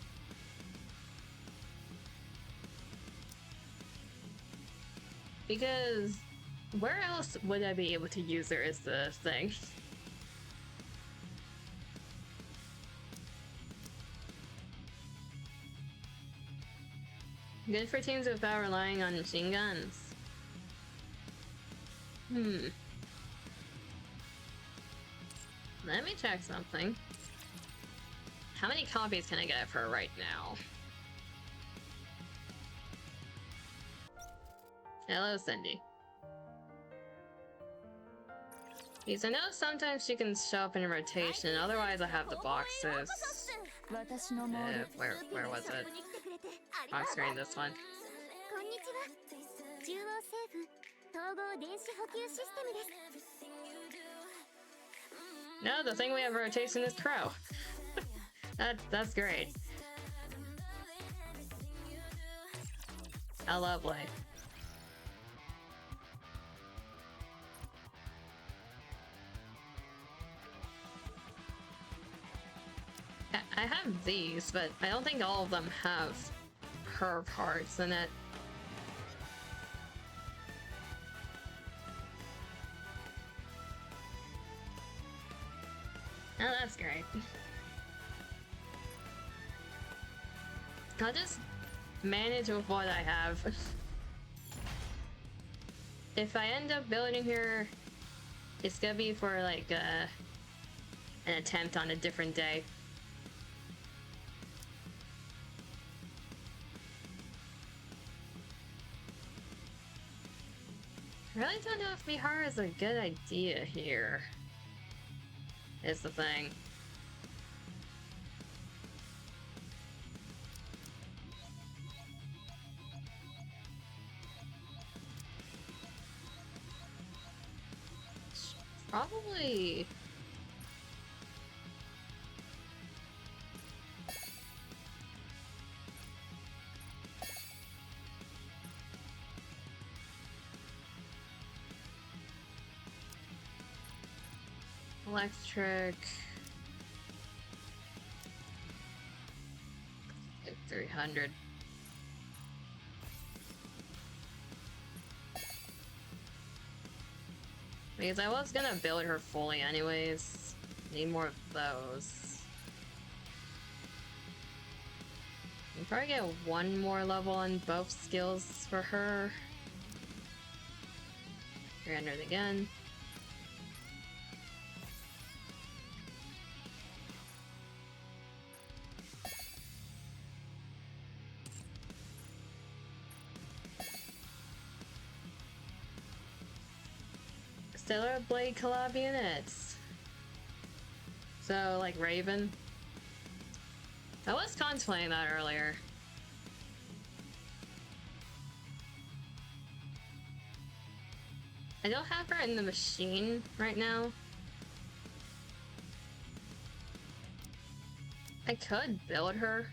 Because where else would I be able to use her is the thing. Good for teams without relying on machine guns. Let me check something. How many copies can I get for her right now? Hello, Cindy. Because I know sometimes she can show up in a rotation, otherwise I have the boxes. Where was it? On screen, this one. No, the thing we have rotation is Crow. That's great. How lovely. I have these, but I don't think all of them have her parts in it. Oh, that's great. I'll just manage with what I have. If I end up building her, it's gonna be for like an attempt on a different day. I really don't know if Mihara is a good idea here, is the thing. Probably Electric. 300. Because I was gonna build her fully anyways. Need more of those. You probably get one more level on both skills for her. 300 again. Stellar Blade collab units. So, like Raven. I was contemplating that earlier. I don't have her in the machine right now. I could build her.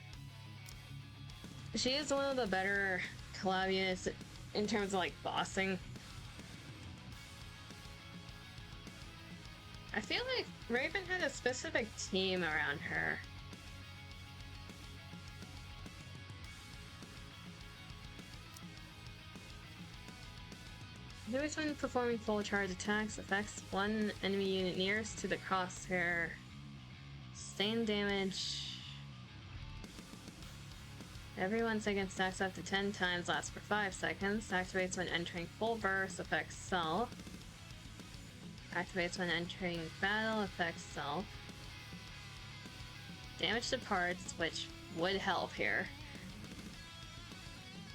She is one of the better collab units in terms of like bossing. I feel like Raven had a specific team around her. Every time performing full charge attacks affects one enemy unit nearest to the crosshair. Sustained damage. Every 1 second stacks up to 10 times, lasts for 5 seconds. Activates when entering full burst, affects self. Activates when entering battle, affects self. Damage to parts, which would help here.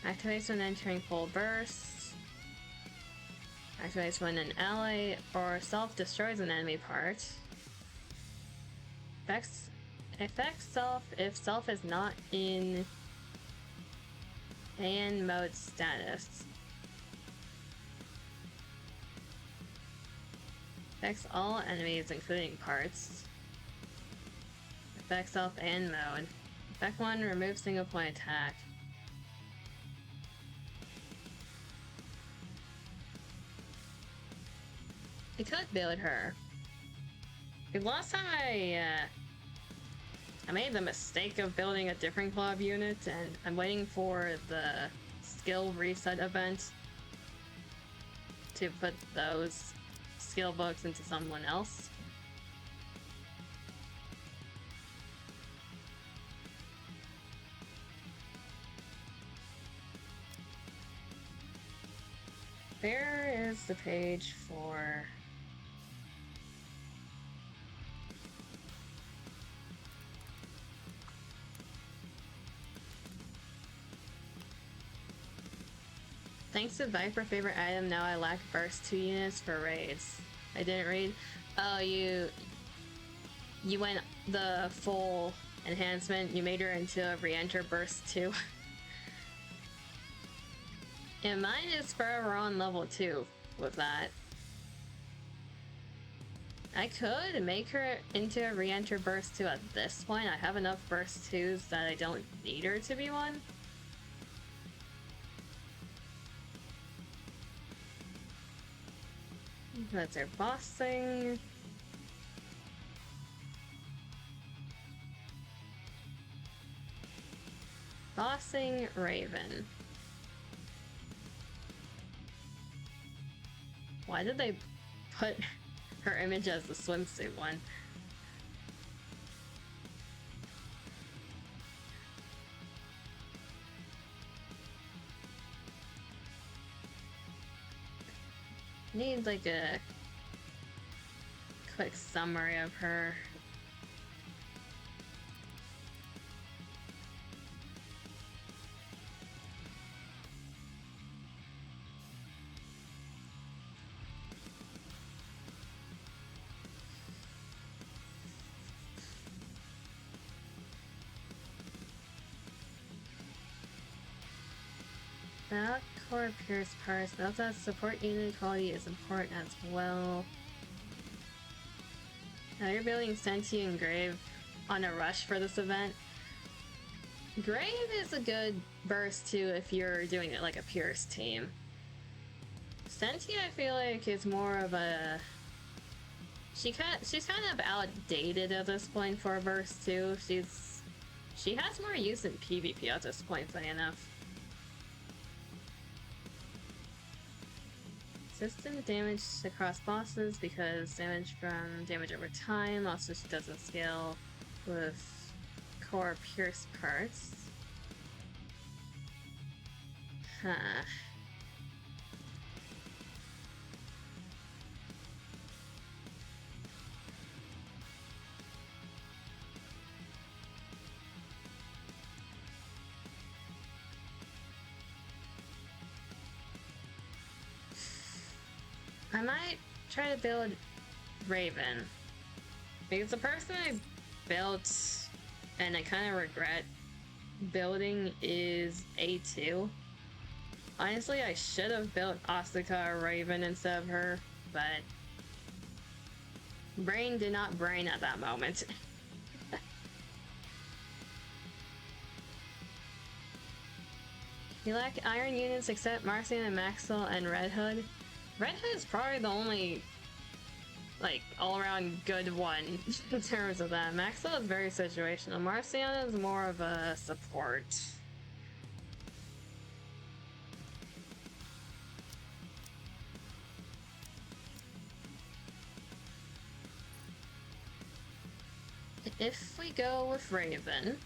Activates when entering full burst. Activates when an ally or self destroys an enemy part. Affects self if self is not in AN mode status. Affects all enemies, including parts. Affects self and mode. Effect 1, remove single point attack. I could build her. Last time I made the mistake of building a different club unit, and I'm waiting for the skill reset event to put those skill books into someone else. Where is the page for... Thanks to Viper favorite item, now I lack burst 2 units for raids. I didn't read. Oh, you went the full enhancement. You made her into a re-enter burst 2. And mine is forever on level 2 with that. I could make her into a re-enter burst 2 at this point. I have enough burst 2s that I don't need her to be one. That's our bossing. Bossing Raven. Why did they put her image as the swimsuit one? Need like a quick summary of her. That core pierce parts, note that support unit quality is important as well. Now you're building Senti and Grave on a rush for this event. Grave is a good burst too if you're doing it like a Pierce team. Senti I feel like is more of a she's kind of outdated at this point for a verse too. She has more use in PvP at this point, funny enough. Consistent damage across bosses because damage from damage over time. Also, she doesn't scale with core pierce parts. Huh. I might try to build Raven. Because the person I built and I kind of regret building is A2. Honestly, I should have built Asuka or Raven instead of her, but brain did not brain at that moment. You lack iron units except Marcion and Maxwell and Red Hood. Red Hood is probably the only, like, all-around good one in terms of that. Maxwell is very situational. Marcion is more of a support. If we go with Raven,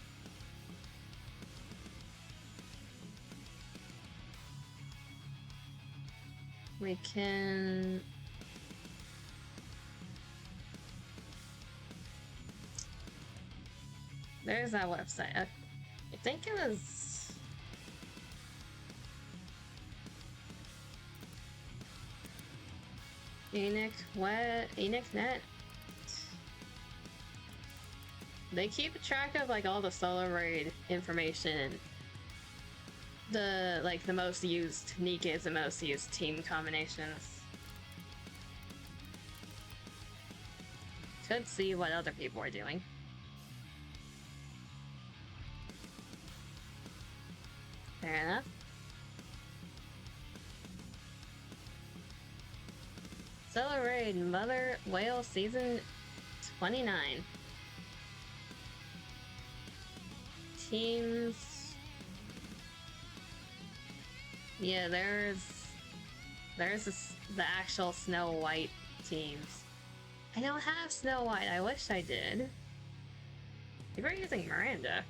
we can... There's that website. I think it was... ENIKKE.net. They keep track of like all the solo raid information. The most used NIKKE is the most used team combinations. Could see what other people are doing. Fair enough. Solo raid Mother Whale Season 29. Teams. Yeah, there's the actual Snow White teams. I don't have Snow White. I wish I did. People are using Miranda.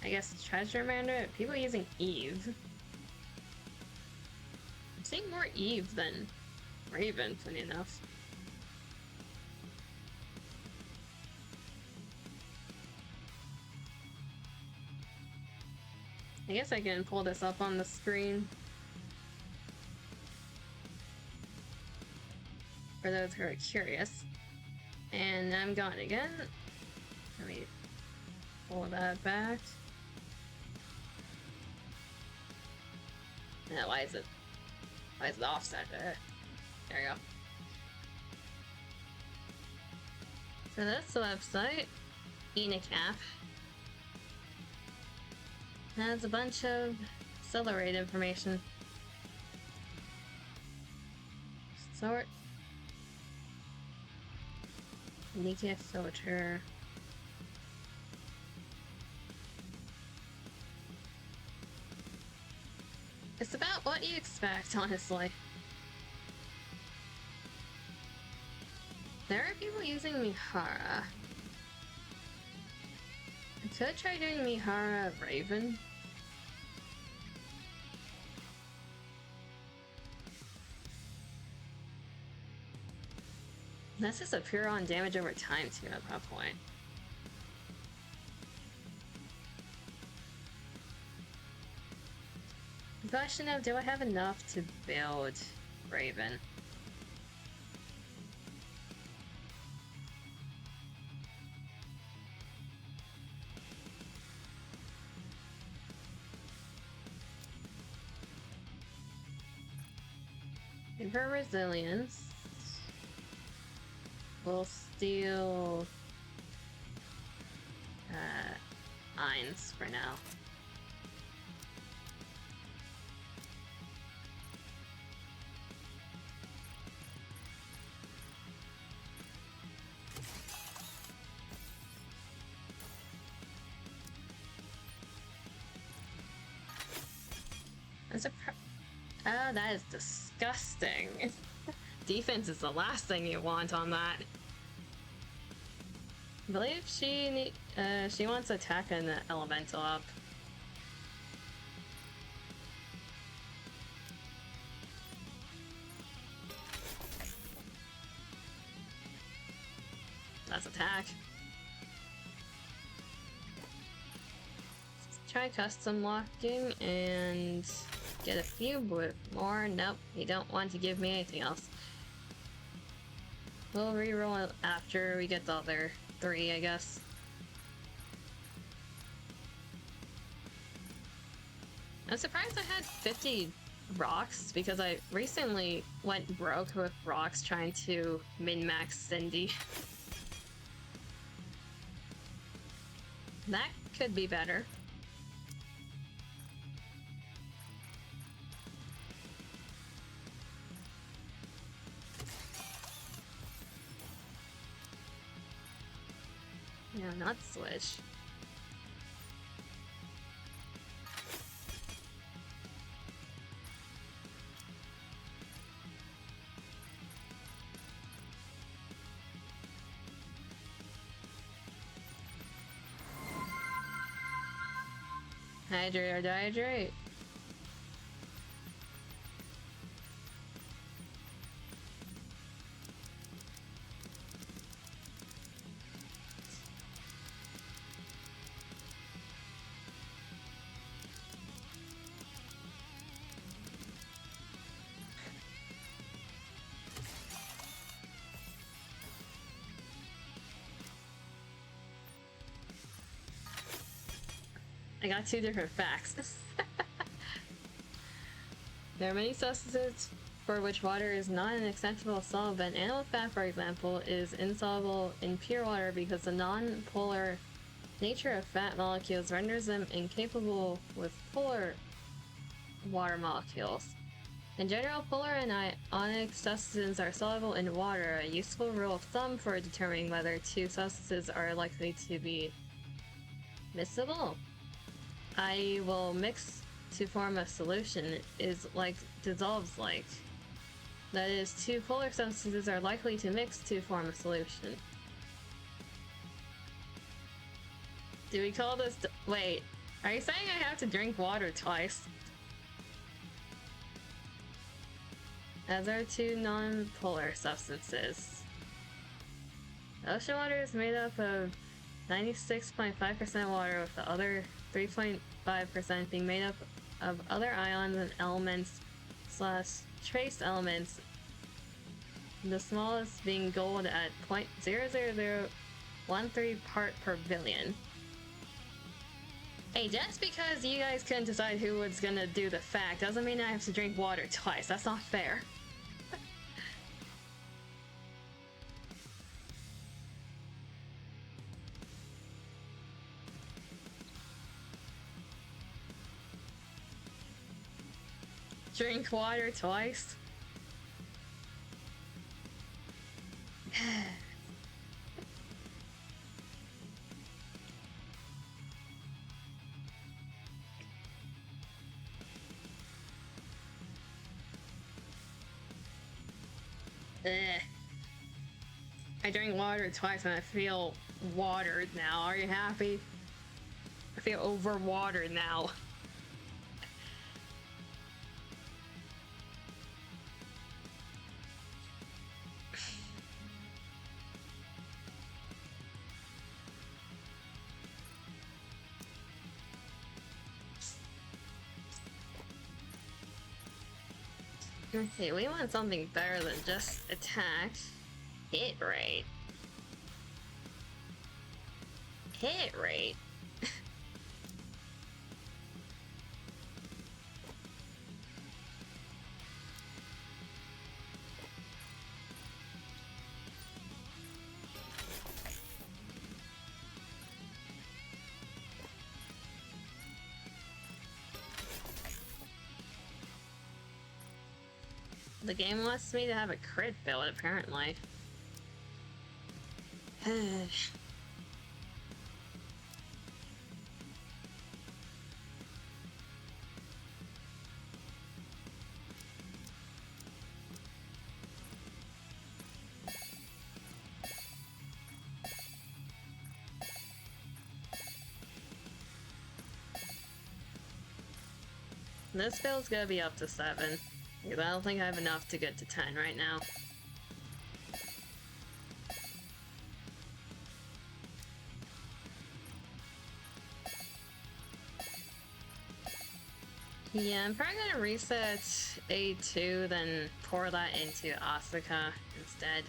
I guess Treasure Miranda. People are using Eve. I'm seeing more Eve than Raven, funny enough. I guess I can pull this up on the screen for those who are curious. And I'm gone again. Let me pull that back. Now, why is it offset? There we go. So that's the website. NIKKE. Has a bunch of solo raid information. Sort. NIKKE filter. It's about what you expect, honestly. There are people using Mihara. I could try doing Mihara Raven. That's just a pure on damage over time too at that point. The question of, do I have enough to build Raven? Give her resilience. We'll steal Eins for now. Ah, that is disgusting. Defense is the last thing you want on that. I believe she wants to attack an elemental up. Let's attack. Let's try custom locking and get a few more. Nope, you don't want to give me anything else. We'll reroll it after we get the other 3, I guess. I'm surprised I had 50 rocks because I recently went broke with rocks trying to min-max Cindy. That could be better. Yeah, not switch. Hydrate or dehydrate. I got 2 different facts. There are many substances for which water is not an acceptable solvent. Animal fat, for example, is insoluble in pure water because the non-polar nature of fat molecules renders them incapable with polar water molecules. In general, polar and ionic substances are soluble in water, a useful rule of thumb for determining whether 2 substances are likely to be miscible. I will mix to form a solution is like dissolves like. That is, 2 polar substances are likely to mix to form a solution. Do we call this wait, are you saying I have to drink water twice? As are 2 non-polar substances. Ocean water is made up of 96.5% water, with the other 3.5% being made up of other ions and elements / trace elements, the smallest being gold at 0.00013 part per billion. Hey, just because you guys couldn't decide who was gonna do the fact doesn't mean I have to drink water twice. That's not fair. Drink water twice? I drink water twice and I feel watered now. Are you happy? I feel overwatered now. Okay, we want something better than just attack. Hit rate. Hit rate. The game wants me to have a crit build, apparently. This build's gonna be up to 7. Because I don't think I have enough to get to 10 right now. Yeah, I'm probably gonna reset A2, then pour that into Asuka instead.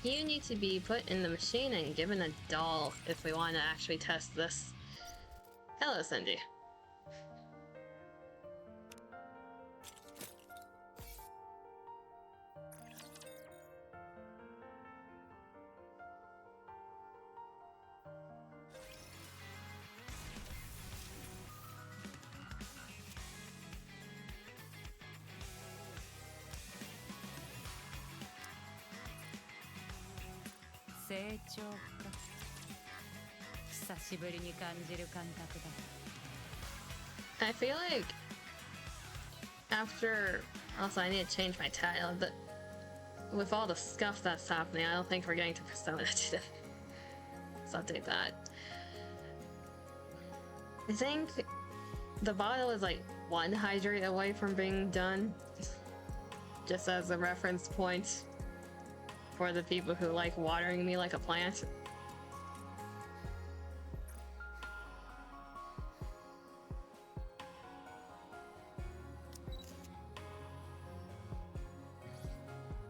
You need to be put in the machine and given a doll if we want to actually test this. Hello, Cindy. I feel like after, also I need to change my title, but with all the stuff that's happening, I don't think we're getting to Persona today. Let's update that. I think the bottle is like 1 hydrate away from being done, just as a reference point for the people who like watering me like a plant.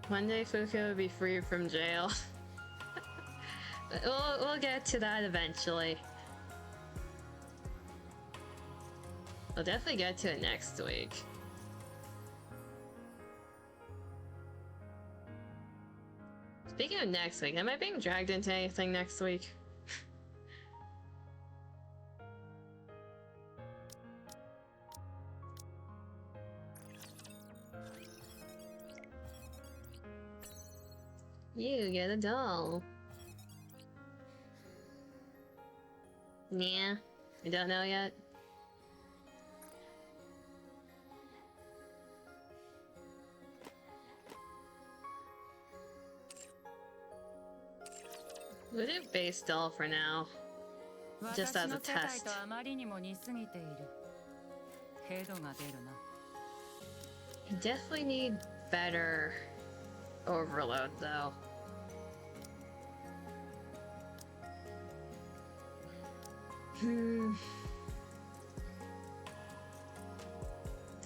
One day Fuku will be free from jail. We'll get to that eventually. We'll definitely get to it next week. Speaking of next week, am I being dragged into anything next week? You get a doll. Yeah, I don't know yet. We'll do base doll for now, just as a test. I definitely need better overload though.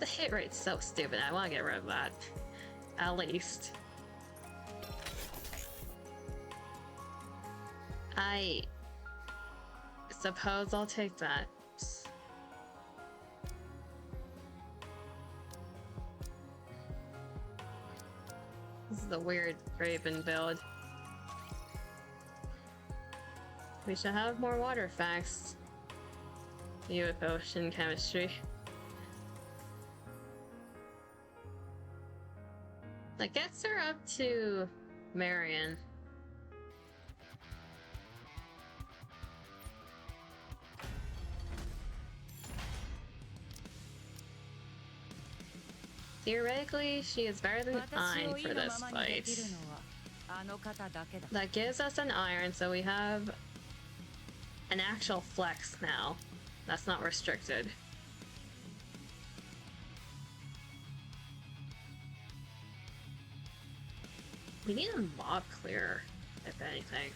The hit rate's so stupid, I want to get rid of that. At least. I suppose I'll take that. This is a weird Raven build. We should have more water facts. You with ocean chemistry. That gets her up to Marion. Theoretically, she is better than Ein for this fight. That gives us an iron, so we have an actual flex now. That's not restricted. We need a mob clearer, if anything.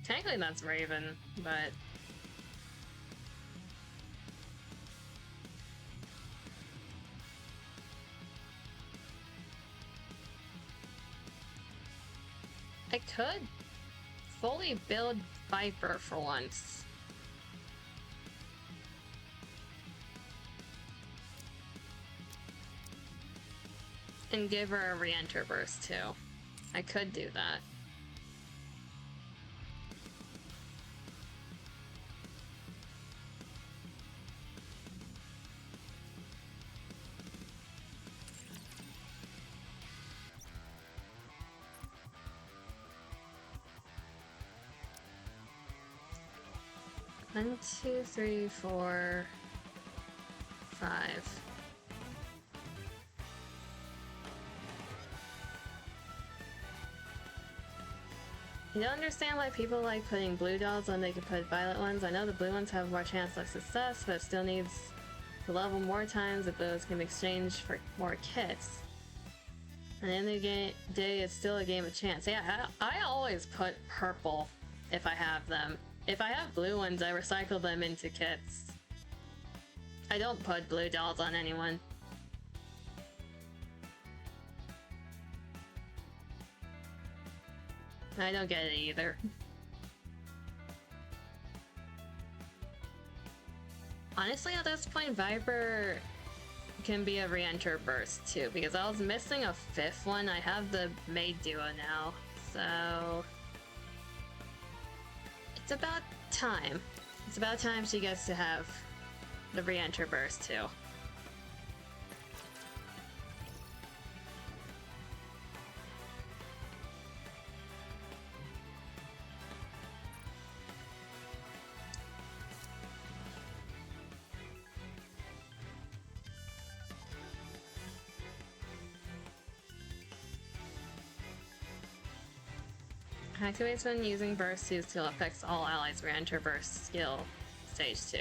Technically that's Raven, but I could fully build Viper for once. And give her a re-enter burst too. I could do that. One, 2, 3, 4, 5. I don't understand why people like putting blue dolls when they could put violet ones. I know the blue ones have more chance of success, but it still needs to level more times if those can be exchanged for more kits. And in the end of the day, it's still a game of chance. Yeah, I always put purple if I have them. If I have blue ones, I recycle them into kits. I don't put blue dolls on anyone. I don't get it either. Honestly, at this point, Viper can be a re-enter burst too, because I was missing a 5th one. I have the maid duo now, so it's about time. It's about time she gets to have the re-enter burst too. Activates when using burst whose skill affects all allies. Re-enter burst skill stage 2.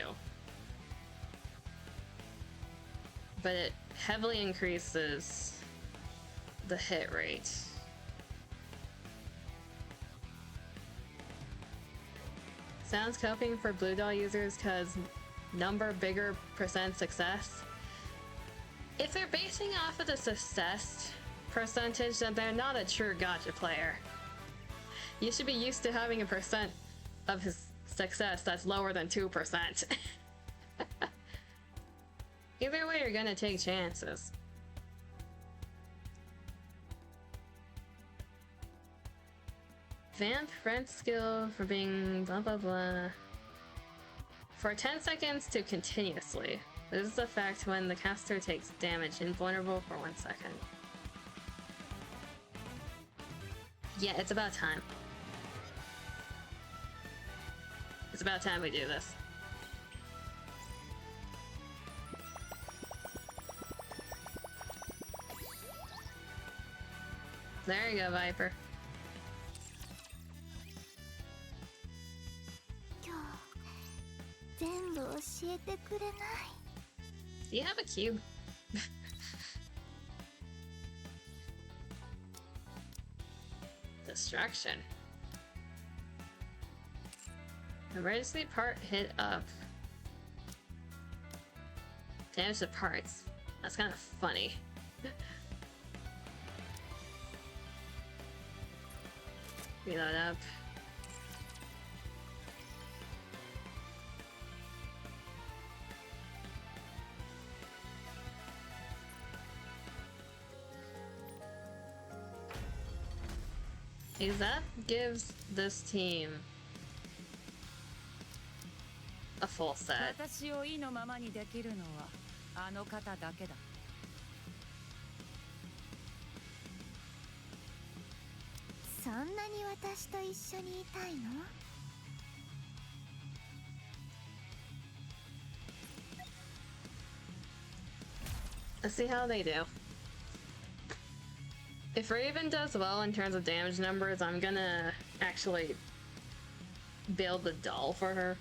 But it heavily increases the hit rate. Sounds coping for blue doll users because number bigger percent success. If they're basing off of the success percentage, then they're not a true gacha player. You should be used to having a percent of his success that's lower than 2%. Either way, you're gonna take chances. Vamp rent skill for being blah blah blah. For 10 seconds to continuously. This is a fact when the caster takes damage, invulnerable for 1 second. Yeah, it's about time. It's about time we do this. There you go, Viper. Do you have a cube? Destruction. Emergency part hit up. Damage the parts. That's kind of funny. Reload up. That gives this team a full set. Let's see how they do. If Raven does well in terms of damage numbers, I'm gonna actually build the doll for her.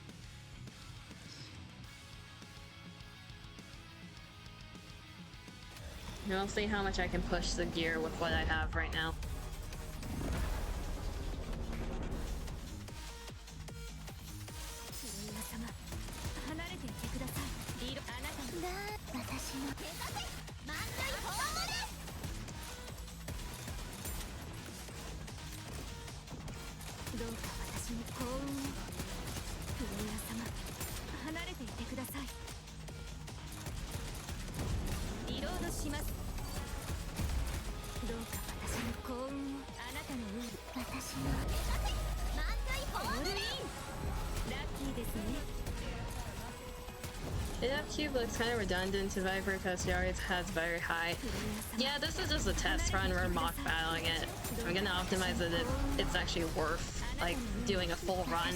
And we'll see how much I can push the gear with what I have right now. Cube looks kind of redundant to Viper because she always has very high. Yeah, this is just a test run. We're mock battling it. I'm gonna optimize it if it's actually worth like doing a full run.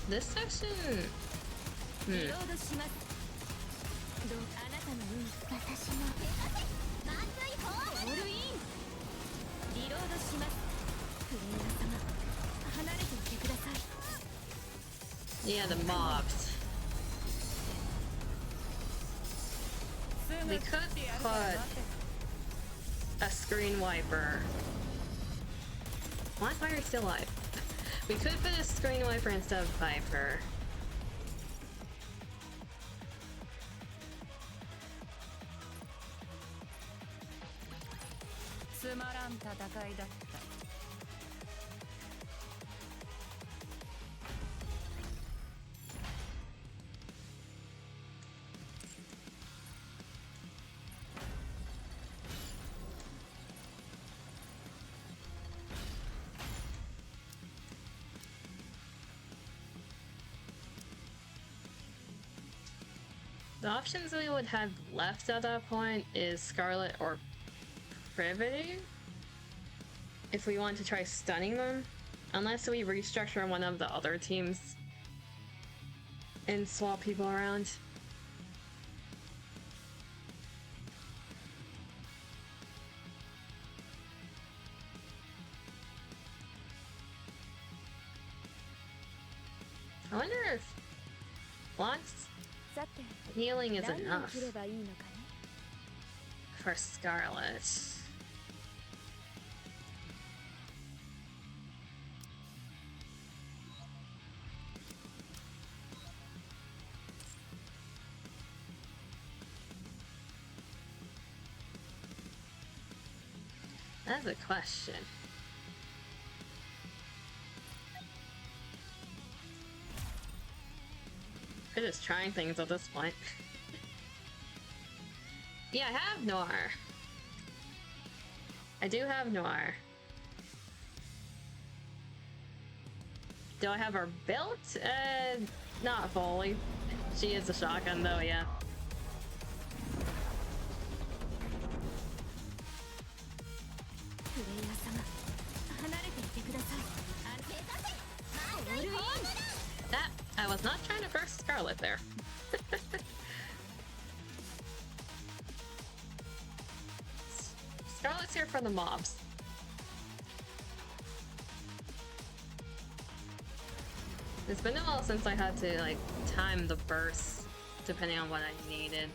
This section リロードします。どうあなたの運、私の満塁ホームオールイン。リロードします。プレイヤー様、離れていてください。 Yeah, the mobs. We could put a screen wiper. Why is Viper still alive? We could put a screen wiper instead of Viper. つまらん戦いだった。 The options we would have left at that point is Scarlet or Privity. If we want to try stunning them. Unless we restructure one of the other teams and swap people around. I wonder if lots healing is enough for Scarlet. That's a question. We're just trying things at this point. Yeah, I have Noir. I do have Noir. Do I have her built? Not fully. She is a shotgun though, yeah. That, I was not trying to burst Scarlet there. Scarlet's here for the mobs. It's been a while since I had to like time the bursts depending on what I needed.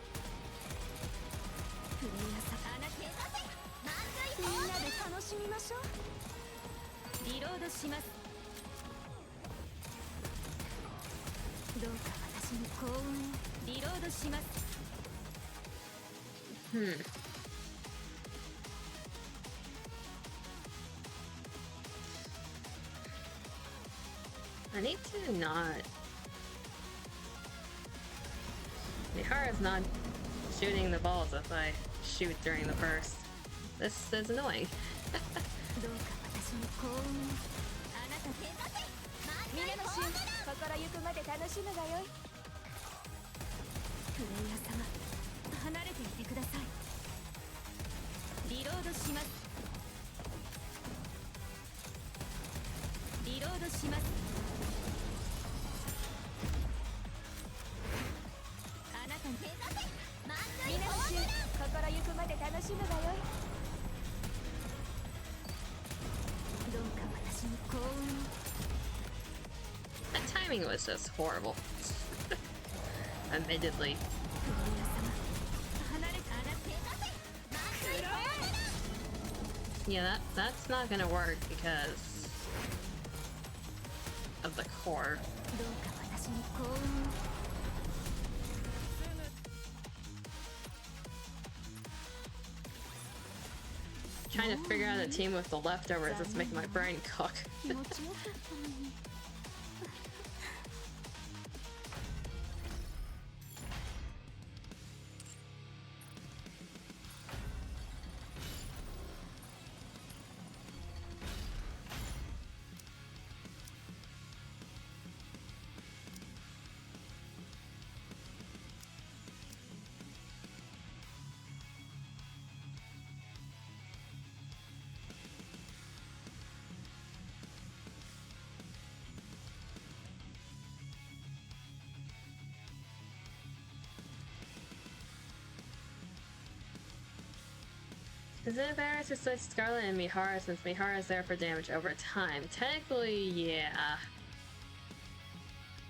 I need to not... Mihara's not shooting the balls if I shoot during the burst. This is annoying. That timing was just horrible. Admittedly. Yeah, that's not gonna work because of the core. Trying to figure out a team with the leftovers is making my brain cook. Is it better to switch Scarlet and Mihara since Mihara is there for damage over time? Technically, yeah.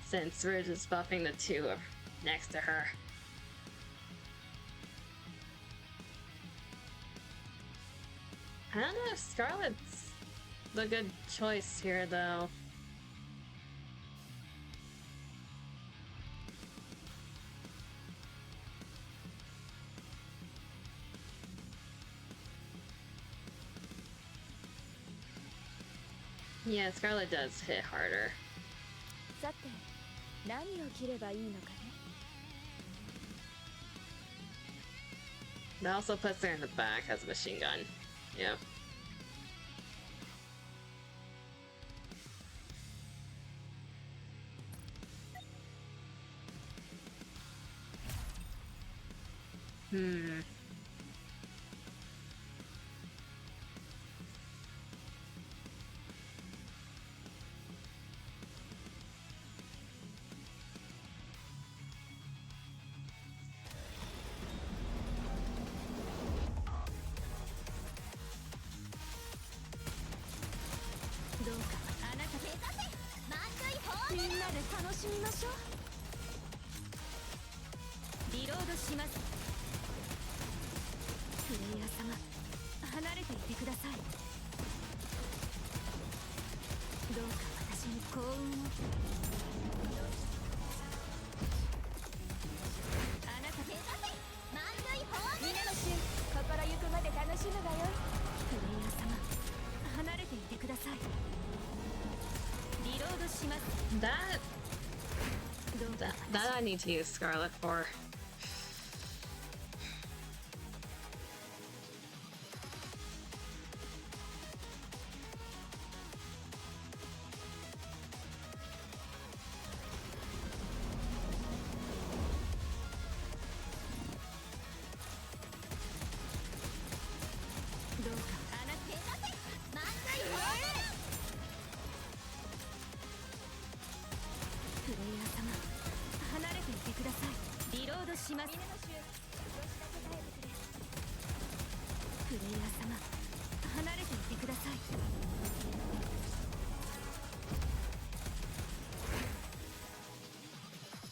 Since we're just buffing the two next to her. I don't know if Scarlet's the good choice here, though. Yeah, Scarlet does hit harder. さて、何を着ればいいのかね。That also puts her in the back as a machine gun. Yeah. Hmm. That I need to use Scarlet for.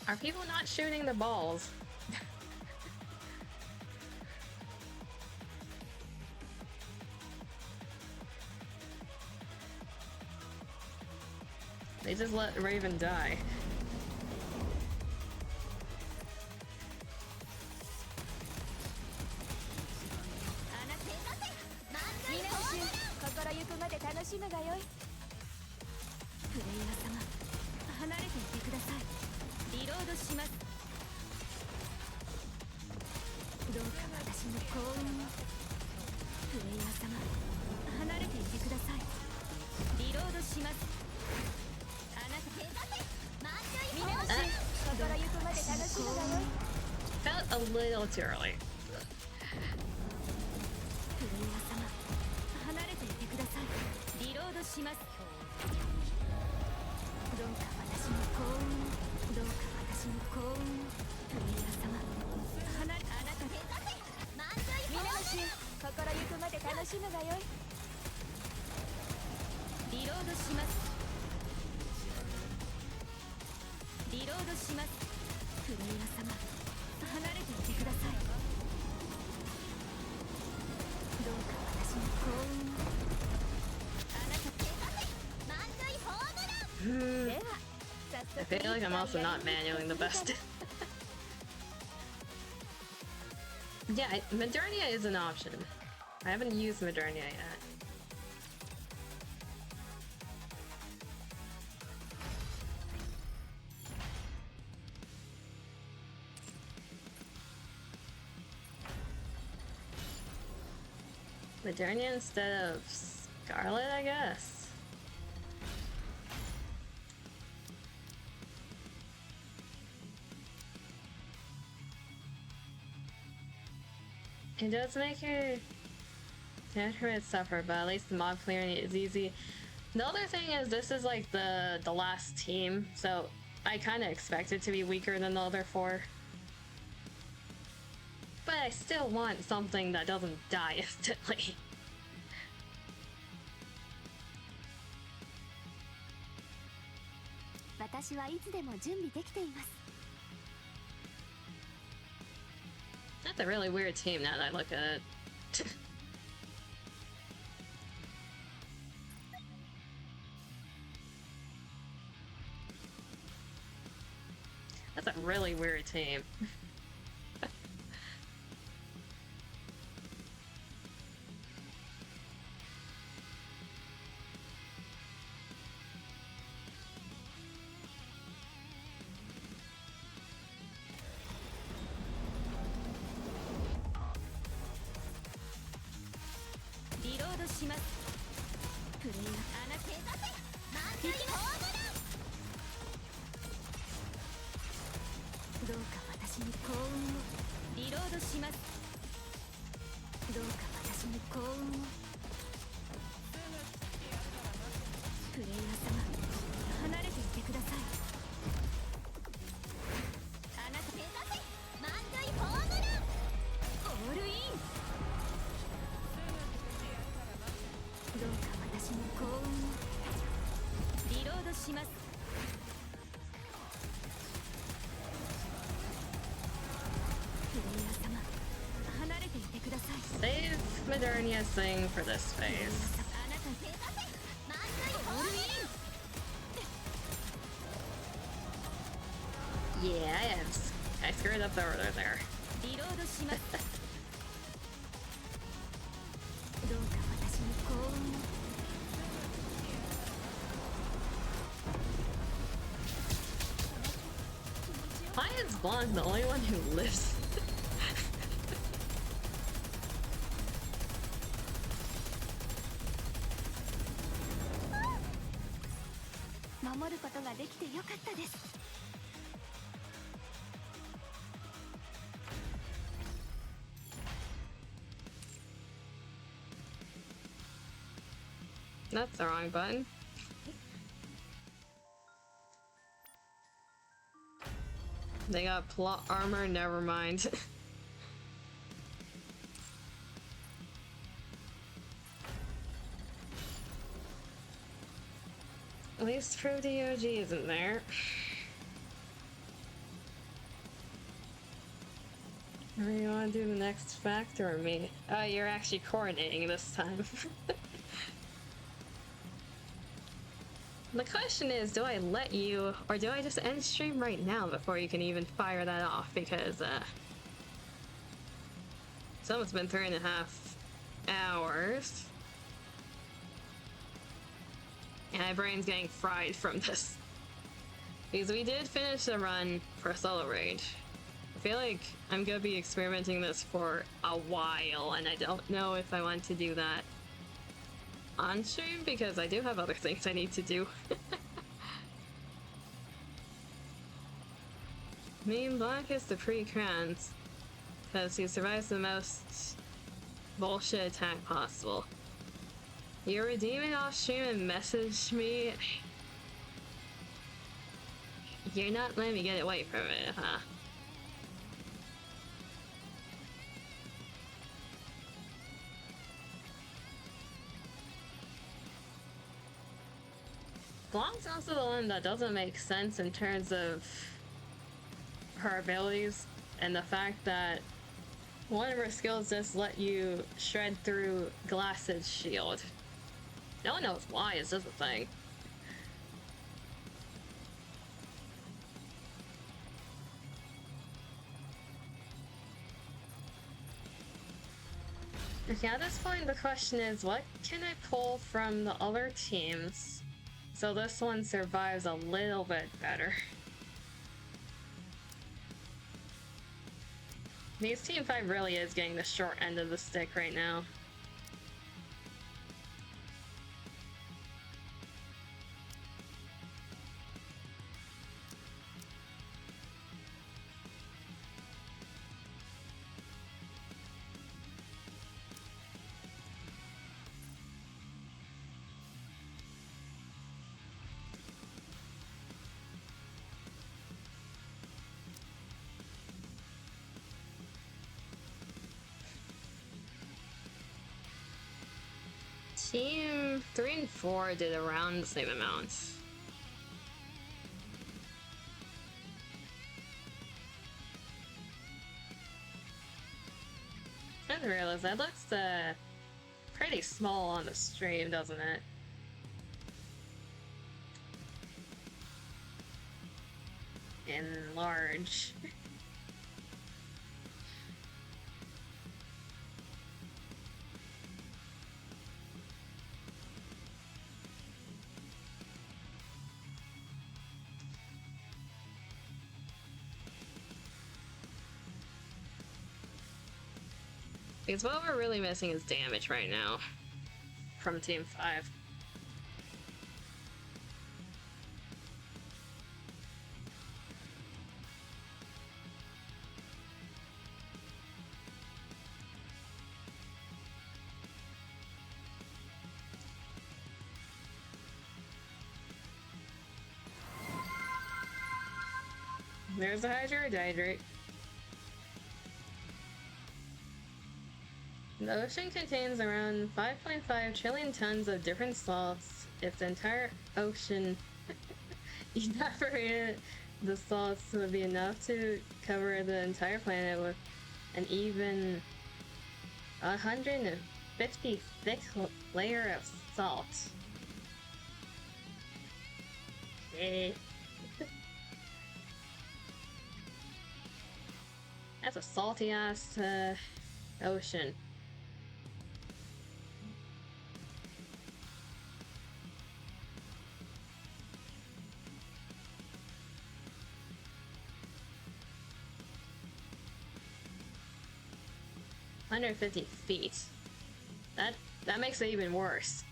Are people not shooting the balls? They just let Raven die. Felt a little too early. I feel like I'm also not manualing the best. Yeah, Modernia is an option. I haven't used Modernia yet. Modernia instead of Scarlet, I guess. It does make your damage suffer, but at least the mob clearing is easy. The other thing is this is like the last team, so I kind of expect it to be weaker than the other four. But I still want something that doesn't die instantly. 私はいつでも準備できています。 That's a really weird team now that I look at it. That's a really weird team. Reload します。プレイヤーあなた目指せ満塁ホームラン。どうか私に幸運を。リロードします。どうか私に幸運を。プレイヤー様離れていてください。あなた目指せ満塁ホームラン。オールイン。どうか私に幸運を。リロードします。プレイヤー様離れていてください。 Save Modernia's thing for this phase. あなた目指せ満塁ホームラン。 Yeah, I screwed up the order there. リロードします。どうか私に幸運を。 Why is Blonde the only one who lives? 守ることができてよかったです。 That's the wrong button. They got plot armor, never mind. At least Pro DOG isn't there. Or you want to do the next factor or me? Oh, you're actually coordinating this time. The question is, do I let you, or do I just end stream right now before you can even fire that off? Because, it's almost been 3.5 hours. And my brain's getting fried from this. Because we did finish the run for Solo Raid. I feel like I'm gonna be experimenting this for a while, and I don't know if I want to do that on stream because I do have other things I need to do. Main Black is the pre-crowns because he survives the most bullshit attack possible. You redeem it off stream and message me. You're not letting me get away from it, huh? Blanc's also the one that doesn't make sense in terms of her abilities and the fact that one of her skills just let you shred through Glass's shield. No one knows why, it's just a thing. Okay, at this point the question is, what can I pull from the other teams so this one survives a little bit better? Because Team 5 really is getting the short end of the stick right now. Team 3 and 4 did around the same amount. I didn't realize that looks pretty small on the stream, doesn't it? And large. Because what we're really missing is damage right now from Team 5. There's the hydrate. The ocean contains around 5.5 trillion tons of different salts. Its entire ocean evaporated, the salts would be enough to cover the entire planet with an even 150 thick layer of salt. Okay. That's a salty ass ocean. $150 feet. That makes it even worse.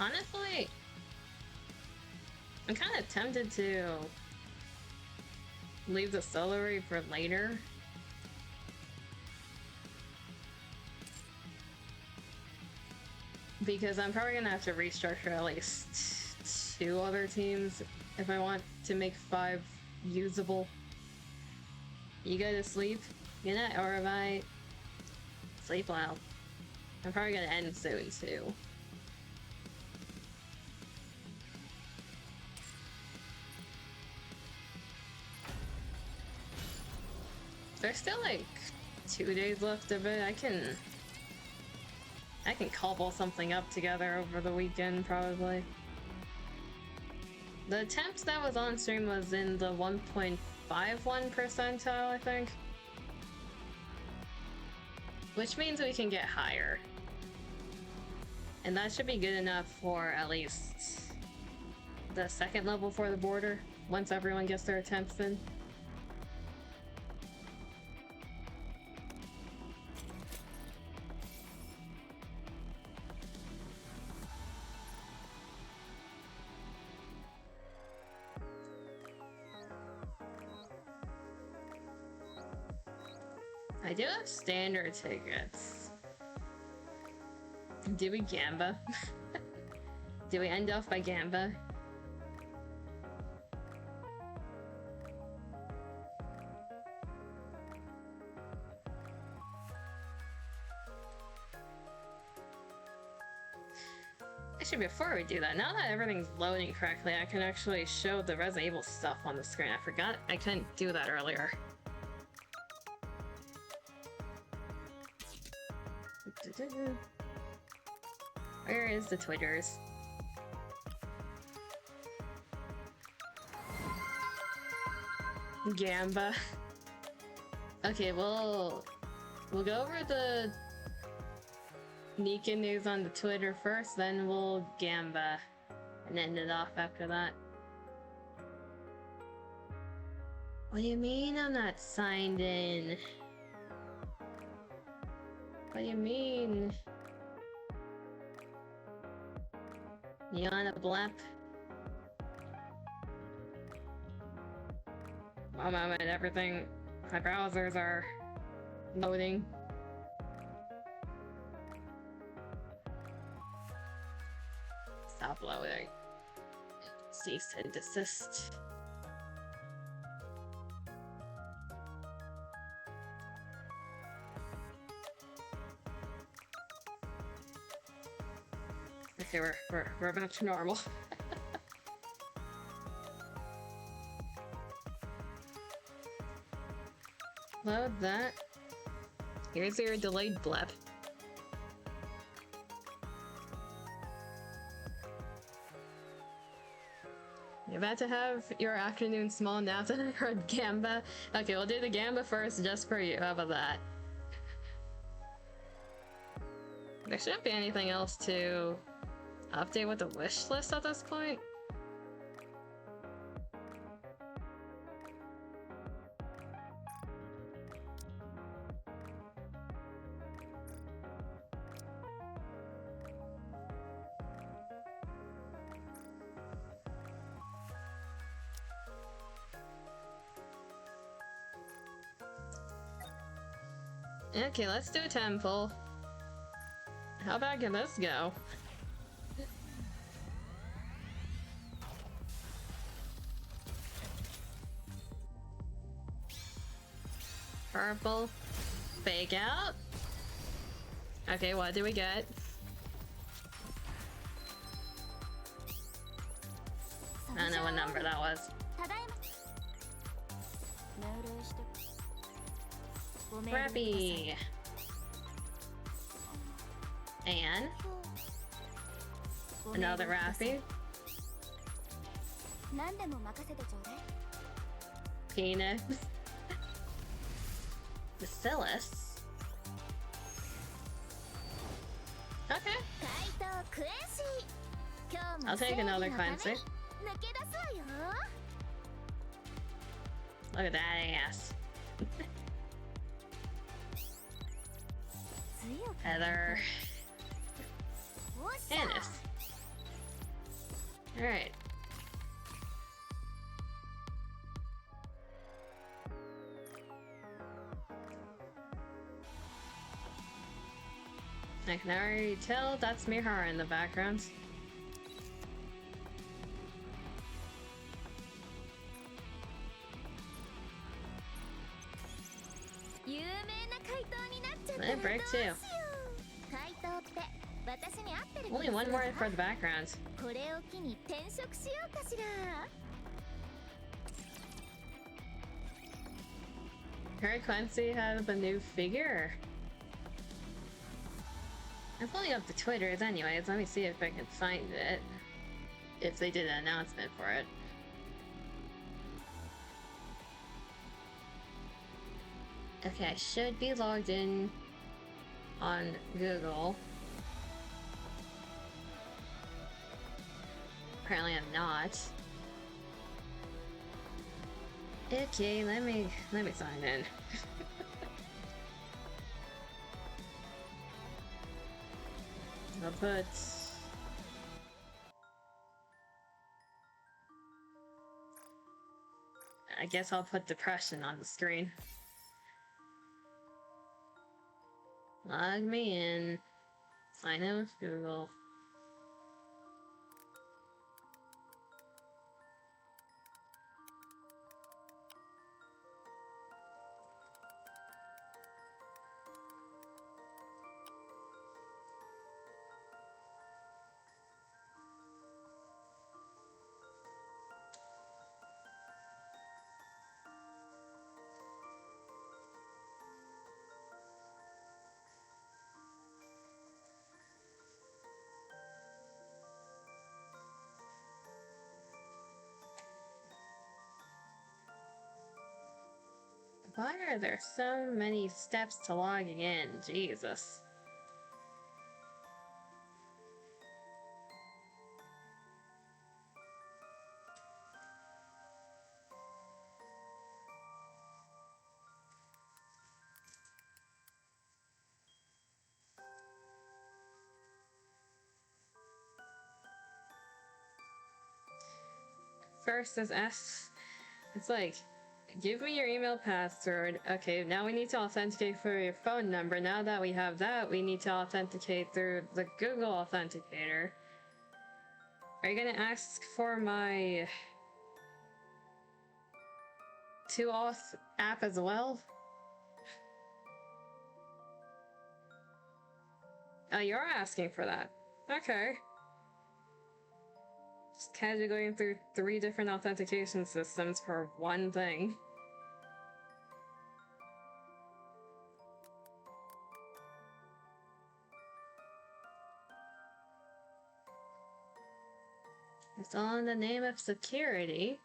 Honestly, I'm kind of tempted to leave the celery for later. Because I'm probably gonna have to restructure at least 2 other teams if I want to make 5 usable. You go to sleep? Good night, or if I sleep well. I'm probably gonna end soon too. There's still like 2 days left of it. I can cobble something up together over the weekend, probably. The attempts that was on stream was in the 1.51 percentile, I think. Which means we can get higher. And that should be good enough for at least the 2nd level for the border, once everyone gets their attempts in. I do have standard tickets. Do we Gamba? Do we end off by Gamba? Actually, before we do that, now that everything's loading correctly, I can actually show the Resident Evil stuff on the screen. I forgot I couldn't do that earlier. Where is the Twitters? Gamba. Okay, we'll go over the NIKKE news on the Twitter first, then we'll Gamba and end it off after that. What do you mean I'm not signed in? What do you mean? You on a blep? One moment, everything. My browsers are loading. exploding. Cease and desist. Okay, we're back to normal. Load that. Here's your delayed blip. You're about to have your afternoon small nap for Gamba. Okay, we'll do the Gamba first just for you. How about that? There shouldn't be anything else to update with the wish list at this point. Okay, let's do a temple. How bad can this go? Purple. Fake out. Okay, what do we get? I don't know what number that was. Rappy. And another Rappy. Penis. Bacillus. Okay. I'll take another Quincy. Look at that ass. Heather. Annis. Alright. I can already tell that's Mihara in the background. That break too. Only one more for the background. Heard Quincy has a new figure. I'm pulling up the Twitters anyways. Let me see if I can find it. If they did an announcement for it. Okay, I should be logged in on Google. Apparently I'm not. Okay, let me sign in. I'll put I guess I'll put depression on the screen. Log me in. Sign in with Google. Why are there so many steps to logging in? Jesus. First is S. It's like, give me your email password. Okay, now we need to authenticate for your phone number. Now that we have that, we need to authenticate through the Google Authenticator. Are you gonna ask for my 2auth app as well? Oh, you're asking for that. Okay. Just casually going through 3 different authentication systems for one thing. It's all in the name of security.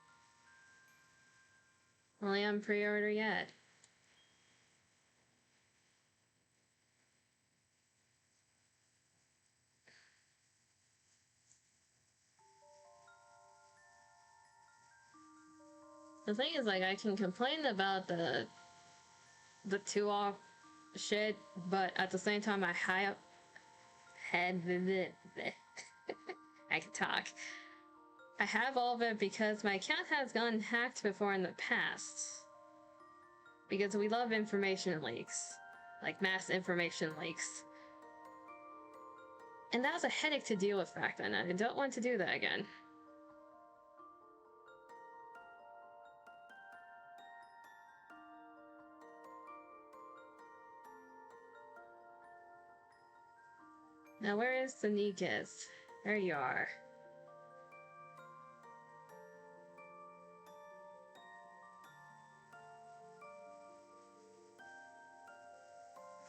Only on pre-order yet. The thing is, like, I can complain about the 2auth shit, but at the same time I had I can talk. I have all of it because my account has gotten hacked before in the past. Because we love information leaks. Like mass information leaks. And that was a headache to deal with back then, and I don't want to do that again. Now where is the NIKKE? There you are.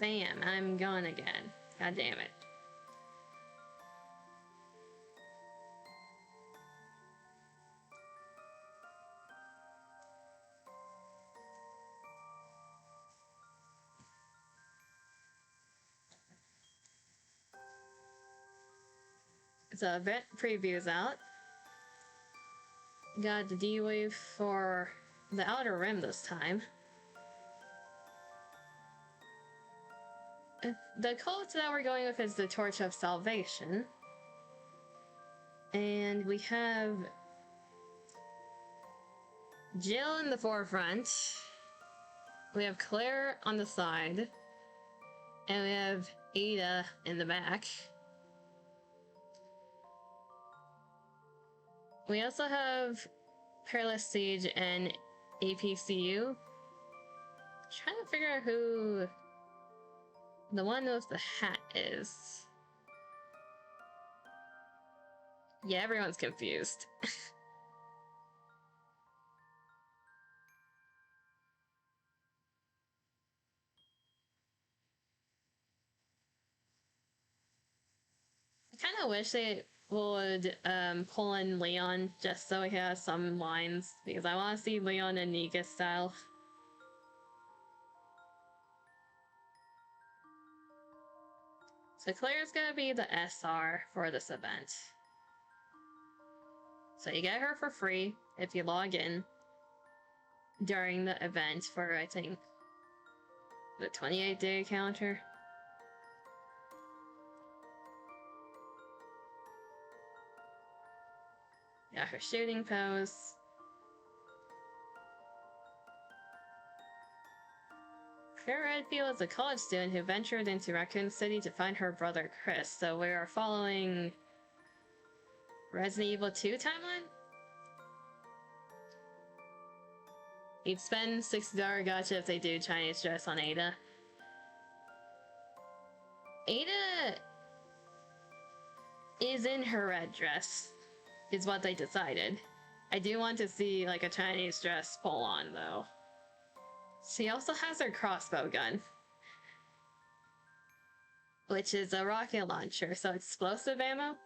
Bam, I'm gone again. God damn it. So event previews out. Got the D-Wave for the Outer Rim this time. The cult that we're going with is the Torch of Salvation. And we have Jill in the forefront. We have Claire on the side. And we have Ada in the back. We also have Perilous Siege and APCU. Trying to figure out who the one with the hat is. Yeah, everyone's confused. I kind of wish they would pull in Leon just so he has some lines, because I want to see Leon in NIKKE style. So Claire's gonna be the SR for this event. So you get her for free if you log in during the event for, I think, the 28-day counter. Got her shooting pose. Claire Redfield is a college student who ventured into Raccoon City to find her brother Chris, so we are following Resident Evil 2 timeline? You'd spend $60 gacha if they do Chinese dress on Ada. Ada is in her red dress, is what they decided. I do want to see like a Chinese dress full on though. She also has her crossbow gun, which is a rocket launcher, so explosive ammo.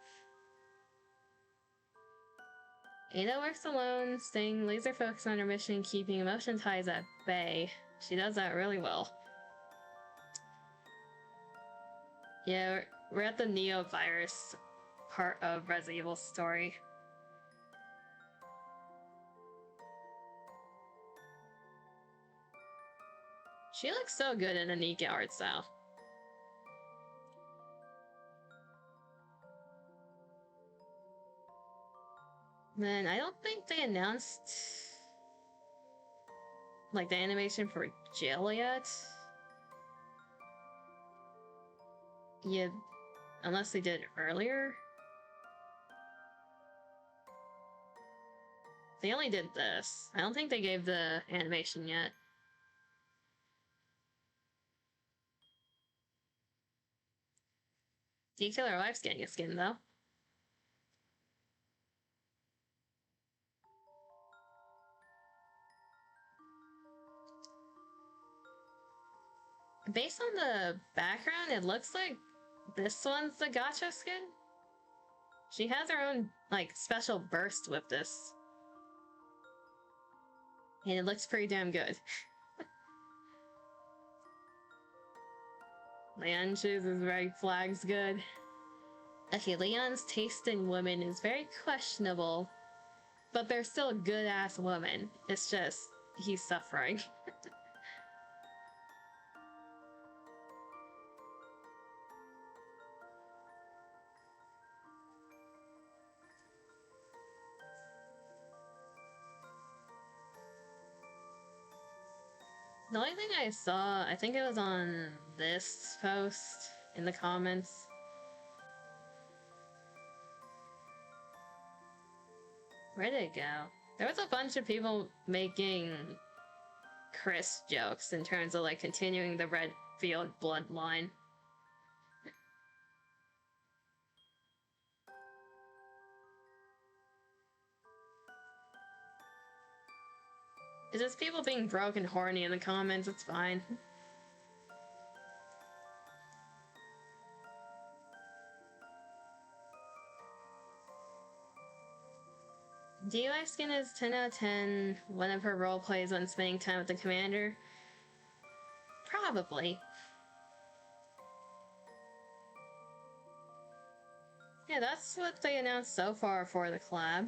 Ada works alone, staying laser focused on her mission, keeping emotion ties at bay. She does that really well. Yeah, we're at the Neo virus part of Resident Evil's story. She looks so good in a NIKKE art style. Then I don't think they announced like the animation for Jill yet. Yeah, unless they did earlier. They only did this. I don't think they gave the animation yet. The Killer Wife's getting a skin, though. Based on the background, it looks like this one's the gacha skin. She has her own, like, special burst with this. And it looks pretty damn good. Leon chooses red flags good. Okay, Leon's taste in women is very questionable, but they're still good-ass women. It's just, he's suffering. The only thing I saw, I think it was on this post in the comments. Where did it go? There was a bunch of people making Chris jokes in terms of like continuing the Redfield bloodline. It's just people being broke and horny in the comments, it's fine. DUI skin is 10 out of 10. One of her role plays when spending time with the commander? Probably. Yeah, that's what they announced so far for the collab.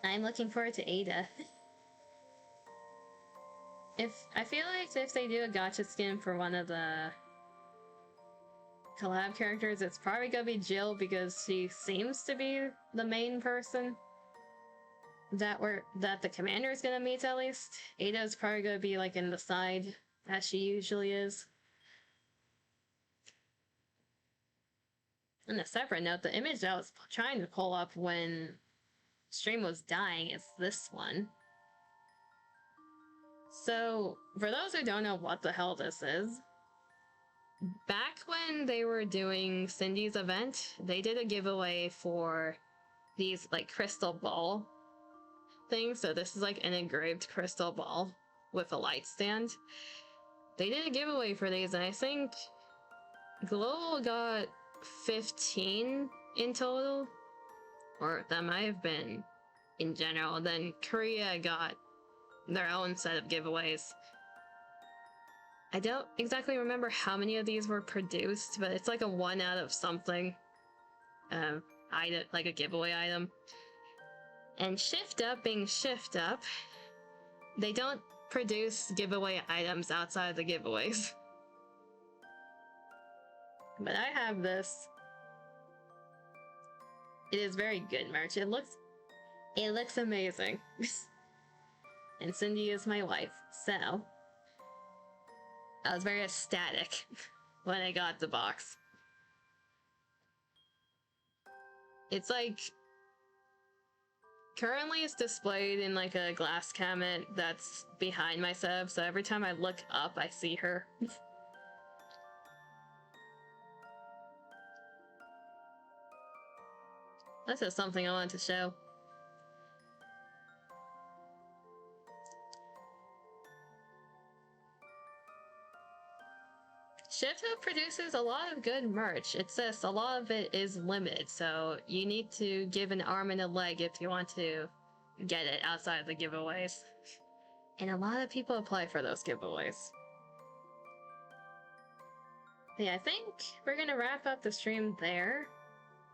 I'm looking forward to Ada. I feel like if they do a gacha skin for one of the collab characters, it's probably gonna be Jill because she seems to be the main person that the commander is gonna meet at least. Ada's probably gonna be like in the side as she usually is. On a separate note, the image that I was trying to pull up when stream was dying is this one. So, for those who don't know what the hell this is, back when they were doing Cindy's event, they did a giveaway for these like crystal ball things. So this is like an engraved crystal ball with a light stand. They did a giveaway for these, and I think Global got 15 in total, or that might have been in general. Then Korea got their own set of giveaways. I don't exactly remember how many of these were produced, but it's like a 1 out of something item, like a giveaway item. And Shift Up being Shift Up, they don't produce giveaway items outside of the giveaways. But I have this. It is very good merch. It looks amazing. And Cindy is my wife, so I was very ecstatic when I got the box. It's like, currently it's displayed in like a glass cabinet that's behind my setup, so every time I look up, I see her. That's just something I wanted to show. Shift Up produces a lot of good merch. It's just a lot of it is limited, so you need to give an arm and a leg if you want to get it outside of the giveaways. And a lot of people apply for those giveaways. Yeah, I think we're gonna wrap up the stream there.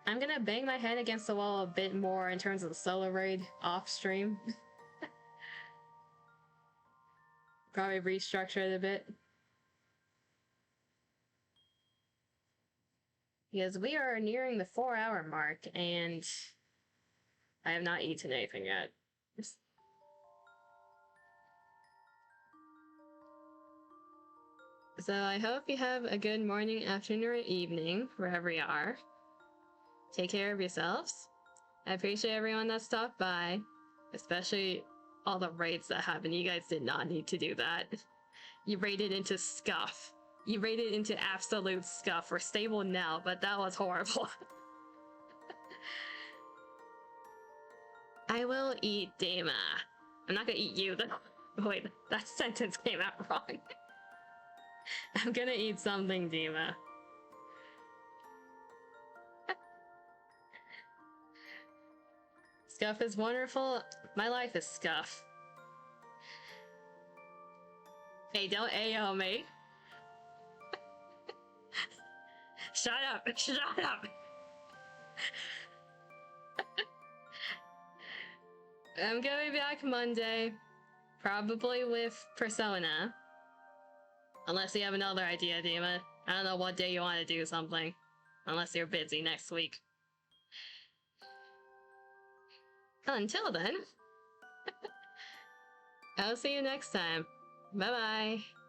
I'm gonna bang my head against the wall a bit more in terms of the solo raid off stream. Probably restructure it a bit. Because we are nearing the 4-hour mark, and I have not eaten anything yet. So I hope you have a good morning, afternoon, or evening, wherever you are. Take care of yourselves, I appreciate everyone that stopped by, especially all the raids that happened. You guys did not need to do that. You raided into scuff. You raided into absolute scuff. We're stable now, but that was horrible. I will eat Dama. I'm not gonna eat you though. Wait, that sentence came out wrong. I'm gonna eat something, Dima. Scuff is wonderful. My life is scuff. Hey, don't AO me. Shut up! Shut up! I'm gonna be back Monday. Probably with Persona. Unless you have another idea, Dima. I don't know what day you want to do something. Unless you're busy next week. Until then, I'll see you next time. Bye bye.